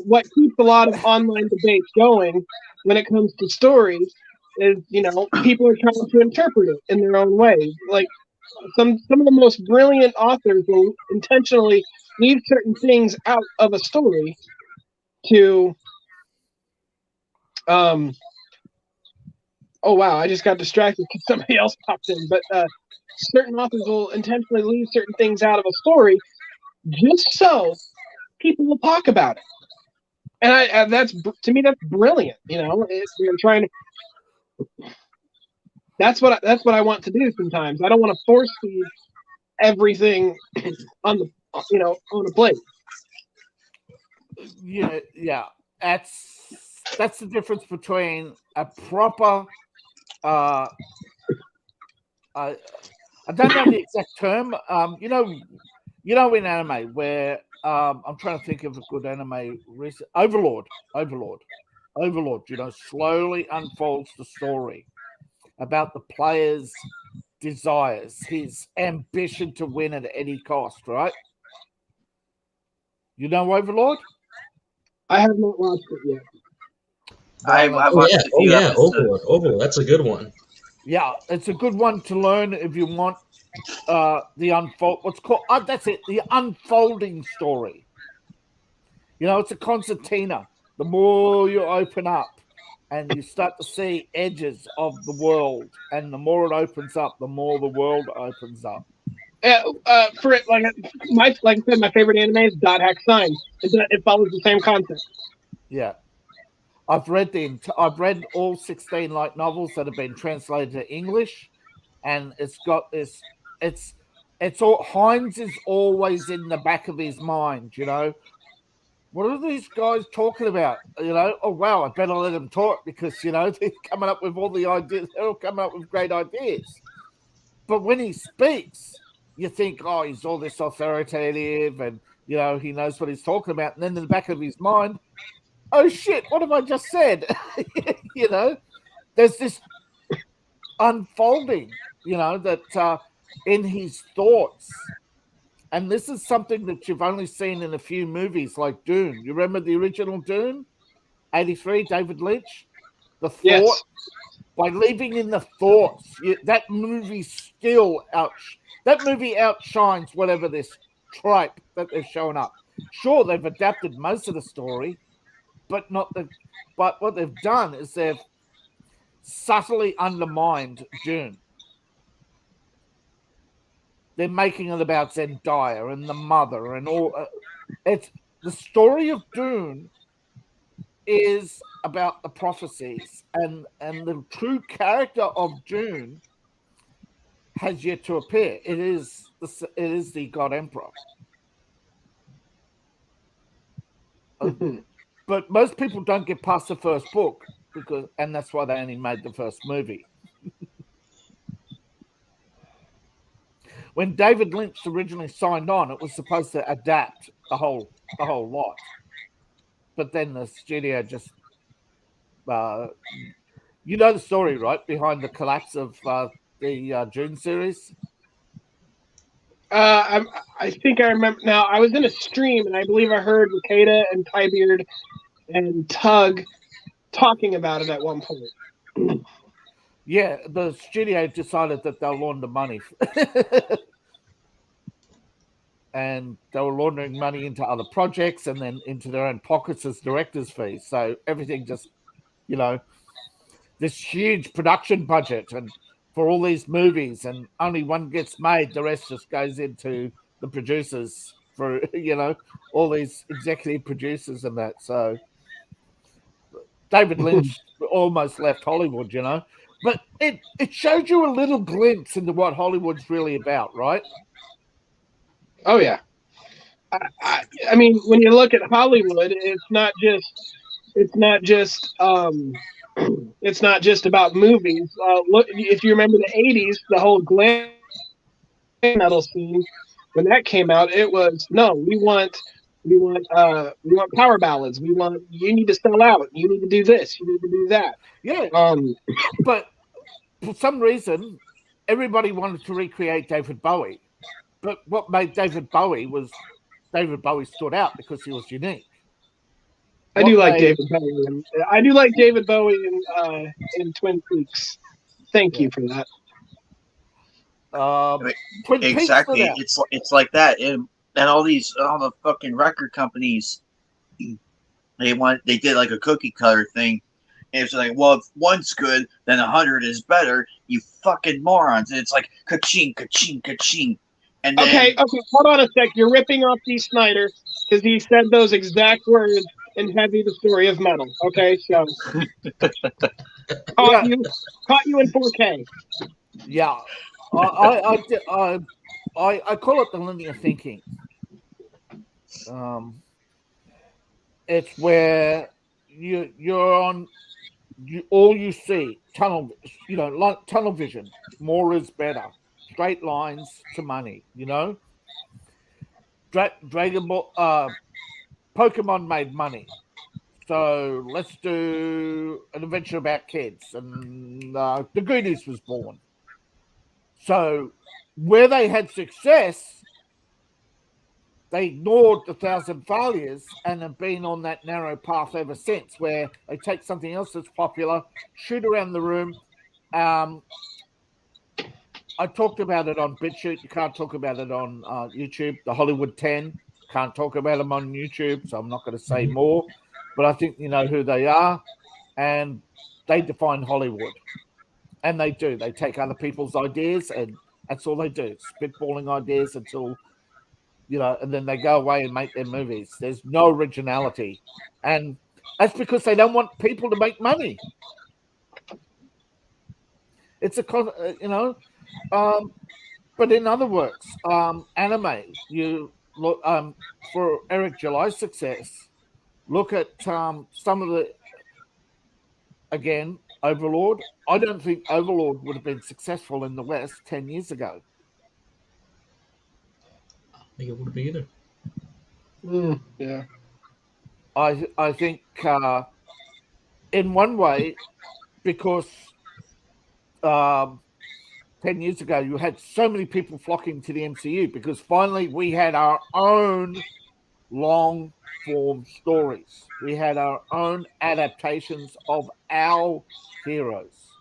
S3: what keeps a lot of online debates going when it comes to stories is people are trying to interpret it in their own way. Like some of the most brilliant authors will intentionally leave certain things out of a story to oh wow, I just got distracted because somebody else popped in. But certain authors will intentionally leave certain things out of a story just so people will talk about it. And that's, to me, that's brilliant. You're trying to. That's what I want to do. Sometimes I don't want to force feed everything on the on a plate.
S6: Yeah. That's the difference between a proper. I don't know the exact term. In anime where I'm trying to think of a good anime. Overlord, slowly unfolds the story about the player's desires, his ambition to win at any cost, right? Overlord?
S3: I have not watched it yet.
S1: I've watched a few episodes.
S7: Overlord, that's a good one.
S6: Yeah, it's a good one to learn if you want the unfolding story. It's a concertina. The more you open up and you start to see edges of the world, and the more it opens up, the more the world opens up.
S3: For it, like I said, my favorite anime is Dot Hack Sign. It follows the same concept.
S6: Yeah, I've read all 16 light novels that have been translated to English, and it's got this. It's all Heinz is always in the back of his mind. What are these guys talking about? Oh wow, I better let them talk because they're coming up with all the ideas. They're all coming up with great ideas. But when he speaks, you think, oh, he's all this authoritative and he knows what he's talking about. And then in the back of his mind, oh shit, what have I just said? There's this unfolding, that in his thoughts. And this is something that you've only seen in a few movies like Dune. You remember the original Dune? 83, David Lynch? The thought, yes. By leaving in the thoughts, that movie outshines whatever this tripe that they're showing up. Sure, they've adapted most of the story, but what they've done is they've subtly undermined Dune. They're making it about Zendaya and the mother and all. It's the story of Dune is about the prophecies, and the true character of Dune has yet to appear. It is the God Emperor. But most people don't get past the first book and that's why they only made the first movie. When David Lynch originally signed on, it was supposed to adapt the whole lot. But then the studio just, the story, right, behind the collapse of the Dune series?
S3: I think I remember now. I was in a stream, and I believe I heard Makeda and Tybeard and Tug talking about it at one point.
S6: Yeah, the studio decided that they'll launder money. And they were laundering money into other projects and then into their own pockets as director's fees. So everything just, this huge production budget and for all these movies, and only one gets made, the rest just goes into the producers for all these executive producers and that. So David Lynch almost left Hollywood, but it showed you a little glimpse into what Hollywood's really about, right?
S3: Oh yeah. I mean, when you look at Hollywood, it's not just about movies. Look, if you remember the '80s, the whole glam metal scene, when that came out, it was no, we want power ballads. You need to sell out. You need to do this. You need to do that.
S6: Yeah. But for some reason, everybody wanted to recreate David Bowie. But what made David Bowie stood out because he was unique.
S3: I do like David Bowie. I do like David Bowie in Twin Peaks. Thank you for that.
S1: Exactly. It's like that, and all the fucking record companies, they did like a cookie cutter thing. And it's like, well, if one's good, then 100 is better. You fucking morons! And it's like ka-ching, ka-ching, ka-ching. And then,
S3: okay, hold on a sec. You're ripping off Dee Snider because he said those exact words in Heavy: The Story of Metal. Okay, so caught you in 4K.
S6: Yeah, I call it the linear thinking. It's where you're on. All you see tunnel vision. More is better. Straight lines to money. Dragon Ball, Pokemon made money, so let's do an adventure about kids, and the Goonies was born. So where they had success, they ignored the 1,000 failures and have been on that narrow path ever since, where they take something else that's popular, shoot around the room. I talked about it on BitChute. You can't talk about it on YouTube. The Hollywood 10, can't talk about them on YouTube, so I'm not going to say more. But I think you know who they are, and they define Hollywood. And they do. They take other people's ideas, and that's all they do. Spitballing ideas until, and then they go away and make their movies. There's no originality. And that's because they don't want people to make money. It's but in other words, anime, you look for Eric July's success, look at some of the, again, Overlord. I don't think Overlord would have been successful in the West 10 years ago.
S7: I think it would be either.
S3: Yeah.
S6: I think in one way, because 10 years ago, you had so many people flocking to the MCU because finally we had our own long form stories. We had our own adaptations of our heroes.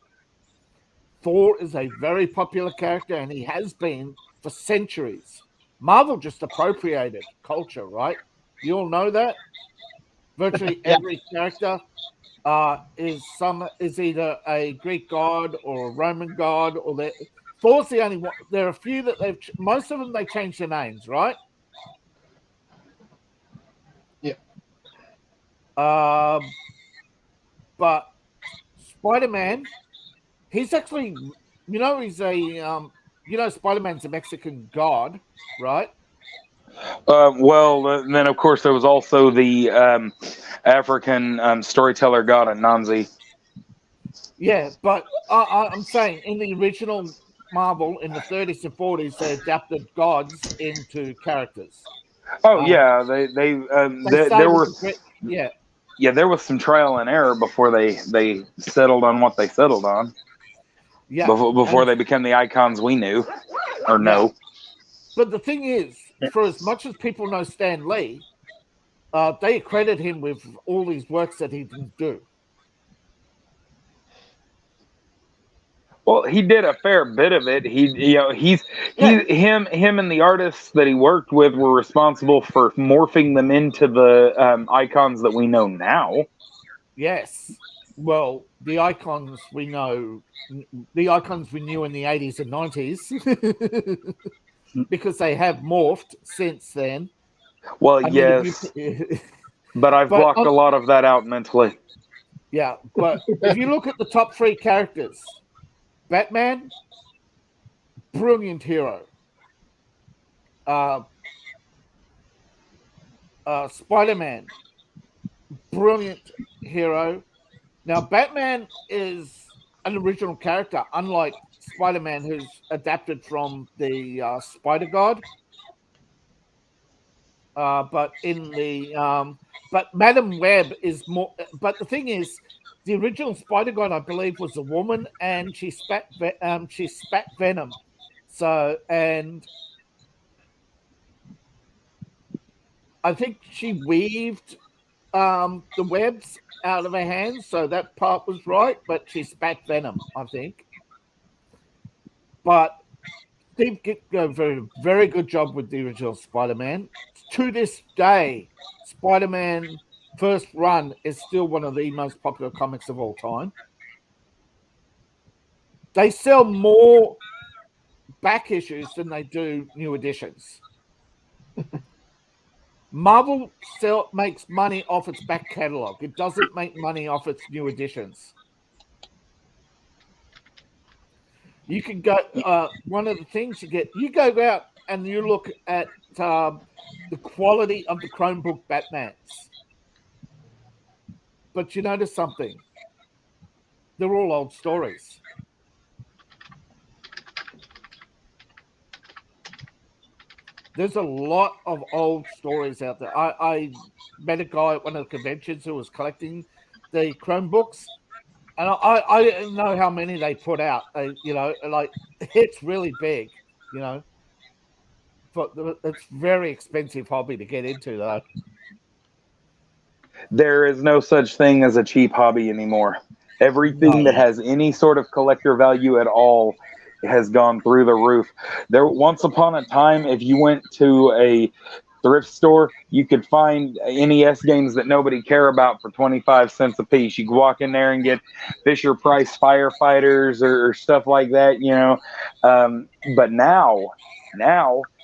S6: Thor is a very popular character, and he has been for centuries. Marvel just appropriated culture, right? You all know that? Virtually every character is either a Greek god or a Roman god, or Thor's the only one. There are a few that most of them they changed their names, right?
S3: Yeah.
S6: But Spider-Man, he's actually, he's a, Spider-Man's a Mexican god, right?
S5: Then of course there was also the African storyteller god Anansi.
S6: Yeah, but I'm saying in the original Marvel in the 30s and 40s, they adapted gods into characters.
S5: Oh yeah, there were there was some trial and error before they settled on what they settled on.
S6: Yeah,
S5: before they became the icons we knew or know.
S6: But the thing is, for as much as people know Stan Lee, they credit him with all these works that he didn't do.
S5: Well, he did a fair bit of it. Him and the artists that he worked with were responsible for morphing them into the icons that we know now.
S6: Yes. Well, the icons we knew in the 80s and 90s, because they have morphed since then.
S5: Well,
S6: I mean,
S5: yes, but I've
S6: but
S5: blocked a lot of that out mentally.
S6: yeah, but if you look at the top 3 characters, Batman, brilliant hero. Spider-Man, brilliant hero. Now, Batman is an original character, unlike Spider-Man, who's adapted from the Spider-God. But Madam Web is more. But the thing is, the original Spider-God, I believe, was a woman, and she spat venom. So, and I think she weaved the webs out of her hands, so that part was right, but she spat venom, I think. But Steve Ditko did a very good job with the original Spider-Man. To this day, Spider-Man first run is still one of the most popular comics of all time. They sell more back issues than they do new editions. Marvel makes money off its back catalog. It doesn't make money off its new editions. You can go. One of the things you go out and you look at the quality of the Chromebook Batmans, but you notice something. They're all old stories. There's a lot of old stories out there. I met a guy at one of the conventions who was collecting the Chromebooks, and I didn't know how many they put out. Like it's really big, but it's very expensive hobby to get into, though.
S5: There is no such thing as a cheap hobby anymore. Everything that has any sort of collector value at all has gone through the roof. There, once upon a time, if you went to a thrift store, you could find NES games that nobody care about for 25 cents a piece. You could walk in there and get Fisher Price Firefighters or stuff like that, but now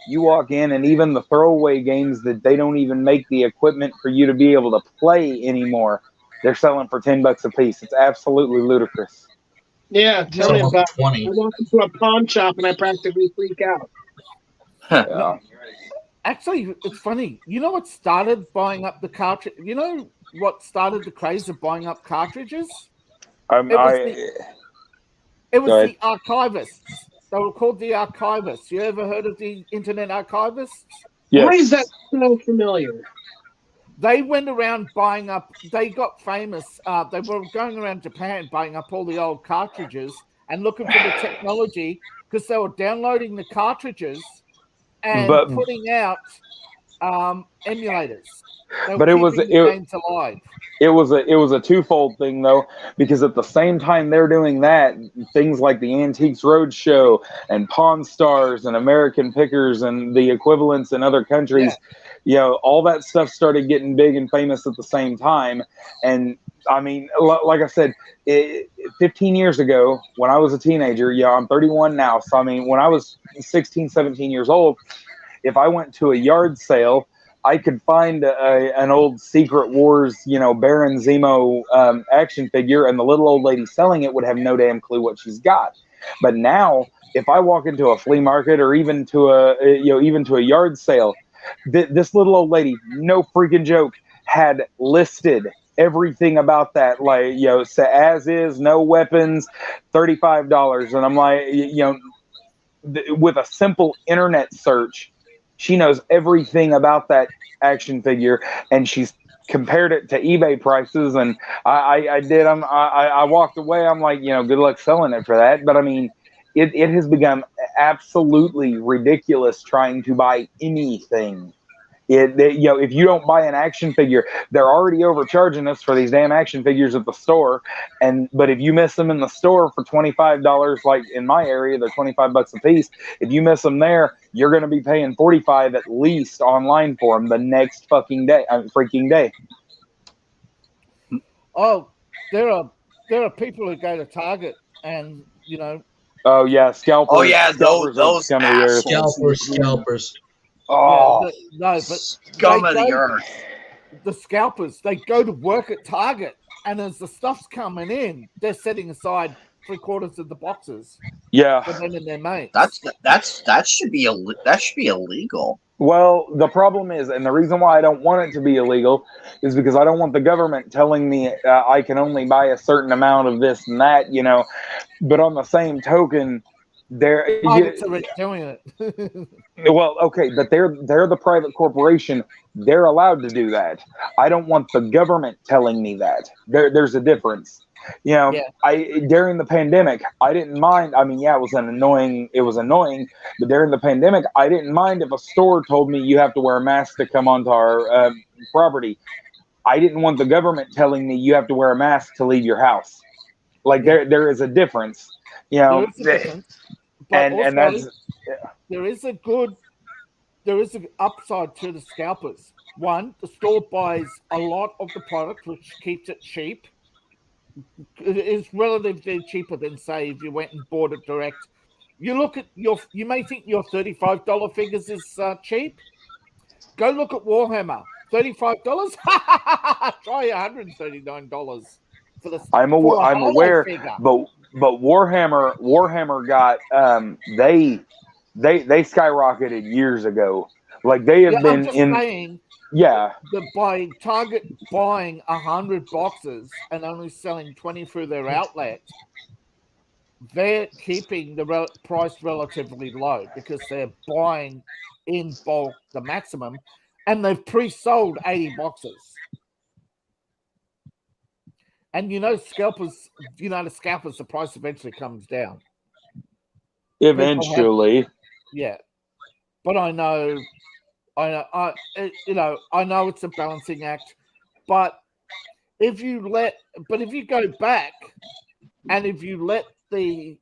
S5: you walk in and even the throwaway games that they don't even make the equipment for you to be able to play anymore, they're selling for $10 a piece. It's absolutely ludicrous.
S3: Yeah, tell me about
S7: 20.
S3: I walk into a pawn shop and I practically freak out.
S6: No, actually, it's funny. You know what started buying up the cartridge? You know what started the craze of buying up cartridges? It was the archivists. They were called the archivists. You ever heard of the Internet Archivists?
S5: Yes.
S3: Why is that so familiar?
S6: They went around buying up. They got famous. They were going around Japan buying up all the old cartridges and looking for the technology because they were downloading the cartridges and putting out emulators.
S5: But it was
S6: games alive.
S5: It was a twofold thing though, because at the same time they're doing that, things like the Antiques Roadshow and Pawn Stars and American Pickers and the equivalents in other countries, all that stuff started getting big and famous at the same time. And I mean, like I said, 15 years ago when I was a teenager, I'm 31 now. So I mean, when I was 16, 17 years old, if I went to a yard sale, I could find an old Secret Wars, Baron Zemo action figure, and the little old lady selling it would have no damn clue what she's got. But now, if I walk into a flea market or even to a yard sale, this little old lady, no freaking joke, had listed everything about that, so as is, no weapons, $35, and I'm like, with a simple internet search, she knows everything about that action figure, and she's compared it to eBay prices. And I walked away. I'm like, good luck selling it for that. But I mean, it has become absolutely ridiculous trying to buy anything. If you don't buy an action figure, they're already overcharging us for these damn action figures at the store. But if you miss them in the store for $25, like in my area, they're $25 a piece. If you miss them there, you're going to be paying $45 at least online for them the next freaking day.
S6: Oh, there are people who go to Target and
S5: Oh yeah, scalpers.
S1: Oh yeah,
S5: scalpers
S1: those
S5: scummy earth.
S7: Scalpers.
S1: Oh,
S6: no, but
S1: scum of the
S6: don't-
S1: earth.
S6: the scalpers, they go to work at Target, and as the stuff's coming in, they're setting aside 3/4 of the boxes
S5: Yeah.
S6: for them and their mates.
S1: That should be illegal.
S5: Well, the problem is, and the reason why I don't want it to be illegal is because I don't want the government telling me I can only buy a certain amount of this and that, you know. But on the same token,
S6: Target's already doing it.
S5: well, okay, but they're the private corporation. They're allowed to do that. I don't want the government telling me that. There's a difference. You know,
S6: Yeah.
S5: During the pandemic, I didn't mind. I mean, yeah, it was annoying, but during the pandemic, I didn't mind if a store told me you have to wear a mask to come onto our property. I didn't want the government telling me you have to wear a mask to leave your house. Like there is a difference. You know,
S6: There is a difference. But
S5: and that's
S6: there is an upside to the scalpers. One, the store buys a lot of the product, which keeps it cheap. It is relatively cheaper than, say, if you went and bought it direct. You look at you may think your $35 figures is cheap. Go look at Warhammer. $35? Try $139 for the.
S5: I'm aware,
S6: figure.
S5: but Warhammer got they skyrocketed years ago. Like they have been
S6: I'm just
S5: in.
S6: saying,
S5: Yeah.
S6: By Target buying 100 boxes and only selling 20 through their outlet, they're keeping the price relatively low because they're buying in bulk the maximum, and they've pre-sold 80 boxes. And the scalpers, the price eventually comes down.
S5: Eventually.
S6: Yeah. But I know it's a balancing act, but if you go back and if you let the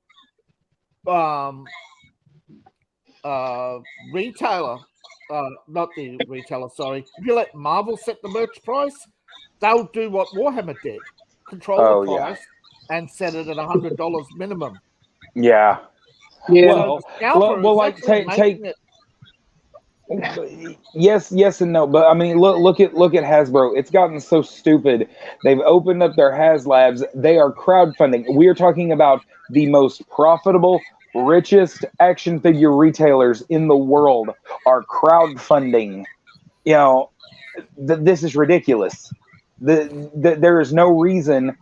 S6: retailer, not the retailer, sorry, if you let Marvel set the merch price, they'll do what Warhammer did, control the price and set it at $100 minimum.
S5: Yeah.
S6: Yeah.
S5: Well, like take. Yes and no, but I mean, look at Hasbro. It's gotten so stupid. They've opened up their HasLabs. They are crowdfunding. We are talking about the most profitable, richest action figure retailers in the world are crowdfunding. You know, this is ridiculous. There is no reason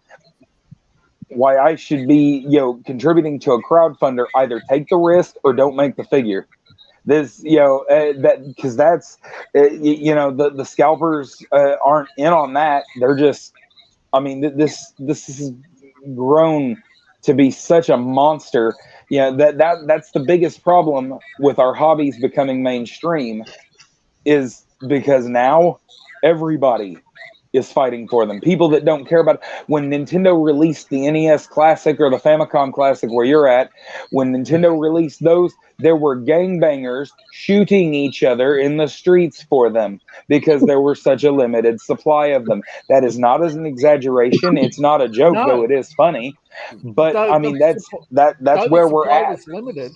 S5: why I should be, contributing to a crowdfunder. Either take the risk or don't make the figure. This, that because that's, the scalpers aren't in on that. They're just, I mean, this has grown to be such a monster. That's the biggest problem with our hobbies becoming mainstream, is because now everybody is fighting for them. People that don't care about when Nintendo released the NES Classic or the Famicom Classic, where you're at, when Nintendo released those, there were gangbangers shooting each other in the streets for them because there were such a limited supply of them. That is not as an exaggeration. It's not a joke, though it is funny. But I mean, that's where we're at.
S6: Was limited.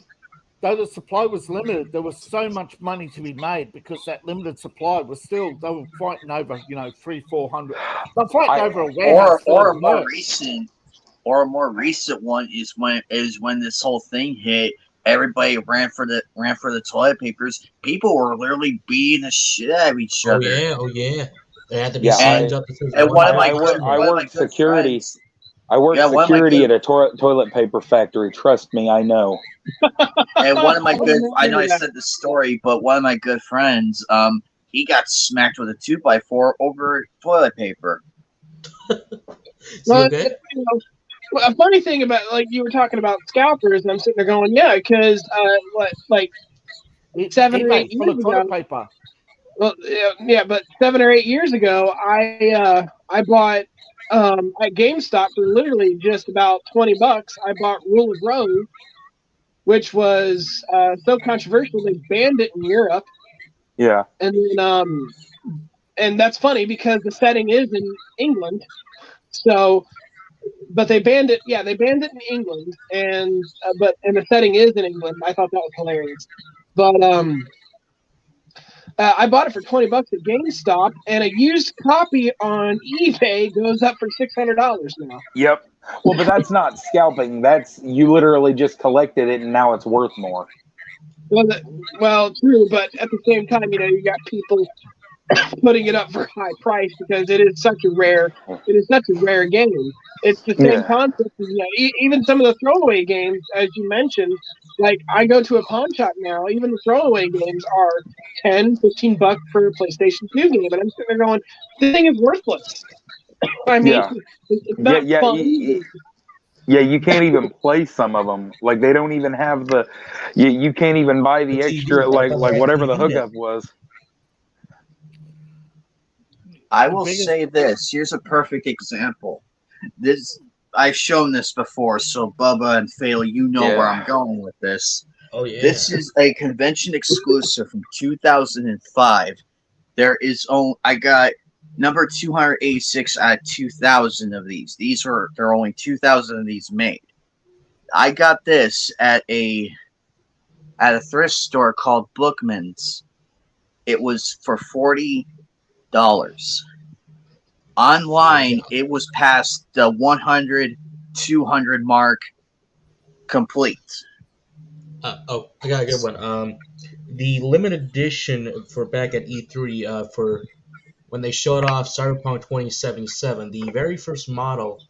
S6: Though the supply was limited, there was so much money to be made because that limited supply was still, they were fighting over, 300-400. They're fighting over a warehouse. Or
S1: a more recent one is when this whole thing hit. Everybody ran for the toilet papers. People were literally beating the shit out of each other.
S7: Oh yeah. They had to be signed up.
S1: And
S5: I worked security. I worked security at a toilet paper factory. Trust me, I know.
S1: And I know I said this story, but one of my good friends, he got smacked with a 2x4 over toilet paper.
S3: Well, a funny thing about, like, you were talking about scalpers, and I'm sitting there going, yeah, because 7 or 8 years ago,
S6: paper.
S3: Well, yeah, but 7 or 8 years ago, I bought at GameStop for literally just about $20. I bought Rule of Rose, which was so controversial they banned it in Europe.
S5: Yeah,
S3: and then and that's funny because the setting is in England, so. But they banned it. Yeah, they banned it in England, and the setting is in England. I thought that was hilarious. But I bought it for $20 at GameStop, and a used copy on eBay goes up for $600 now.
S5: Yep. Well, but that's not scalping. That's you literally just collected it, and now it's worth more.
S3: Well, true, but at the same time, you got people putting it up for high price because it is such a rare game. It's the same concept as, even some of the throwaway games, as you mentioned. Like, I go to a pawn shop now, even the throwaway games are $10-15 for a PlayStation 2 game, and I'm sitting there going, this thing is worthless. I mean, it's not fun.
S5: Yeah, you can't even play some of them. Like, they don't even have the. You can't even buy the extra, like whatever the hookup was.
S1: I will say this. Here's a perfect example. I've shown this before, so Bubba and Fail, you know where I'm going with this.
S7: Oh yeah.
S1: This is a convention exclusive from 2005. I got number 286 out of 2,000 of these. There are only 2,000 of these made. I got this at a thrift store called Bookman's. It was for $40. Online, it was past the 100, 200 mark complete.
S7: I got a good one. The limited edition for back at E3 for when they showed off Cyberpunk 2077, the very first model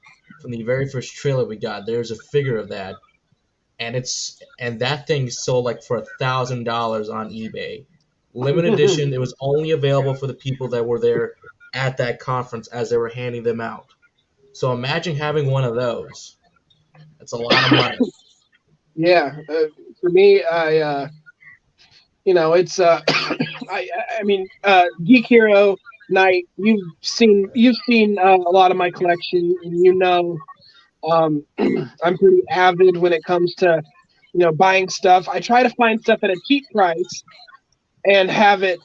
S7: from the very first trailer we got, there's a figure of that, and that thing sold like for $1,000 on eBay. Limited edition. It was only available for the people that were there at that conference as they were handing them out. So imagine having one of those. That's a lot of money.
S3: Yeah, for me, it's Geek Hero Night. You've seen a lot of my collection, and I'm pretty avid when it comes to buying stuff. I try to find stuff at a cheap price and have it,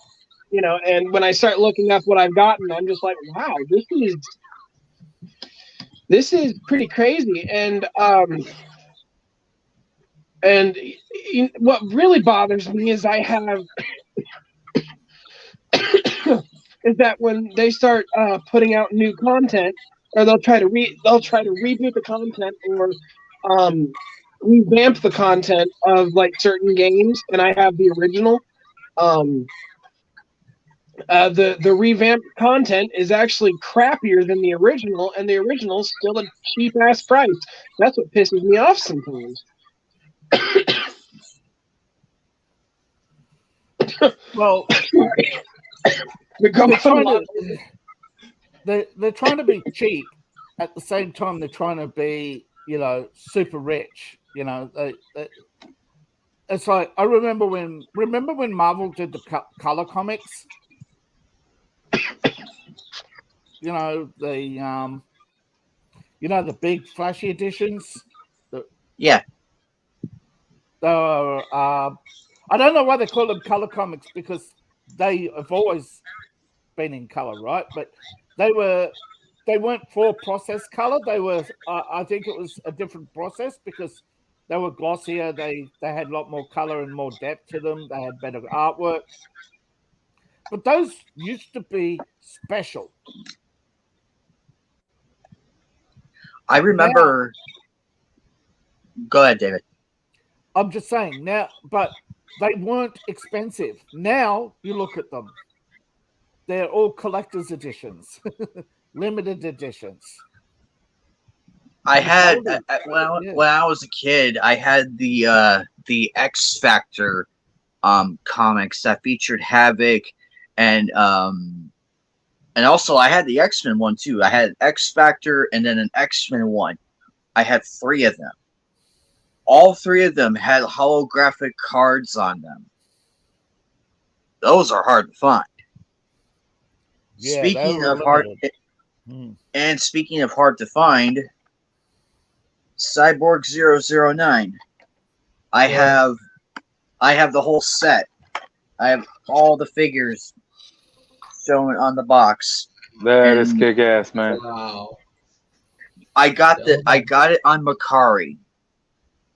S3: and when I start looking up what I've gotten, I'm just like, wow, this is pretty crazy. And what really bothers me is I have is that when they start putting out new content, or they'll try to reboot the content, or revamp the content of like certain games, and I have the original. The revamped content is actually crappier than the original, and the original is still a cheap ass price. That's what pisses me off sometimes.
S6: Well, they're trying to be cheap. At the same time, they're trying to be, super rich. It's like I remember when Marvel did the color comics. The big flashy editions.
S1: Yeah.
S6: I don't know why they call them color comics, because they have always been in color, right? But they weren't for process color. They were, I think it was a different process because they were glossier. They had a lot more color and more depth to them. They had better artwork. But those used to be special.
S1: I remember. Go ahead, David.
S6: I'm just saying now, but they weren't expensive. Now you look at them; they're all collector's editions, limited editions.
S1: I had when I was a kid, I had the X Factor comics that featured Havoc, and also I had the X-Men one too. I had X Factor and then an X-Men one. I had 3 of them. All 3 of them had holographic cards on them. Those are hard to find.
S6: Yeah,
S1: speaking of hard to find, Cyborg 009. I have the whole set. I have all the figures shown on the box.
S5: That is kick ass, man.
S7: Wow.
S1: I got it on Macari.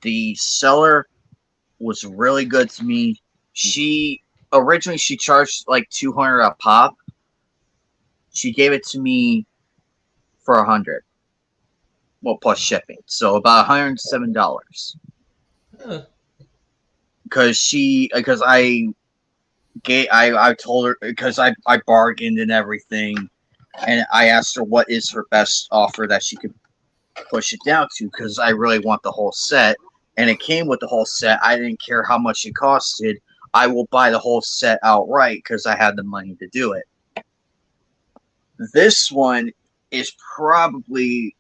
S1: The seller was really good to me. She originally she charged like 200 a pop. She gave it to me for 100. Well, plus shipping, so about $107.
S7: Huh.
S1: Because I told her, because I bargained and everything, and I asked her what is her best offer that she could push it down to, because I really want the whole set, and it came with the whole set. I didn't care how much it costed. I will buy the whole set outright because I had the money to do it. This one is probably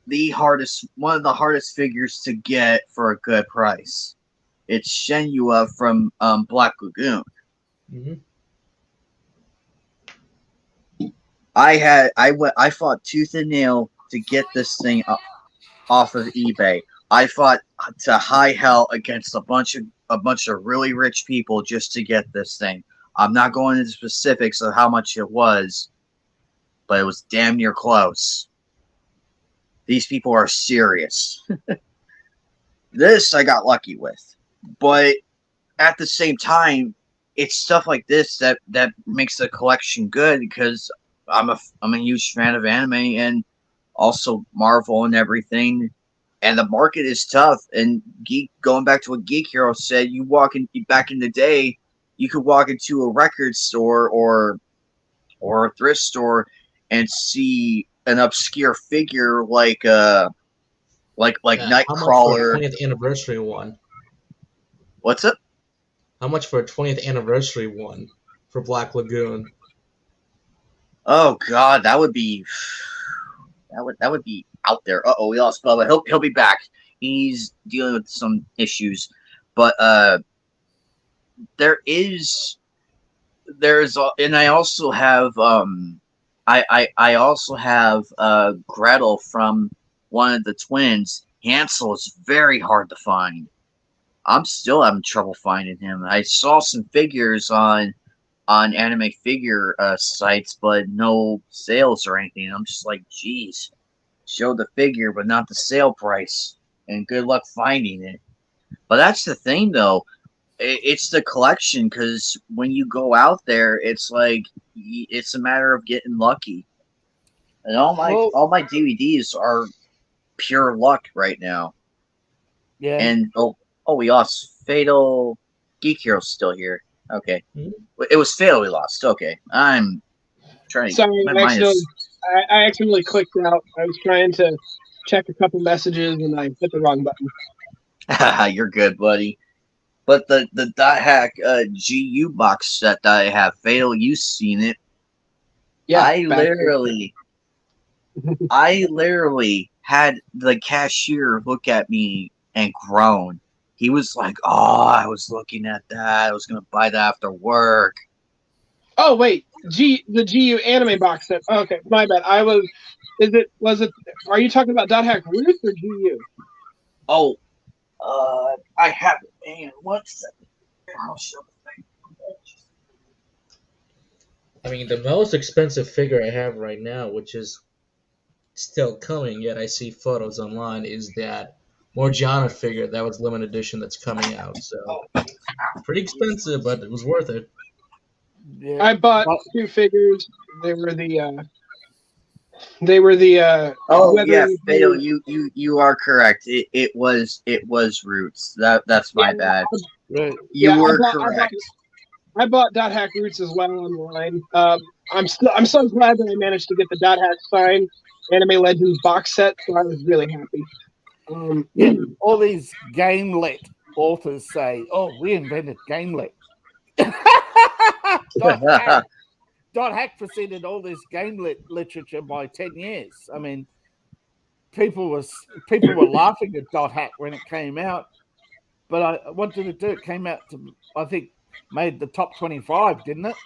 S1: one of the hardest figures to get for a good price. It's Shenhua from Black Lagoon.
S7: Mm-hmm.
S1: I fought tooth and nail to get this thing off of eBay. I fought to high hell against a bunch of really rich people just to get this thing. I'm not going into specifics of how much it was, but it was damn near close. These people are serious. This I got lucky with. But at the same time, it's stuff like this that makes the collection good, because I'm a huge fan of anime and also Marvel and everything. And the market is tough. And going back to what Geek Hero said, back in the day, you could walk into a record store or a thrift store and see an obscure figure like
S7: How much for a
S1: Nightcrawler.
S7: 20th anniversary one?
S1: What's it?
S7: How much for a 20th anniversary one for Black Lagoon?
S1: Oh God, that would be out there. We lost Bubba. He'll be back. He's dealing with some issues, but and I also have I also have Gretel from one of the twins. Hansel is very hard to find. I'm still having trouble finding him. I saw some figures on anime figure sites, but no sales or anything. I'm just like, geez, show the figure, but not the sale price, and good luck finding it. But that's the thing, though. It's the collection, because when you go out there, it's like it's a matter of getting lucky. And all my DVDs are pure luck right now.
S6: Yeah.
S1: And we lost Fatal. Geek Hero's still here. Okay.
S7: Mm-hmm.
S1: It was Fatal we lost. Okay. I'm trying to...
S3: Sorry, I accidentally clicked out. I was trying to check a couple messages and I hit the wrong button.
S1: You're good, buddy. But the Dot Hack GU box set that I have, Fatal, you've seen it.
S3: Yeah.
S1: I literally had the cashier look at me and groan. He was like, "Oh, I was looking at that. I was gonna buy that after work."
S3: Oh wait, the GU anime box set. Okay, my bad. Are you talking about Dot Hack Ruth or GU?
S1: Oh, I have it. Hang on 1 second. I'll show the thing.
S7: I mean, the most expensive figure I have right now, which is still coming, yet I see photos online, is that Morgiana figure that was limited edition that's coming out. So pretty expensive, but it was worth it.
S6: Yeah.
S3: I bought 2 figures. They were the
S1: Fatal, you are correct. It was Roots. That's my bad.
S6: Right.
S1: You were correct.
S3: I bought Dot Hack Roots as well online. I'm so glad that I managed to get the Dot Hack signed Anime Legends box set, so I was really happy.
S6: All these gamelet authors say, "Oh, we invented gamelet." Dot Hack preceded all this gamelet literature by 10 years. I mean, people were laughing at Dot Hack when it came out, but what did it do? It came out to, I think, made the top 25, didn't it?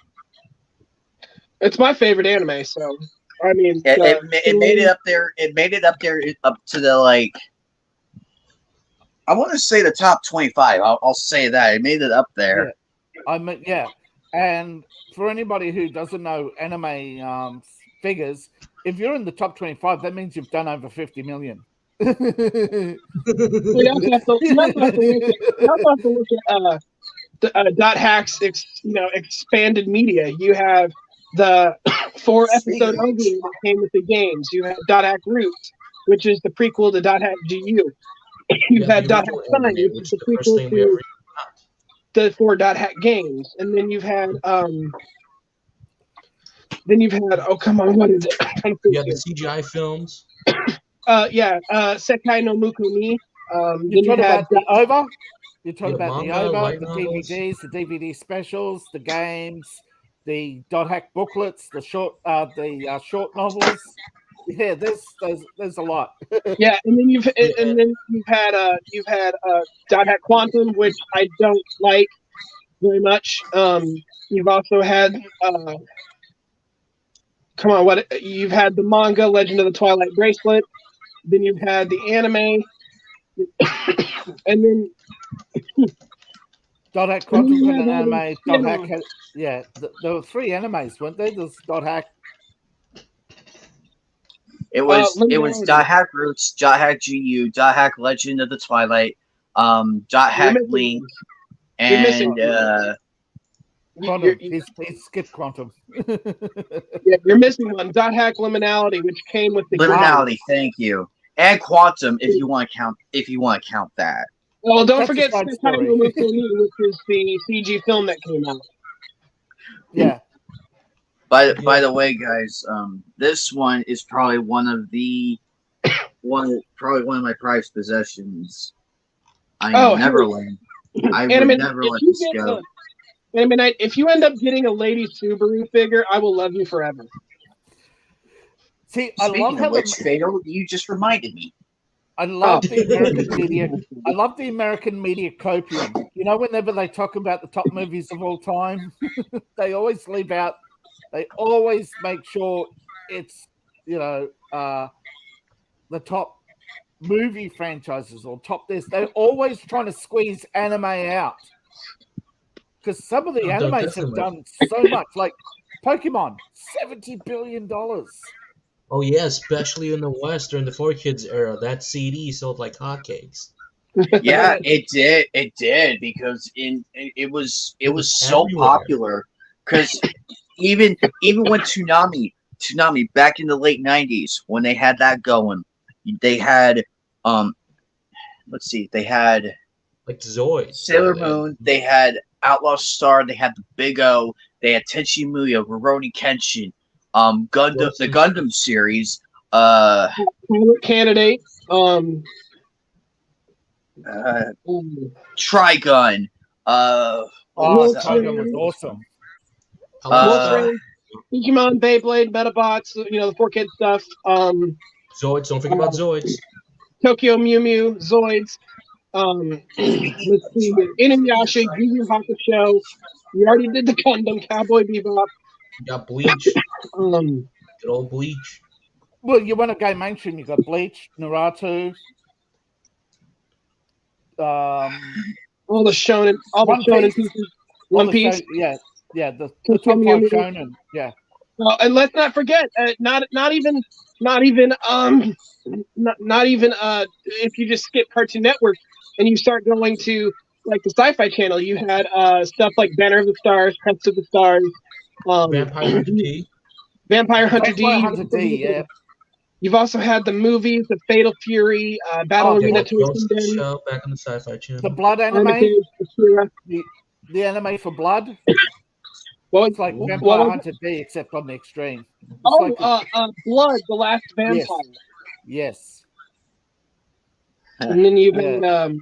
S3: It's my favorite anime, so I mean,
S1: it made it up there. It made it up there, up to the I want to say the top 25. I'll say that it made it up there.
S6: Yeah. And for anybody who doesn't know anime figures, if you're in the top 25, that means you've done over 50 million.
S3: You also have to look at Dot Hack's expanded media. You have the 4-episode
S1: Speaking of
S3: OVA that came with the games. You have Dot Hack Roots, which is the prequel to Dot Hack GU. You've
S7: Yeah,
S3: had
S7: the
S3: Dot Hack
S7: original
S3: Sun,
S7: anime,
S3: which
S7: which
S3: is
S7: is
S3: the
S7: the first
S3: prequel
S7: thing we ever
S3: to
S7: got.
S3: the 4 Dot Hack games, and then you've had oh come on, what is it? I'm trying to think
S7: You have the
S3: here.
S7: CGI films.
S3: Sekai no Muko ni.
S6: You
S3: Then you
S6: talk
S3: had
S6: about the OVA. You talk
S7: You have
S6: about the
S7: manga,
S6: OVA,
S7: light
S6: the
S7: novels.
S6: DVDs, the DVD specials, the games, the Dot Hack booklets, the short novels. Yeah, there's a lot.
S3: yeah, and then you've had Dot Hack Quantum, which I don't like very much. You've also had come on, what you've had the manga Legend of the Twilight Bracelet. Then you've had the anime, and then
S6: Dot Hack
S3: and then
S6: Quantum
S3: you
S6: had
S3: have
S6: an
S3: all
S6: anime.
S3: these
S6: Dot Hack
S3: spin-offs.
S6: had there were 3 animes, weren't there? There's Dot Hack.
S1: It was
S3: Linearity.
S1: Dot Hack Roots, Dot Hack GU, Dot Hack Legend of the Twilight, Dot Hack
S3: missing
S1: Link,
S3: one. You're missing
S1: and
S6: Quantum. He's skipped Quantum.
S3: yeah, you're missing one. Dot Hack Liminality, which came with the
S1: Liminality. Thank you, and Quantum, if you want to count that.
S3: Well, don't
S6: That's
S3: forget
S6: a side
S3: Sekai
S6: story.
S3: no Muko ni, which is the CG film that came out.
S6: Yeah.
S1: By the way, guys, this one is probably one of my prized possessions. I am Neverland. I would never let this go.
S3: Anime Night, if you end up getting a Lady Subaru figure, I will love you forever.
S6: See, I love
S1: Speaking
S6: how
S1: of which, Fatal, you just reminded me.
S6: I love the American media. I love the American media copium. You know, whenever they talk about the top movies of all time, they always leave out. They always make sure it's the top movie franchises or top this. They're always trying to squeeze anime out because some of the animes have done so much. Like Pokemon, $70 billion.
S7: Oh yeah, especially in the West during the 4Kids era, that CD sold like hotcakes.
S1: Yeah, it did because it was so
S7: everywhere.
S1: popular because even when Toonami back in the late 90s when they had that going, they had let's see, they had
S7: like Zoids,
S1: Sailor Moon, they had Outlaw Star, they had the Big O, they had Tenchi Muyo, Rurouni Kenshin, Gundam, the Gundam series,
S3: Candidate,
S1: Trigun,
S6: Trigun was awesome.
S3: Digimon, Beyblade, Metabots, the 4Kids stuff.
S7: Zoids, don't forget about Zoids.
S3: Tokyo Mew Mew, Zoids. Let's see here. Inuyasha, Yu Yu Hakusho. We already did the Gundam, Cowboy Bebop.
S7: You got Bleach. Good old Bleach.
S6: Well, you want to go mainstream, you got Bleach, Naruto.
S3: All the shonen pieces. One Piece.
S6: The top 5 shonen. Yeah.
S3: And let's not forget, not even if you just skip Cartoon Network and you start going to like the Sci-Fi Channel, you had stuff like Banner of the Stars, Crest of the Stars, Vampire Hunter D.
S6: Yeah.
S3: You've also had the movies, the Fatal Fury, Battle Arena
S7: Show back on the Sci-Fi Channel.
S6: The Blood anime. The anime for Blood. Well, it's like Vampire Hunter D, except on the extreme.
S3: Blood, the Last Vampire.
S6: Yes.
S3: And then you had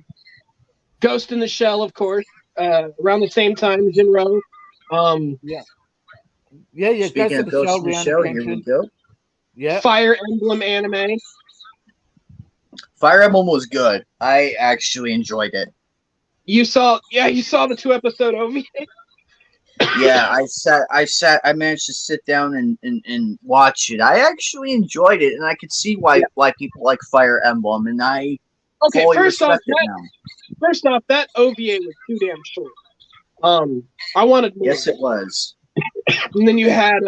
S3: Ghost in the Shell, of course, around the same time, Jinro.
S6: Yeah.
S1: Speaking of Ghost in the Shell, here we go.
S6: Yeah.
S3: Fire Emblem anime.
S1: Fire Emblem was good. I actually enjoyed it.
S3: You saw the 2-episode OVA.
S1: Yeah, I managed to sit down and watch it. I actually enjoyed it, and I could see why people like Fire Emblem, and I fully respect it now.
S3: First off, that OVA was too damn short. I wanted more.
S1: Yes, it was.
S3: And then you had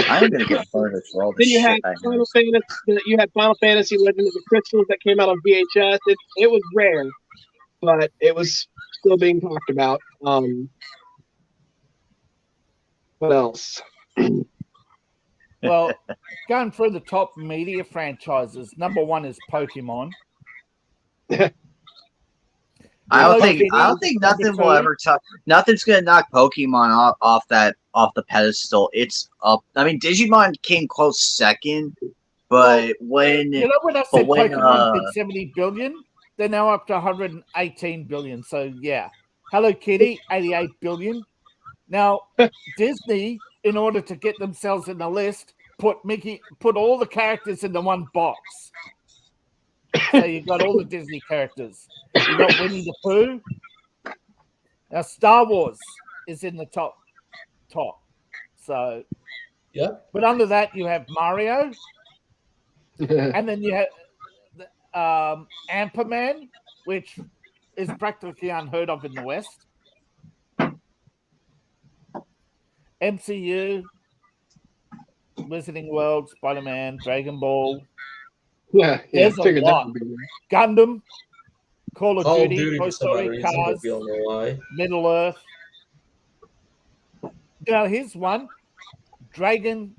S1: I'm gonna get further for all this
S3: then you
S1: shit.
S3: had Final Fantasy Legend of the Crystals that came out on VHS. It was rare. but it was still being talked about. What else?
S6: Well, going through the top media franchises, number one is Pokemon.
S1: I
S6: Hello
S1: don't think
S6: Kitty,
S1: nothing will
S6: two.
S1: ever touch. Nothing's gonna knock Pokemon off the pedestal. It's up. I mean, Digimon came close second, but when
S6: You know when I said
S1: when
S6: Pokemon did 70 billion, they're now up to 118 billion. So yeah, Hello Kitty 88 billion. Now Disney, in order to get themselves in the list, put all the characters into one box. So you've got all the Disney characters. You got Winnie the Pooh. Now Star Wars is in the top. So
S7: Yeah.
S6: but under that you have Mario, and then you have Amper Man, which is practically unheard of in the West. MCU, Wizarding World, Spider-Man, Dragon Ball.
S3: Yeah,
S6: There's a
S3: figured that
S6: lot.
S3: would be there.
S6: Gundam, Call of
S7: Call of
S6: Duty,
S7: Duty
S6: Toy
S7: for some odd
S6: Story,
S7: reason, but
S6: Cars,
S7: we don't know why.
S6: Middle Earth. Now here's one. Dungeon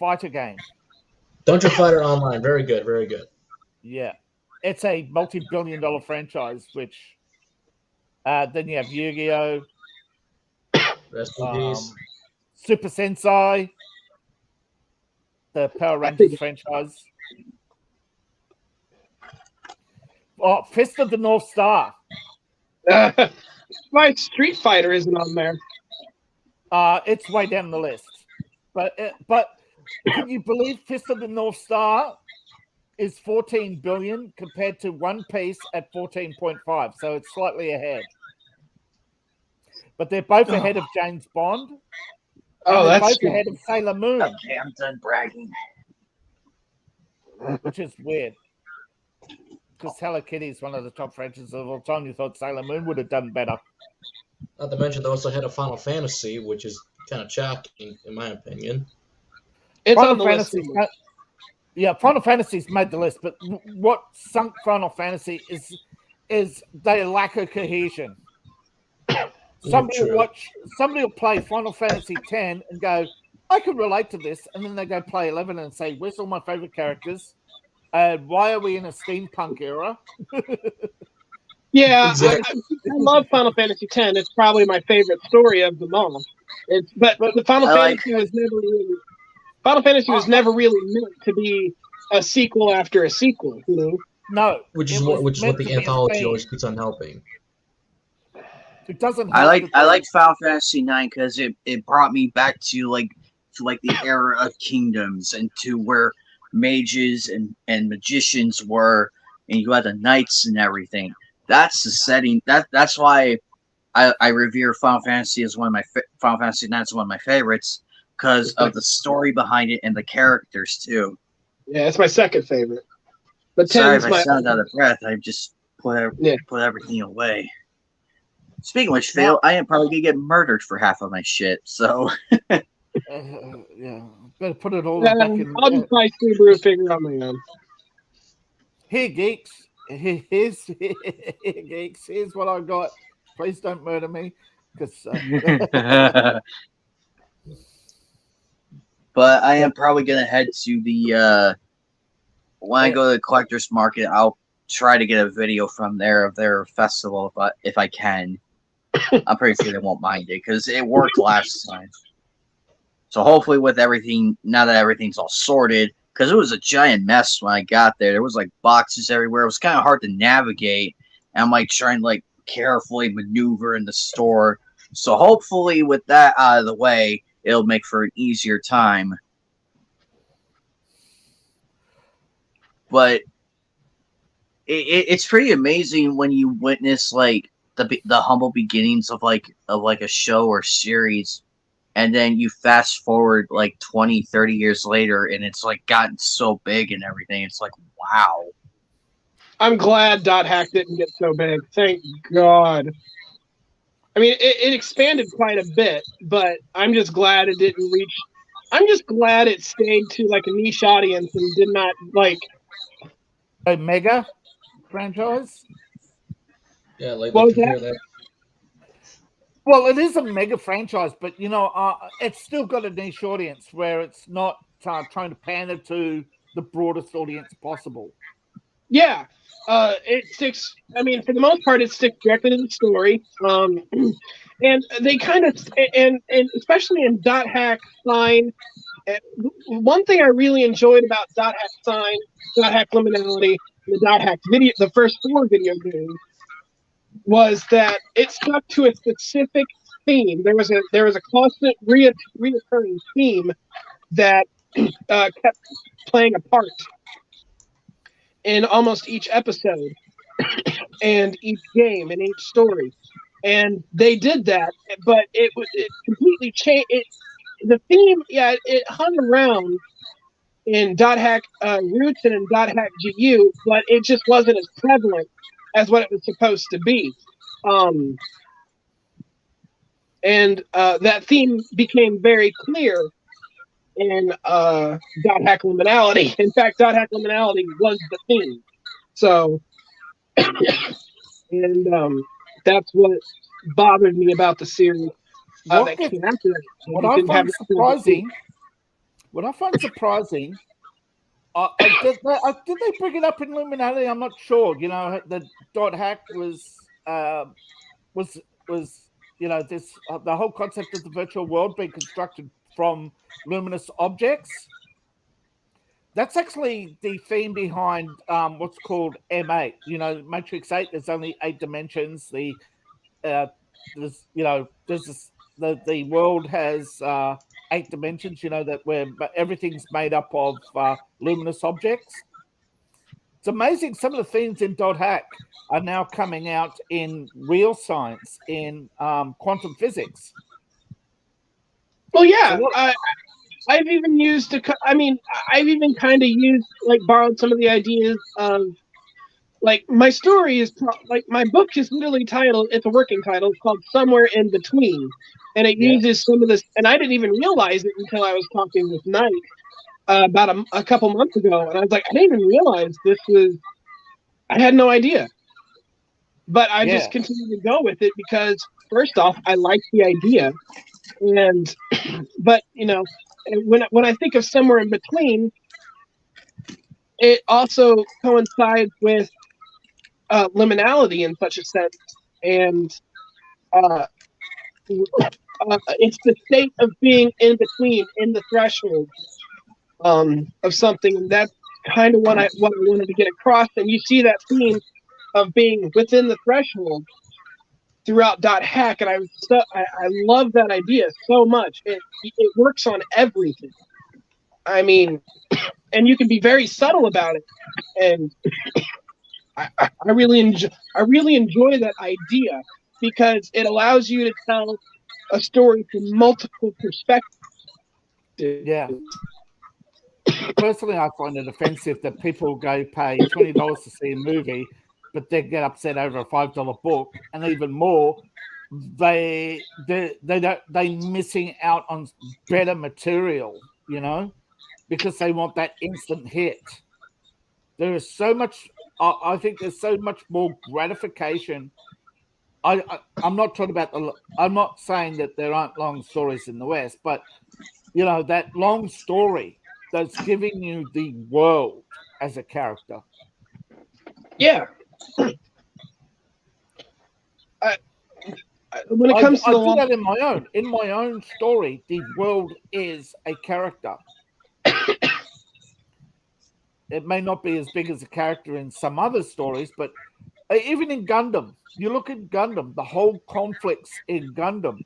S6: Fighter game.
S7: Dungeon Fighter Online, very good, very good.
S6: Yeah. It's a multi-billion-dollar franchise, which then you have Yu-Gi-Oh!
S7: Rest in peace.
S6: Super Sentai, the Power Rangers franchise. Oh, Fist of the North Star.
S3: My Street Fighter isn't on there.
S6: It's way down the list. But can you believe Fist of the North Star is 14 billion compared to One Piece at 14.5? So it's slightly ahead. But they're both ahead of James Bond.
S3: Oh,
S6: they're
S3: that's
S6: both ahead of Sailor Moon.
S1: Okay, I'm done bragging.
S6: Which is weird. Because Hello Kitty is one of the top franchises of all time. You thought Sailor Moon would have done better.
S7: Not to mention they also had a Final Fantasy, which is kind of shocking in my opinion.
S3: It's
S6: Final
S3: on the
S6: Fantasy,
S3: list.
S6: Yeah, Final Fantasy's made the list, but what sunk Final Fantasy is they lack a cohesion. Somebody will play Final Fantasy X and go, I can relate to this, and then they go play 11 and say, where's all my favorite characters? Why are we in a steampunk era?
S3: Yeah,
S7: Exactly.
S3: I love Final Fantasy X. It's probably my favorite story of them all. But the Final Fantasy was never really meant to be a sequel after a sequel, you know?
S6: No.
S7: Which is what the anthology always keeps on helping.
S6: It doesn't.
S1: I liked Final Fantasy IX because it brought me back to the era of kingdoms and to where mages and magicians were, and you had the knights and everything. That's the setting. That's why I revere Final Fantasy as one of my Final Fantasy IX is one of my favorites because of the story behind it and the characters too.
S3: Yeah, it's my second favorite. But
S1: sorry if I sound out of breath. I just put everything away. Speaking of which, Phil, I am probably gonna get murdered for half of my shit. So
S6: yeah, better put it all back in.
S3: I'll just buy Subaru figure on my own.
S6: Here, geeks. Here's geeks. Here's what I got. Please don't murder me, because.
S1: But I am probably gonna head to the when I go to the collector's market. I'll try to get a video from their festival if I can. I'm pretty sure they won't mind it because it worked last time. So hopefully, with everything now that everything's all sorted, because it was a giant mess when I got there. There was like boxes everywhere. It was kind of hard to navigate, and I'm like trying to like carefully maneuver in the store. So hopefully, with that out of the way, it'll make for an easier time. But it's pretty amazing when you witness like the humble beginnings of like a show or series, and then you fast forward like 20-30 years later and it's like gotten so big and everything. It's like, wow.
S3: I'm glad Dot Hack didn't get so big. Thank God. I mean, it expanded quite a bit, but I'm just glad it didn't reach. I'm just glad it stayed to like a niche audience and did not like
S6: a mega franchise.
S7: Yeah, like
S3: What was
S7: to hear
S3: that?
S7: that.
S6: Well, it is a mega franchise, but it's still got a niche audience where it's not trying to pander to the broadest audience possible.
S3: Yeah, it sticks. I mean, for the most part, it sticks directly to the story. And they kind of and especially in Dot Hack Sign. One thing I really enjoyed about Dot Hack Sign, Dot Hack Liminality, and the Dot Hack video, the first 4 video games, was that it stuck to a specific theme. There was a constant reoccurring theme that kept playing a part in almost each episode and each game and each story, and they did that, but it completely changed. The theme, yeah, it hung around in Dot Hack Roots and in Dot Hack GU, but it just wasn't as prevalent as what it was supposed to be. And that theme became very clear in Dot Hack Liminality. In fact, Dot Hack Liminality was the theme. So, and that's what bothered me about the series that came after that.
S6: What I find surprising, did they bring it up in Illuminati? I'm not sure. You know, the Dot Hack was this the whole concept of the virtual world being constructed from luminous objects. That's actually the theme behind what's called M8. You know, Matrix 8. There's only 8 dimensions. The world has 8 dimensions. You know that where everything's made up of luminous objects. It's amazing. Some of the themes in Dot Hack are now coming out in real science, in quantum physics.
S3: Well, yeah. So I've even used I've even kind of used, like, borrowed some of the ideas of, like, my story is like, my book is literally titled, it's a working title, it's called Somewhere in Between, and it uses some of this, and I didn't even realize it until I was talking with Knight about a couple months ago, and I was like, I didn't even realize I had no idea, but I just continued to go with it because, first off, I like the idea, and but when I think of Somewhere in Between, it also coincides with liminality in such a sense, and it's the state of being in between, in the threshold of something. And that's kind of what I wanted to get across. And you see that theme of being within the threshold throughout Dot Hack, and I love that idea so much. It works on everything. I mean, and you can be very subtle about it, and I really enjoy that idea because it allows you to tell a story from multiple perspectives.
S6: Yeah. Personally, I find it offensive that people go pay $20 to see a movie, but they get upset over a $5 book, and even more, they missing out on better material, because they want that instant hit. There is so much. I think there's so much more gratification. I'm not talking about I'm not saying that there aren't long stories in the West, but that long story that's giving you the world as a character.
S3: Yeah. When it comes to
S6: I do that in my own story, the world is a character. It may not be as big as a character in some other stories, but even in Gundam, you look at Gundam, the whole conflicts in Gundam,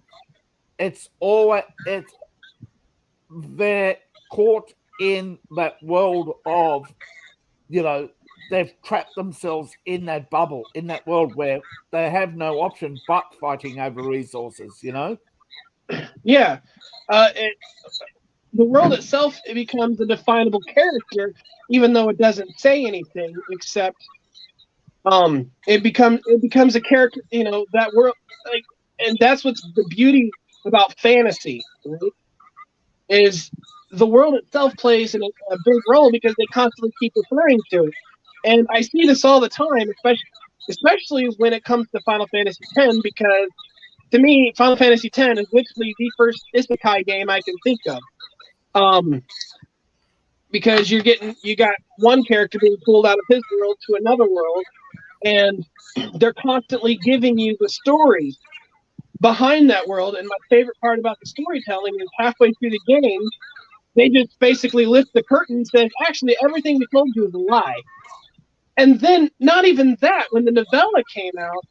S6: they're caught in that world of, they've trapped themselves in that bubble, in that world where they have no option but fighting over resources,
S3: Yeah. The world itself, it becomes a definable character, even though it doesn't say anything, except it becomes a character, that world, like, and that's what's the beauty about fantasy, right? Is the world itself plays a big role because they constantly keep referring to it. And I see this all the time, especially especially when it comes to Final Fantasy X, because to me, Final Fantasy X is literally the first isekai game I can think of. Because you got one character being pulled out of his world to another world, and they're constantly giving you the story behind that world. And my favorite part about the storytelling is halfway through the game, they just basically lift the curtain and say, actually, everything we told you is a lie. And then, not even that, when the novella came out,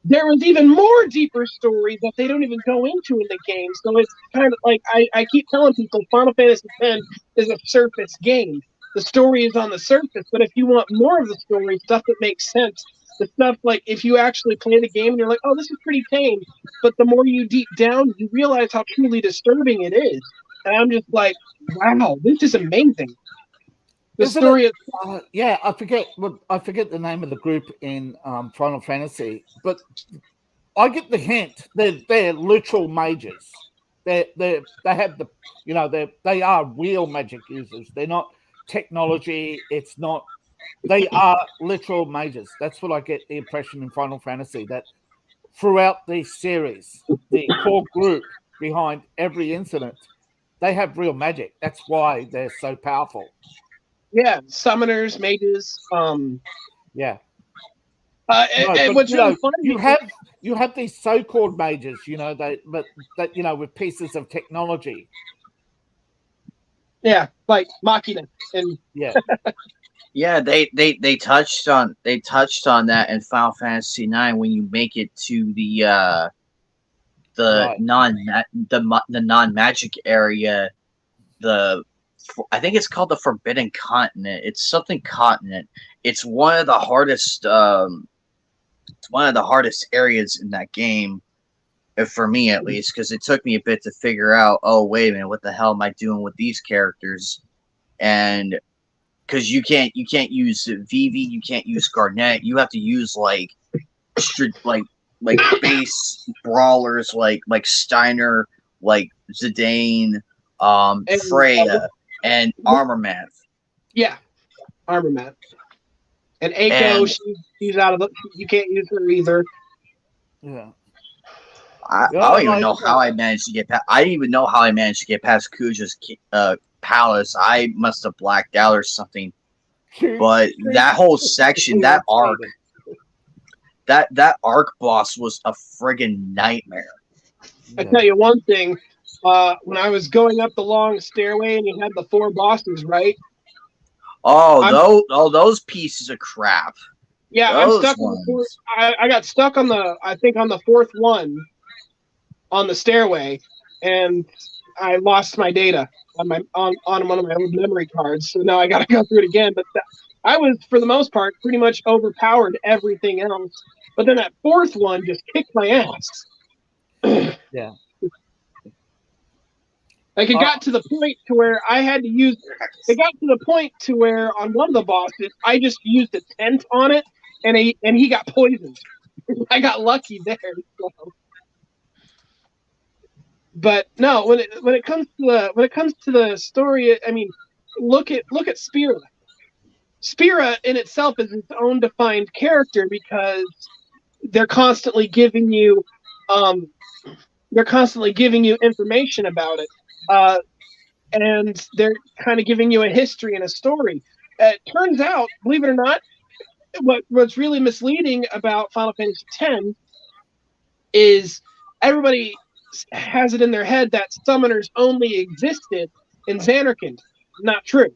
S3: there was even more deeper story that they don't even go into in the game. So it's kind of like I keep telling people Final Fantasy X is a surface game. The story is on the surface, but if you want more of the story, stuff that makes sense, the stuff like if you actually play the game and you're like, oh, this is pretty tame, but the more you deep down, you realize how truly disturbing it is. And I'm just like, wow, this is amazing. The
S6: Isn't
S3: story
S6: it, yeah, I forget the name of the group in Final Fantasy, but I get the hint. They're literal mages. They have the they are real magic users. They're not technology. It's not. They are literal mages. That's what I get the impression in Final Fantasy, that throughout the series, the core group behind every incident, they have real magic. That's why they're so powerful.
S3: Yeah, summoners, mages.
S6: Yeah.
S3: And what's really funny,
S6: you have these so-called mages, but with pieces of technology.
S3: Yeah, like Machina, and
S6: yeah,
S1: yeah. They touched on that in Final Fantasy IX when you make it to the right. non-magic area. I think it's called the Forbidden Continent. It's something continent. It's one of the hardest. It's one of the hardest areas in that game, for me at least, because it took me a bit to figure out. Oh, wait a minute, what the hell am I doing with these characters? And because you can't use Vivi, you can't use Garnet. You have to use like base brawlers like Steiner, like Zidane, Freya. And Armorman.
S3: Yeah, Armorman. And Eiko, she's out of the. You can't use her either.
S6: Yeah.
S1: I don't even know how I managed to get past. I didn't even know how I managed to get past Kuja's palace. I must have blacked out or something. But that whole section, that arc, that arc boss was a friggin' nightmare.
S3: I tell you one thing. When I was going up the long stairway and you had the 4 bosses, right?
S1: Those pieces of crap.
S3: Yeah, I'm stuck on the 4th. I got stuck on the 4th one on the stairway, and I lost my data on one of my old memory cards. So now I got to go through it again. But I was, for the most part, pretty much overpowered everything else. But then that 4th one just kicked my ass.
S6: Yeah.
S3: Like it got to the point to where I had to use. It got to the point to where on one of the bosses, I just used a tent on it, and he got poisoned. I got lucky there. So. But no, when it comes to the story, I mean, look at Spira. Spira in itself is its own defined character because they're constantly giving you information about it. And they're kind of giving you a history and a story. It turns out, believe it or not, what's really misleading about Final Fantasy X is everybody has it in their head that summoners only existed in Zanarkand. Not true.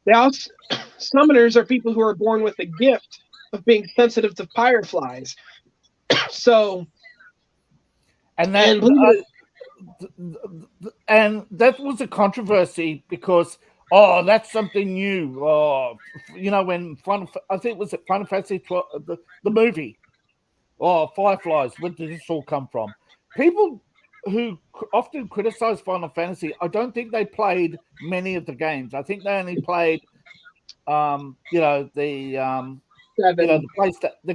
S3: Summoners are people who are born with a gift of being sensitive to fireflies. So,
S6: and that was a controversy because that's something new. When I think it was Final Fantasy 12, the movie. Fireflies. Where did this all come from? People who often criticize Final Fantasy, I don't think they played many of the games. I think they only played, the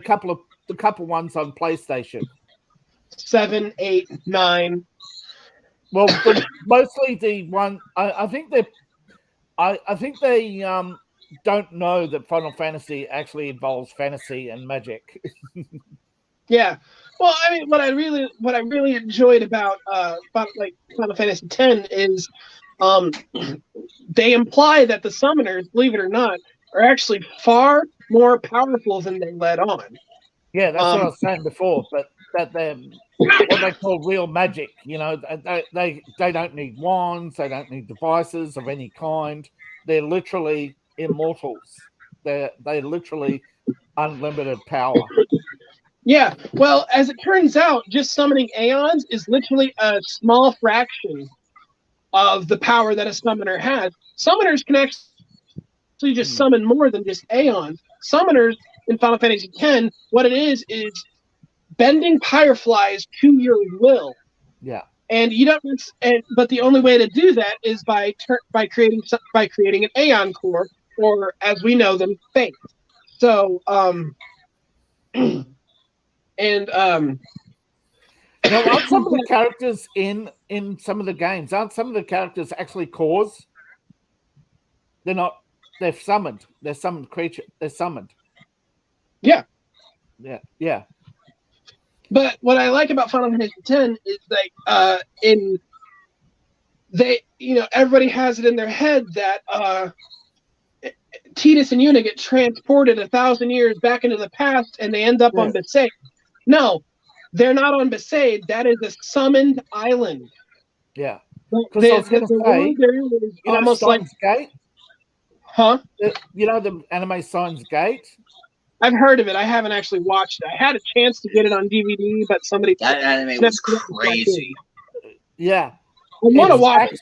S6: couple ones on PlayStation.
S3: 7, 8, 9.
S6: Well, mostly the one. I think they don't know that Final Fantasy actually involves fantasy and magic.
S3: Yeah. Well, I mean, what I really enjoyed about Final Fantasy X is, they imply that the summoners, believe it or not, are actually far more powerful than they let on.
S6: Yeah, that's what I was saying before. But that they're what they call real magic. You know, they don't need wands, they don't need devices of any kind. They're literally immortals. They literally unlimited power.
S3: Yeah, well, as it turns out, just summoning Aeons is literally a small fraction of the power that a summoner has. Summoners can actually just summon more than just Aeons. Summoners in Final Fantasy X, what it is bending fireflies to your will.
S6: Yeah.
S3: And you don't. But the only way to do that is by creating an Aeon core, or as we know them, Faith. So,
S6: now, aren't some of the characters in some of the games? Aren't some of the characters actually cores? They're not. They're summoned. They're summoned creature. They're summoned.
S3: Yeah.
S6: Yeah. Yeah.
S3: But what I like about Final Fantasy X is everybody has it in their head that Tidus and Yuna get transported 1,000 years back into the past and they end up on Besaid. No, they're not on Besaid. That is a summoned island.
S6: Yeah.
S3: The almost like
S6: Gate.
S3: Huh?
S6: You know the anime Steins Gate?
S3: I've heard of it. I haven't actually watched it. I had a chance to get it on DVD, but
S1: that anime was crazy.
S6: Yeah.
S3: I want to watch it.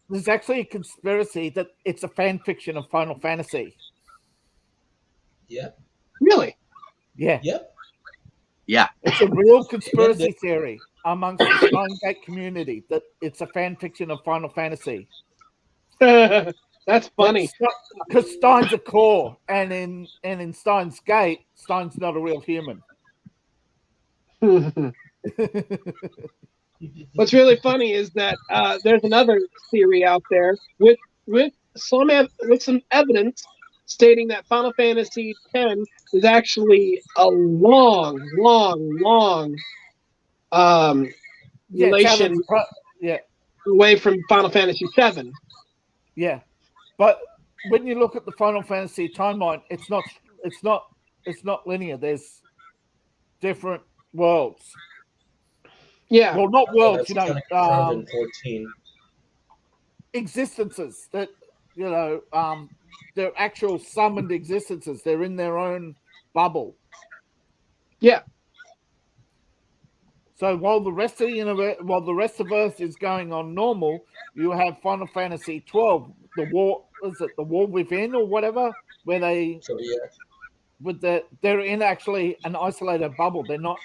S6: There's actually a conspiracy that it's a fan fiction of Final Fantasy.
S7: Yep.
S3: Really?
S6: Yeah.
S7: Yep.
S1: Yeah.
S6: It's a real conspiracy theory amongst the Steins Gate community that it's a fan fiction of Final Fantasy.
S3: That's funny.
S6: Because Stein's a core, and in Steins Gate, Stein's not a real human.
S3: What's really funny is that there's another theory out there with some evidence stating that Final Fantasy X is actually a long relation away from Final Fantasy VII.
S6: Yeah, but when you look at the Final Fantasy timeline, it's not linear. There's different worlds.
S3: Yeah.
S6: Well, not worlds, existences that, they're actual summoned existences. They're in their own bubble.
S3: Yeah.
S6: So while the rest of Earth is going on normal, you have Final Fantasy 12, the War Within or whatever, where they're in actually an isolated bubble. They're not.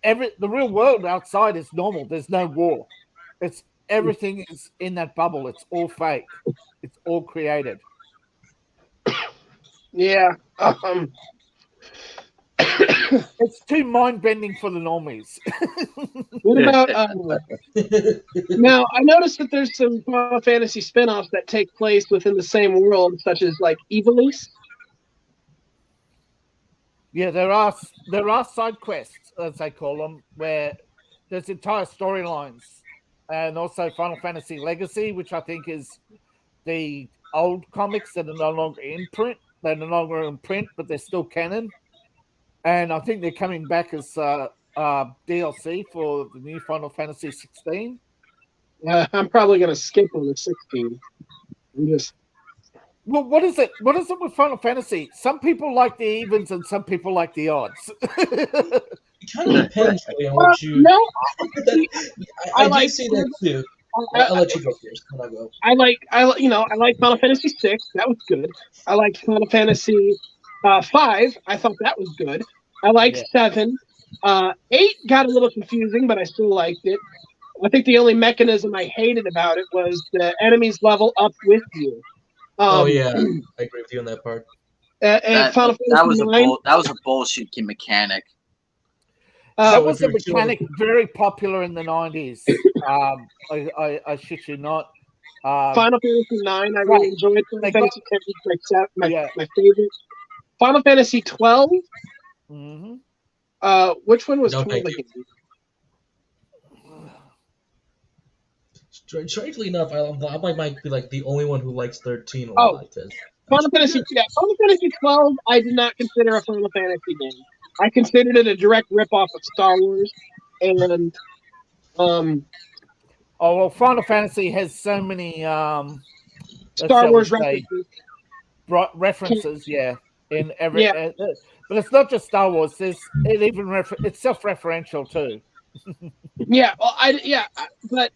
S6: The real world outside is normal. There's no war. Everything is in that bubble. It's all fake. It's all created.
S3: Yeah.
S6: It's too mind-bending for the normies.
S3: What about now? I noticed that there's some Final Fantasy spin-offs that take place within the same world, such as like Ivalice.
S6: Yeah, there are side quests, as they call them, where there's entire storylines, and also Final Fantasy Legacy, which I think is the old comics that are no longer in print. They're no longer in print, but they're still canon. And I think they're coming back as DLC for the new Final Fantasy 16.
S3: I'm probably going to skip on the 16.
S6: Well, what is it? What is it with Final Fantasy? Some people like the evens and some people like the odds.
S7: It kind of depends on what you.
S3: No,
S7: I do see that too. I'll let you go first. I'll go.
S3: I like Final Fantasy 6. That was good. I like Final Fantasy 5. I thought that was good. I liked 7. 8 got a little confusing, but I still liked it. I think the only mechanism I hated about it was the enemies level up with you.
S7: I agree with you on that part.
S3: That
S1: was a bullshit mechanic.
S6: That was a mechanic very popular in the 90s. I shit you not.
S3: Final Fantasy 9, I really enjoyed. Final Fantasy 10 was my favorite. Final Fantasy 12. Which one was 12 again?
S7: Strangely enough, I might be like the only one who likes 13 a lot.
S3: Final Fantasy 12, I did not consider a Final Fantasy game. I considered it a direct ripoff of Star Wars, and
S6: Final Fantasy has so many
S3: Star Wars
S6: references, in every. But it's not just Star Wars. It's self-referential too.
S3: But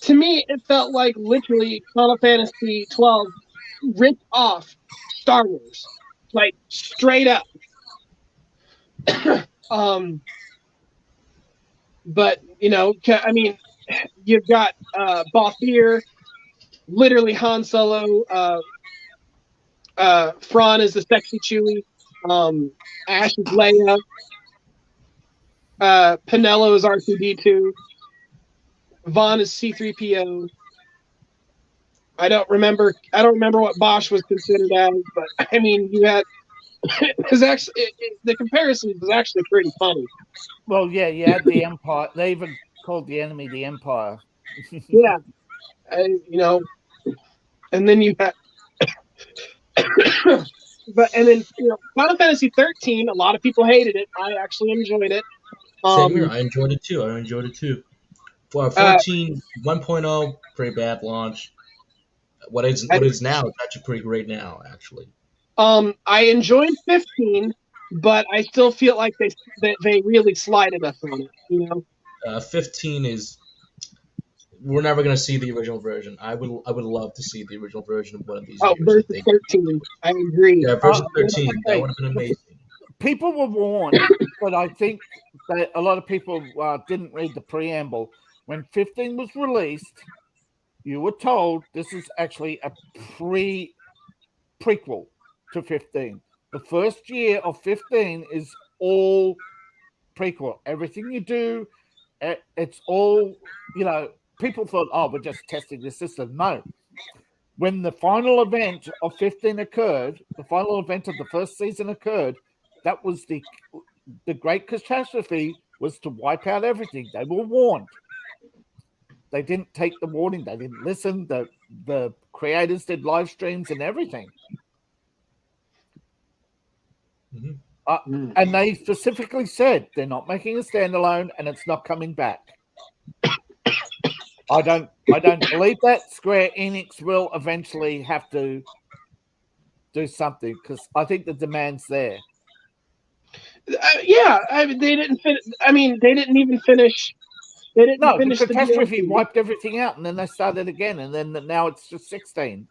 S3: to me, it felt like literally Final Fantasy 12 ripped off Star Wars, like straight up. But I mean, you've got Balthier, literally Han Solo. Thrawn is the sexy Chewie. Ash is Leia. Pinello is R2D2. Vaughn is C3PO. I don't remember what Bosch was considered as, but I mean, you had the comparison was actually pretty funny.
S6: Well, yeah, you had the Empire. They even called the enemy the Empire.
S3: Yeah, and then you had, Final Fantasy 13. A lot of people hated it. I actually enjoyed it.
S7: Same here. I enjoyed it too. Well, 14 1.0, pretty bad launch. What is now is actually pretty great now, actually.
S3: I enjoyed 15, but I still feel like they really slided us on it.
S7: 15 is. We're never gonna see the original version. I would love to see the original version of one of these.
S3: Versus 13. I agree.
S7: Yeah, versus 13. That would have been amazing.
S6: People were warned, but I think that a lot of people didn't read the preamble. When 15 was released, you were told this is actually a prequel to 15. The first year of 15 is all prequel. Everything you do, it's all, people thought, we're just testing the system. No. When the final event of 15 occurred, the final event of the first season occurred, that was the great catastrophe, was to wipe out everything. They were warned. They didn't take the warning. They didn't listen. The creators did live streams and everything. And they specifically said they're not making a standalone and it's not coming back. I don't believe that. Square Enix will eventually have to do something because I think the demand's there.
S3: They didn't finish. I mean, they didn't even finish. They didn't finish
S6: the catastrophe wiped everything out, and then they started again, and then now it's just 16.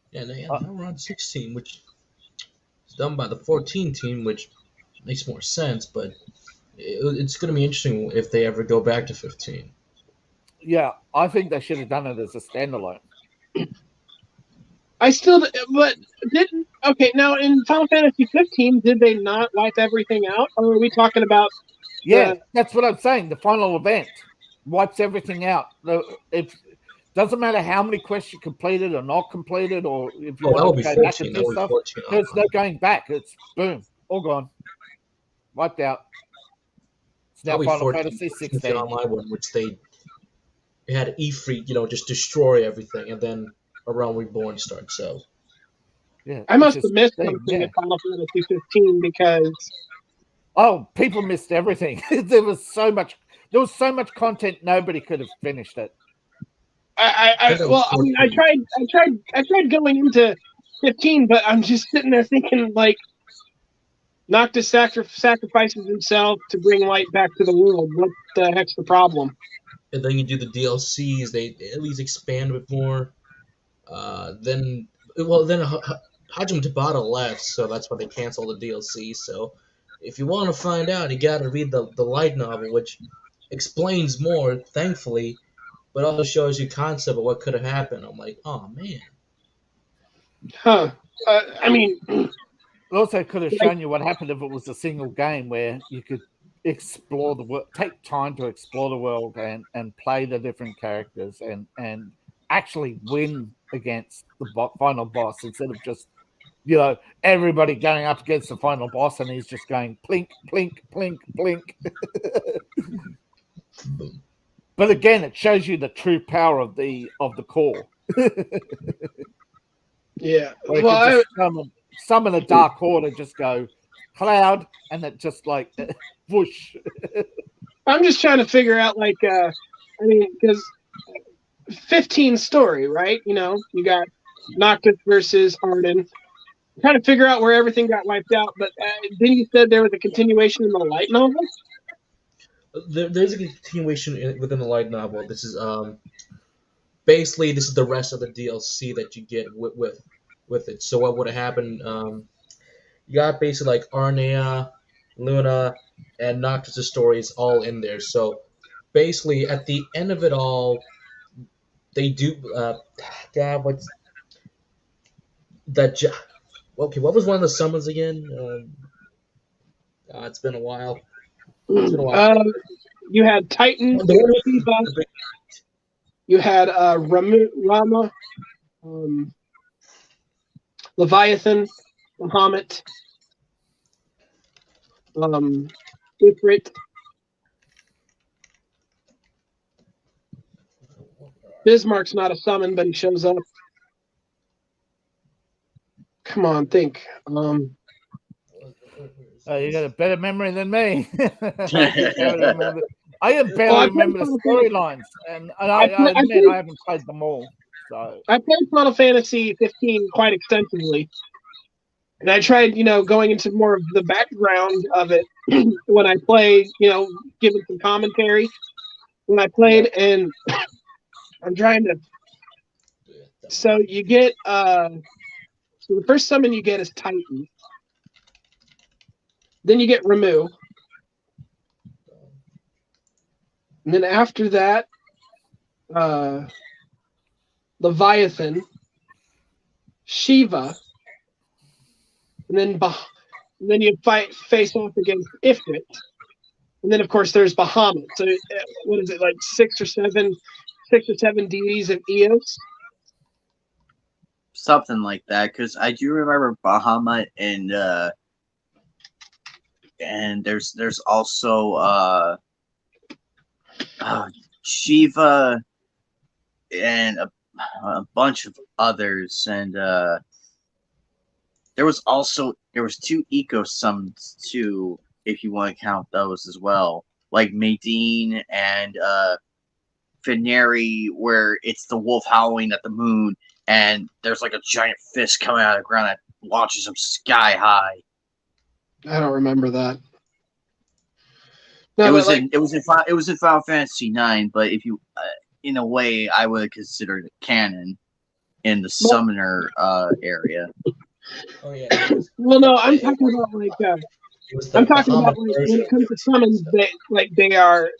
S7: Yeah, now we're on 16, which is done by the 14 team, which makes more sense, but it's going to be interesting if they ever go back to 15.
S6: Yeah, I think they should have done it as a standalone.
S3: Now in Final Fantasy 15, did they not wipe everything out, or are we talking about?
S6: Yeah, that's what I'm saying. The final event wipes everything out. It doesn't matter how many quests you completed or not completed, or if you want to go back and do stuff. There's no going back. It's boom, all gone, wiped out. It's now Final Fantasy 16.
S7: The online one, which they had Ifrit, just destroy everything, and then a Realm Reborn starts. So,
S3: yeah, I must have missed something at Final Fantasy 15 because.
S6: Oh, people missed everything. There was so much content. Nobody could have finished it.
S3: I tried going into 15, but I'm just sitting there thinking like, Noctis sacrifices himself to bring light back to the world. What the heck's the problem?
S7: And then you do the DLCs. They at least expand a bit more. Then Hajime Tabata left, so that's why they canceled the DLC. So. If you want to find out, you got to read the light novel, which explains more, thankfully, but also shows you concept of what could have happened. I'm like, oh, man.
S3: Huh. I mean...
S6: It also could have shown you what happened if it was a single game where you could explore the world, take time to explore the world and play the different characters and actually win against the final boss instead of just everybody going up against the final boss and he's just going plink, plink, plink, plink. But again, it shows you the true power of the core.
S3: Yeah.
S6: Where
S3: Well,
S6: you can just summon a Dark Order, just go cloud, and it just like whoosh.
S3: I'm just trying to figure out, like, because 15 story, right? You got Noctis versus Arden. Trying to figure out where everything got wiped out, but then you said there was a continuation in the light novel?
S7: There's a continuation within the light novel. This is basically this is the rest of the DLC that you get with it. So what would have happened? You got basically like Arnea, Luna, and Noctis' stories all in there. So basically, at the end of it all, they do. God, what's that? Okay, what was one of the summons again? It's been a while.
S3: You had Titan, you had Rama, Leviathan, Bahamut, Ifrit. Bismarck's not a summon, but he shows up. Come on, think.
S6: You got a better memory than me. I can barely remember the storylines, and I admit I haven't played them all. So
S3: I played Final Fantasy 15 quite extensively, and I tried, going into more of the background of it when I played, giving some commentary when I played, and I'm trying to. So you get, so the first summon you get is Titan. Then you get Ramu. And then after that, Leviathan, Shiva, and then you face off against Ifrit. And then of course there's Bahamut. So what is it, like six or seven deities of Eos?
S1: Something like that, because I do remember Bahamut and there's also Shiva and a bunch of others, and there was two eco summons too, if you want to count those as well, like Medine and Feneri, where it's the wolf howling at the moon, and there's like a giant fist coming out of the ground that launches them sky high.
S3: I don't remember that. No,
S1: it was in Final Fantasy IX, but if you, in a way, I would consider it canon in the summoner area.
S7: Oh yeah.
S3: Well, no, I'm talking about like. I'm talking about like, when it comes to summons, they are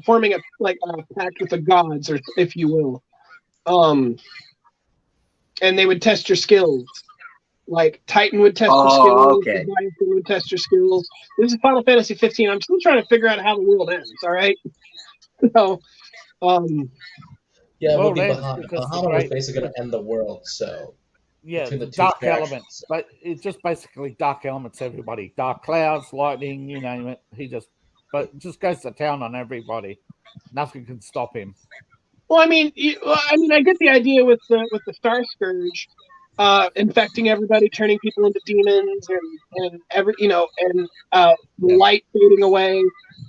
S3: forming a pact with the gods, or if you will, and they would test your skills. Like Titan would test your skills,
S1: okay.
S3: Leviathan would test your skills. This is Final Fantasy 15. I'm still trying to figure out how the world ends. All right, so
S7: yeah, well, Bahamut is basically going to end the world. So
S6: yeah, the dark elements, but it's just basically dark elements. Everybody, dark clouds, lightning, you name it. He just goes to town on everybody. Nothing can stop him.
S3: Well, I mean, I get the idea with the Star Scourge. Infecting everybody, turning people into demons, and light fading away.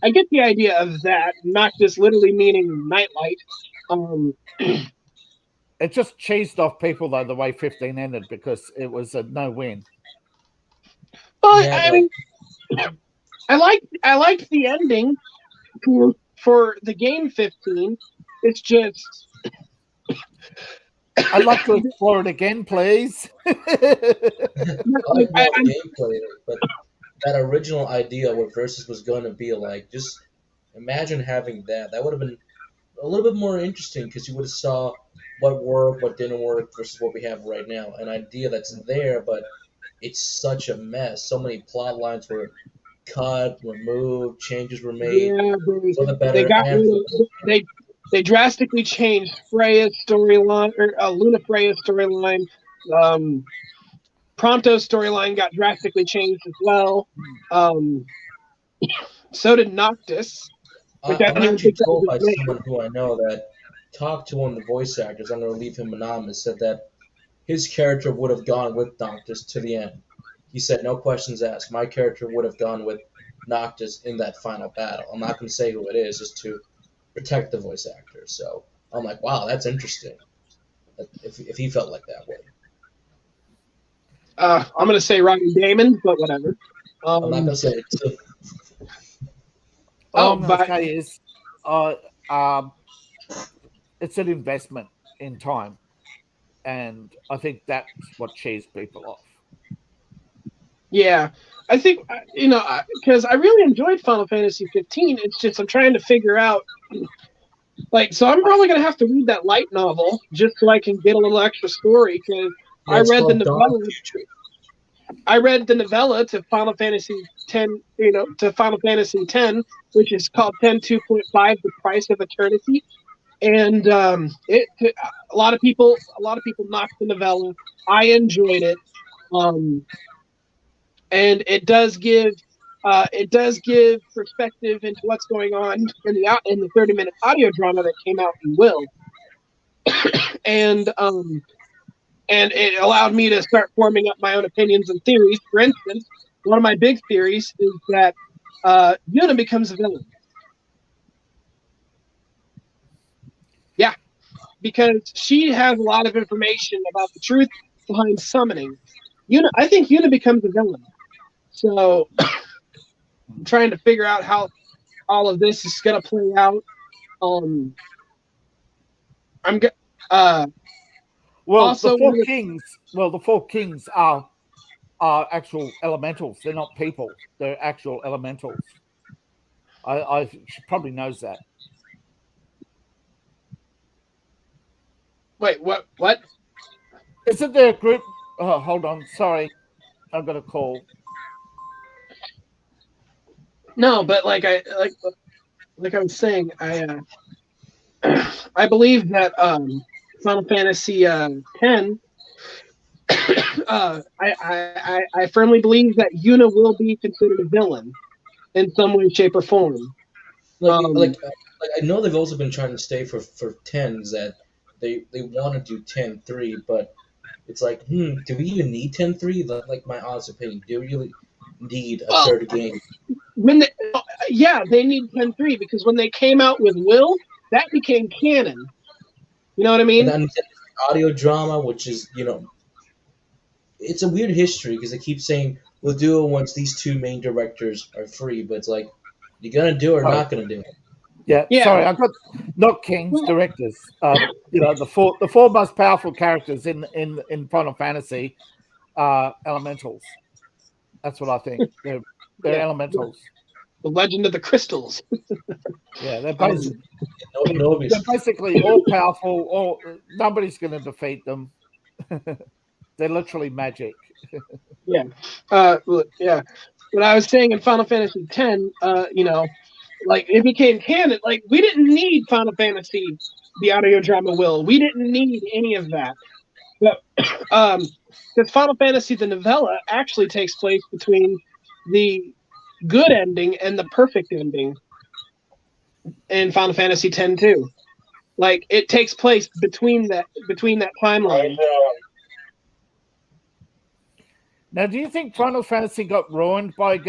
S3: I get the idea of that, not just literally meaning nightlight.
S6: It just cheesed off people though the way 15 ended, because it was a no-win.
S3: Well, yeah, I mean, I liked the ending for the game 15. It's just.
S6: I'd like to explore it again, please.
S7: I like gameplay, but that original idea what Versus was going to be like, just imagine having that. That would have been a little bit more interesting, because you would have saw what worked, what didn't work, versus what we have right now. An idea that's there, but it's such a mess. So many plot lines were cut, removed, changes were made
S3: Yeah,
S7: for the
S3: they
S7: better
S3: got
S7: and
S3: rid
S7: for
S3: of they drastically changed Freya's storyline or Luna Freya's storyline. Um, Prompto's storyline got drastically changed as well. Um, so did Noctis, which I
S7: I'm
S3: didn't even
S7: actually
S3: think that was
S7: told
S3: his
S7: by
S3: name.
S7: someone who I know that talked to one of the voice actors. I'm going to leave him anonymous. Said that his character would have gone with Noctis to the end. He said, no questions asked. My character would have gone with Noctis in that final battle. I'm not going to say who it is, just to protect the voice actor. So I'm like, wow, that's interesting. If he felt like that way,
S3: I'm gonna say Rodney Damon, but whatever.
S7: I'm not going to say it. So,
S6: All
S3: Oh,
S6: I'm going to
S3: but
S6: say is, uh, um, it's an investment in time, and I think that's what cheers people off.
S3: yeah, I think because I really enjoyed Final Fantasy 15. It's just I'm trying to figure out so I'm probably gonna have to read that light novel just so I can get a little extra story because
S7: yeah,
S3: I
S7: it's
S3: read the
S7: called Dawn of
S3: novella.
S7: the Future.
S3: I read the novella to Final Fantasy 10, to Final Fantasy 10, which is called 10.2.5, The Price of Eternity. And a lot of people knocked the novella. I enjoyed it. Um, and it does give perspective into what's going on in the 30-minute audio drama that came out in Will. and and it allowed me to start forming up my own opinions and theories. For instance, one of my big theories is that Yuna becomes a villain. Yeah, because she has a lot of information about the truth behind summoning. I think Yuna becomes a villain. So I'm trying to figure out how all of this is going to play out. Um, I'm go-
S6: Well,
S3: also
S6: the four kings are actual elementals. They're not people. They're actual elementals. She probably knows that.
S3: wait. What?
S6: Isn't there a group? Oh, hold on. Sorry, I've got a call.
S3: No, but like I was saying, I believe that Final Fantasy 10. I firmly believe that Yuna will be considered a villain in some way, shape, or form.
S7: Like I know they've also been trying to stay for tens that they want to do 10-3, but it's like, do we even need 10-3? Like my honest opinion, do we really need a
S3: Well,
S7: third game?
S3: when they need 10-3 because when they came out with Will, that became canon. You know what I
S7: And
S3: mean?
S7: then audio drama, which is it's a weird history because they keep saying we'll do it once these two main directors are free, but it's like you're gonna do it or not gonna do it.
S6: Yeah,
S3: Yeah.
S6: sorry, I got not kings, directors. The four most powerful characters in Final Fantasy are elementals. That's what I think. They're elementals.
S3: The Legend of the Crystals.
S6: Yeah, they're
S7: Nobody's
S6: basically all powerful. Nobody's going to defeat them. They're literally magic.
S3: Yeah. Yeah. What I was saying in Final Fantasy X, it became canon. Like we didn't need Final Fantasy, the audio drama Will. We didn't need any of that. But because Final Fantasy the novella actually takes place between the good ending and the perfect ending in Final Fantasy X too. Like it takes place between that timeline.
S6: Now, do you think Final Fantasy got ruined by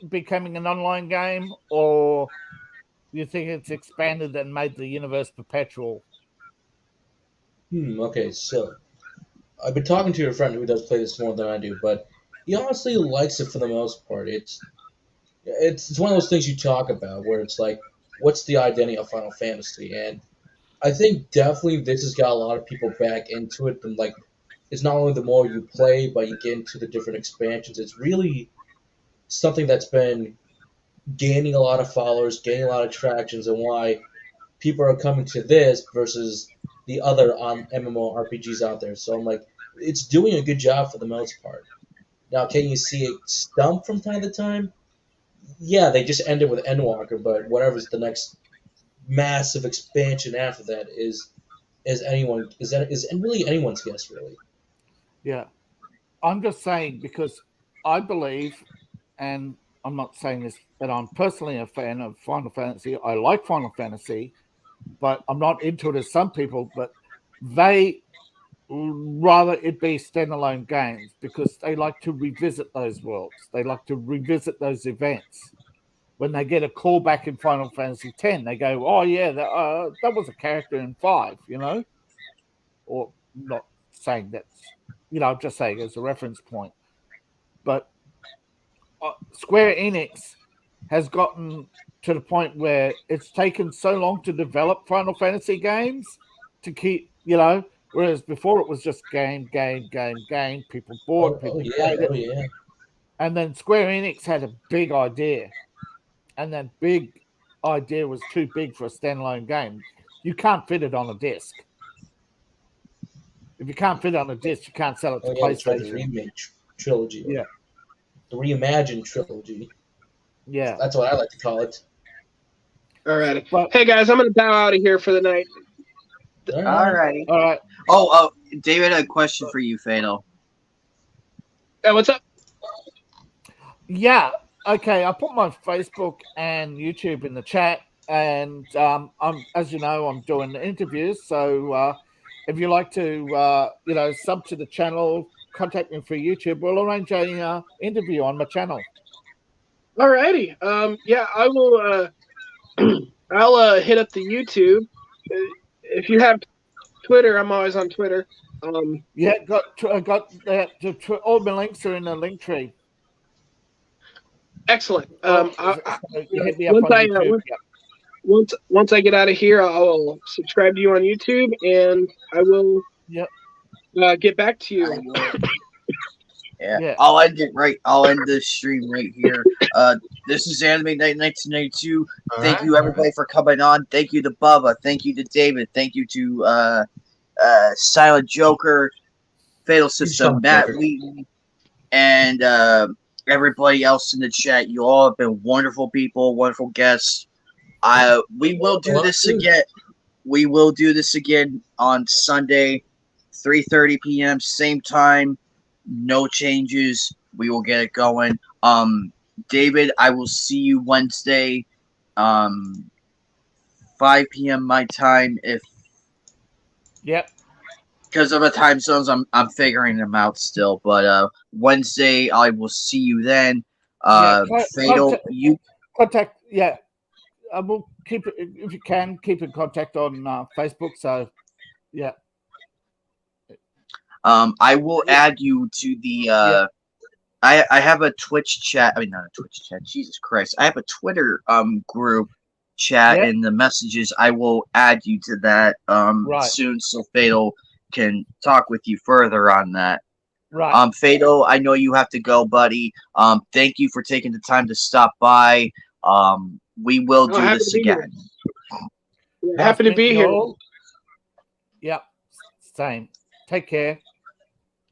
S6: becoming an online game, or do you think it's expanded and made the universe perpetual?
S7: Okay, so I've been talking to your friend who does play this more than I do, but he honestly likes it for the most part. It's one of those things you talk about where it's like, what's the identity of Final Fantasy? And I think definitely this has got a lot of people back into it. And like, it's not only the more you play, but you get into the different expansions. It's really something that's been gaining a lot of followers, gaining a lot of tractions, and why people are coming to this versus the other MMORPGs out there. So I'm like, it's doing a good job for the most part. Now, can you see it stump from time to time? yeah, they just ended with Endwalker, but whatever's the next massive expansion after that is really anyone's guess, really.
S6: Yeah. I'm just saying because I believe, and I'm not saying this, that I'm personally a fan of Final Fantasy. I like Final Fantasy, but I'm not into it as some people, but they rather it be standalone games because they like to revisit those worlds. They like to revisit those events. When they get a call back in Final Fantasy X, they go, "Oh yeah, that was a character in 5," or not saying that's, I'm just saying as a reference point. But Square Enix has gotten to the point where it's taken so long to develop Final Fantasy games to keep, whereas before it was just game. People bought, people played it.
S7: Oh yeah.
S6: And then Square Enix had a big idea. And that big idea was too big for a standalone game. You can't fit it on a disc. If you can't fit it on a disc, you can't sell it to PlayStation.
S7: The remake trilogy.
S6: Yeah.
S7: The reimagined trilogy.
S6: Yeah.
S7: That's what I like to call it.
S3: Alrighty. Hey guys, I'm gonna bow out of here for the night.
S1: Alrighty.
S6: All right.
S1: Oh, David had a question for you, Fatal.
S3: What's up?
S6: Yeah. Okay. I put my Facebook and YouTube in the chat, and I'm, as you know, I'm doing interviews. So if you like to, sub to the channel, contact me for YouTube. We'll arrange a interview on my channel.
S3: Alrighty. Yeah, I will. I'll hit up the YouTube. If you have Twitter, I'm always on Twitter.
S6: Yeah, got all my links are in the link tree.
S3: Excellent.
S6: You hit me up on YouTube.
S3: Once I get out of here, I'll subscribe to you on YouTube, and I will get back to you.
S1: Yeah. I'll end it right. I'll end this stream right here. This is Anime Night 1992. Thank you everybody for coming on. Thank you to Bubba. Thank you to David. Thank you to Silent Joker, Fatal System, Matt Wheaton, and everybody else in the chat. You all have been wonderful people, wonderful guests. We will do this again. We will do this again on Sunday, 3:30 p.m. same time. No changes. We will get it going. David, I will see you Wednesday, 5 p.m. my time. Because of the time zones, I'm figuring them out still. But Wednesday, I will see you then. Fatal, you
S6: contact. Yeah, I will keep it if you can keep in contact on Facebook. So, yeah.
S1: I will add you to the. I have a Twitch chat. I mean, not a Twitch chat. Jesus Christ! I have a Twitter group chat in the messages. I will add you to that soon, so Fatal can talk with you further on that.
S6: Right.
S1: Fatal, I know you have to go, buddy. Thank you for taking the time to stop by. We will do this again.
S3: Happy to be here.
S6: Yep. Same. Take care.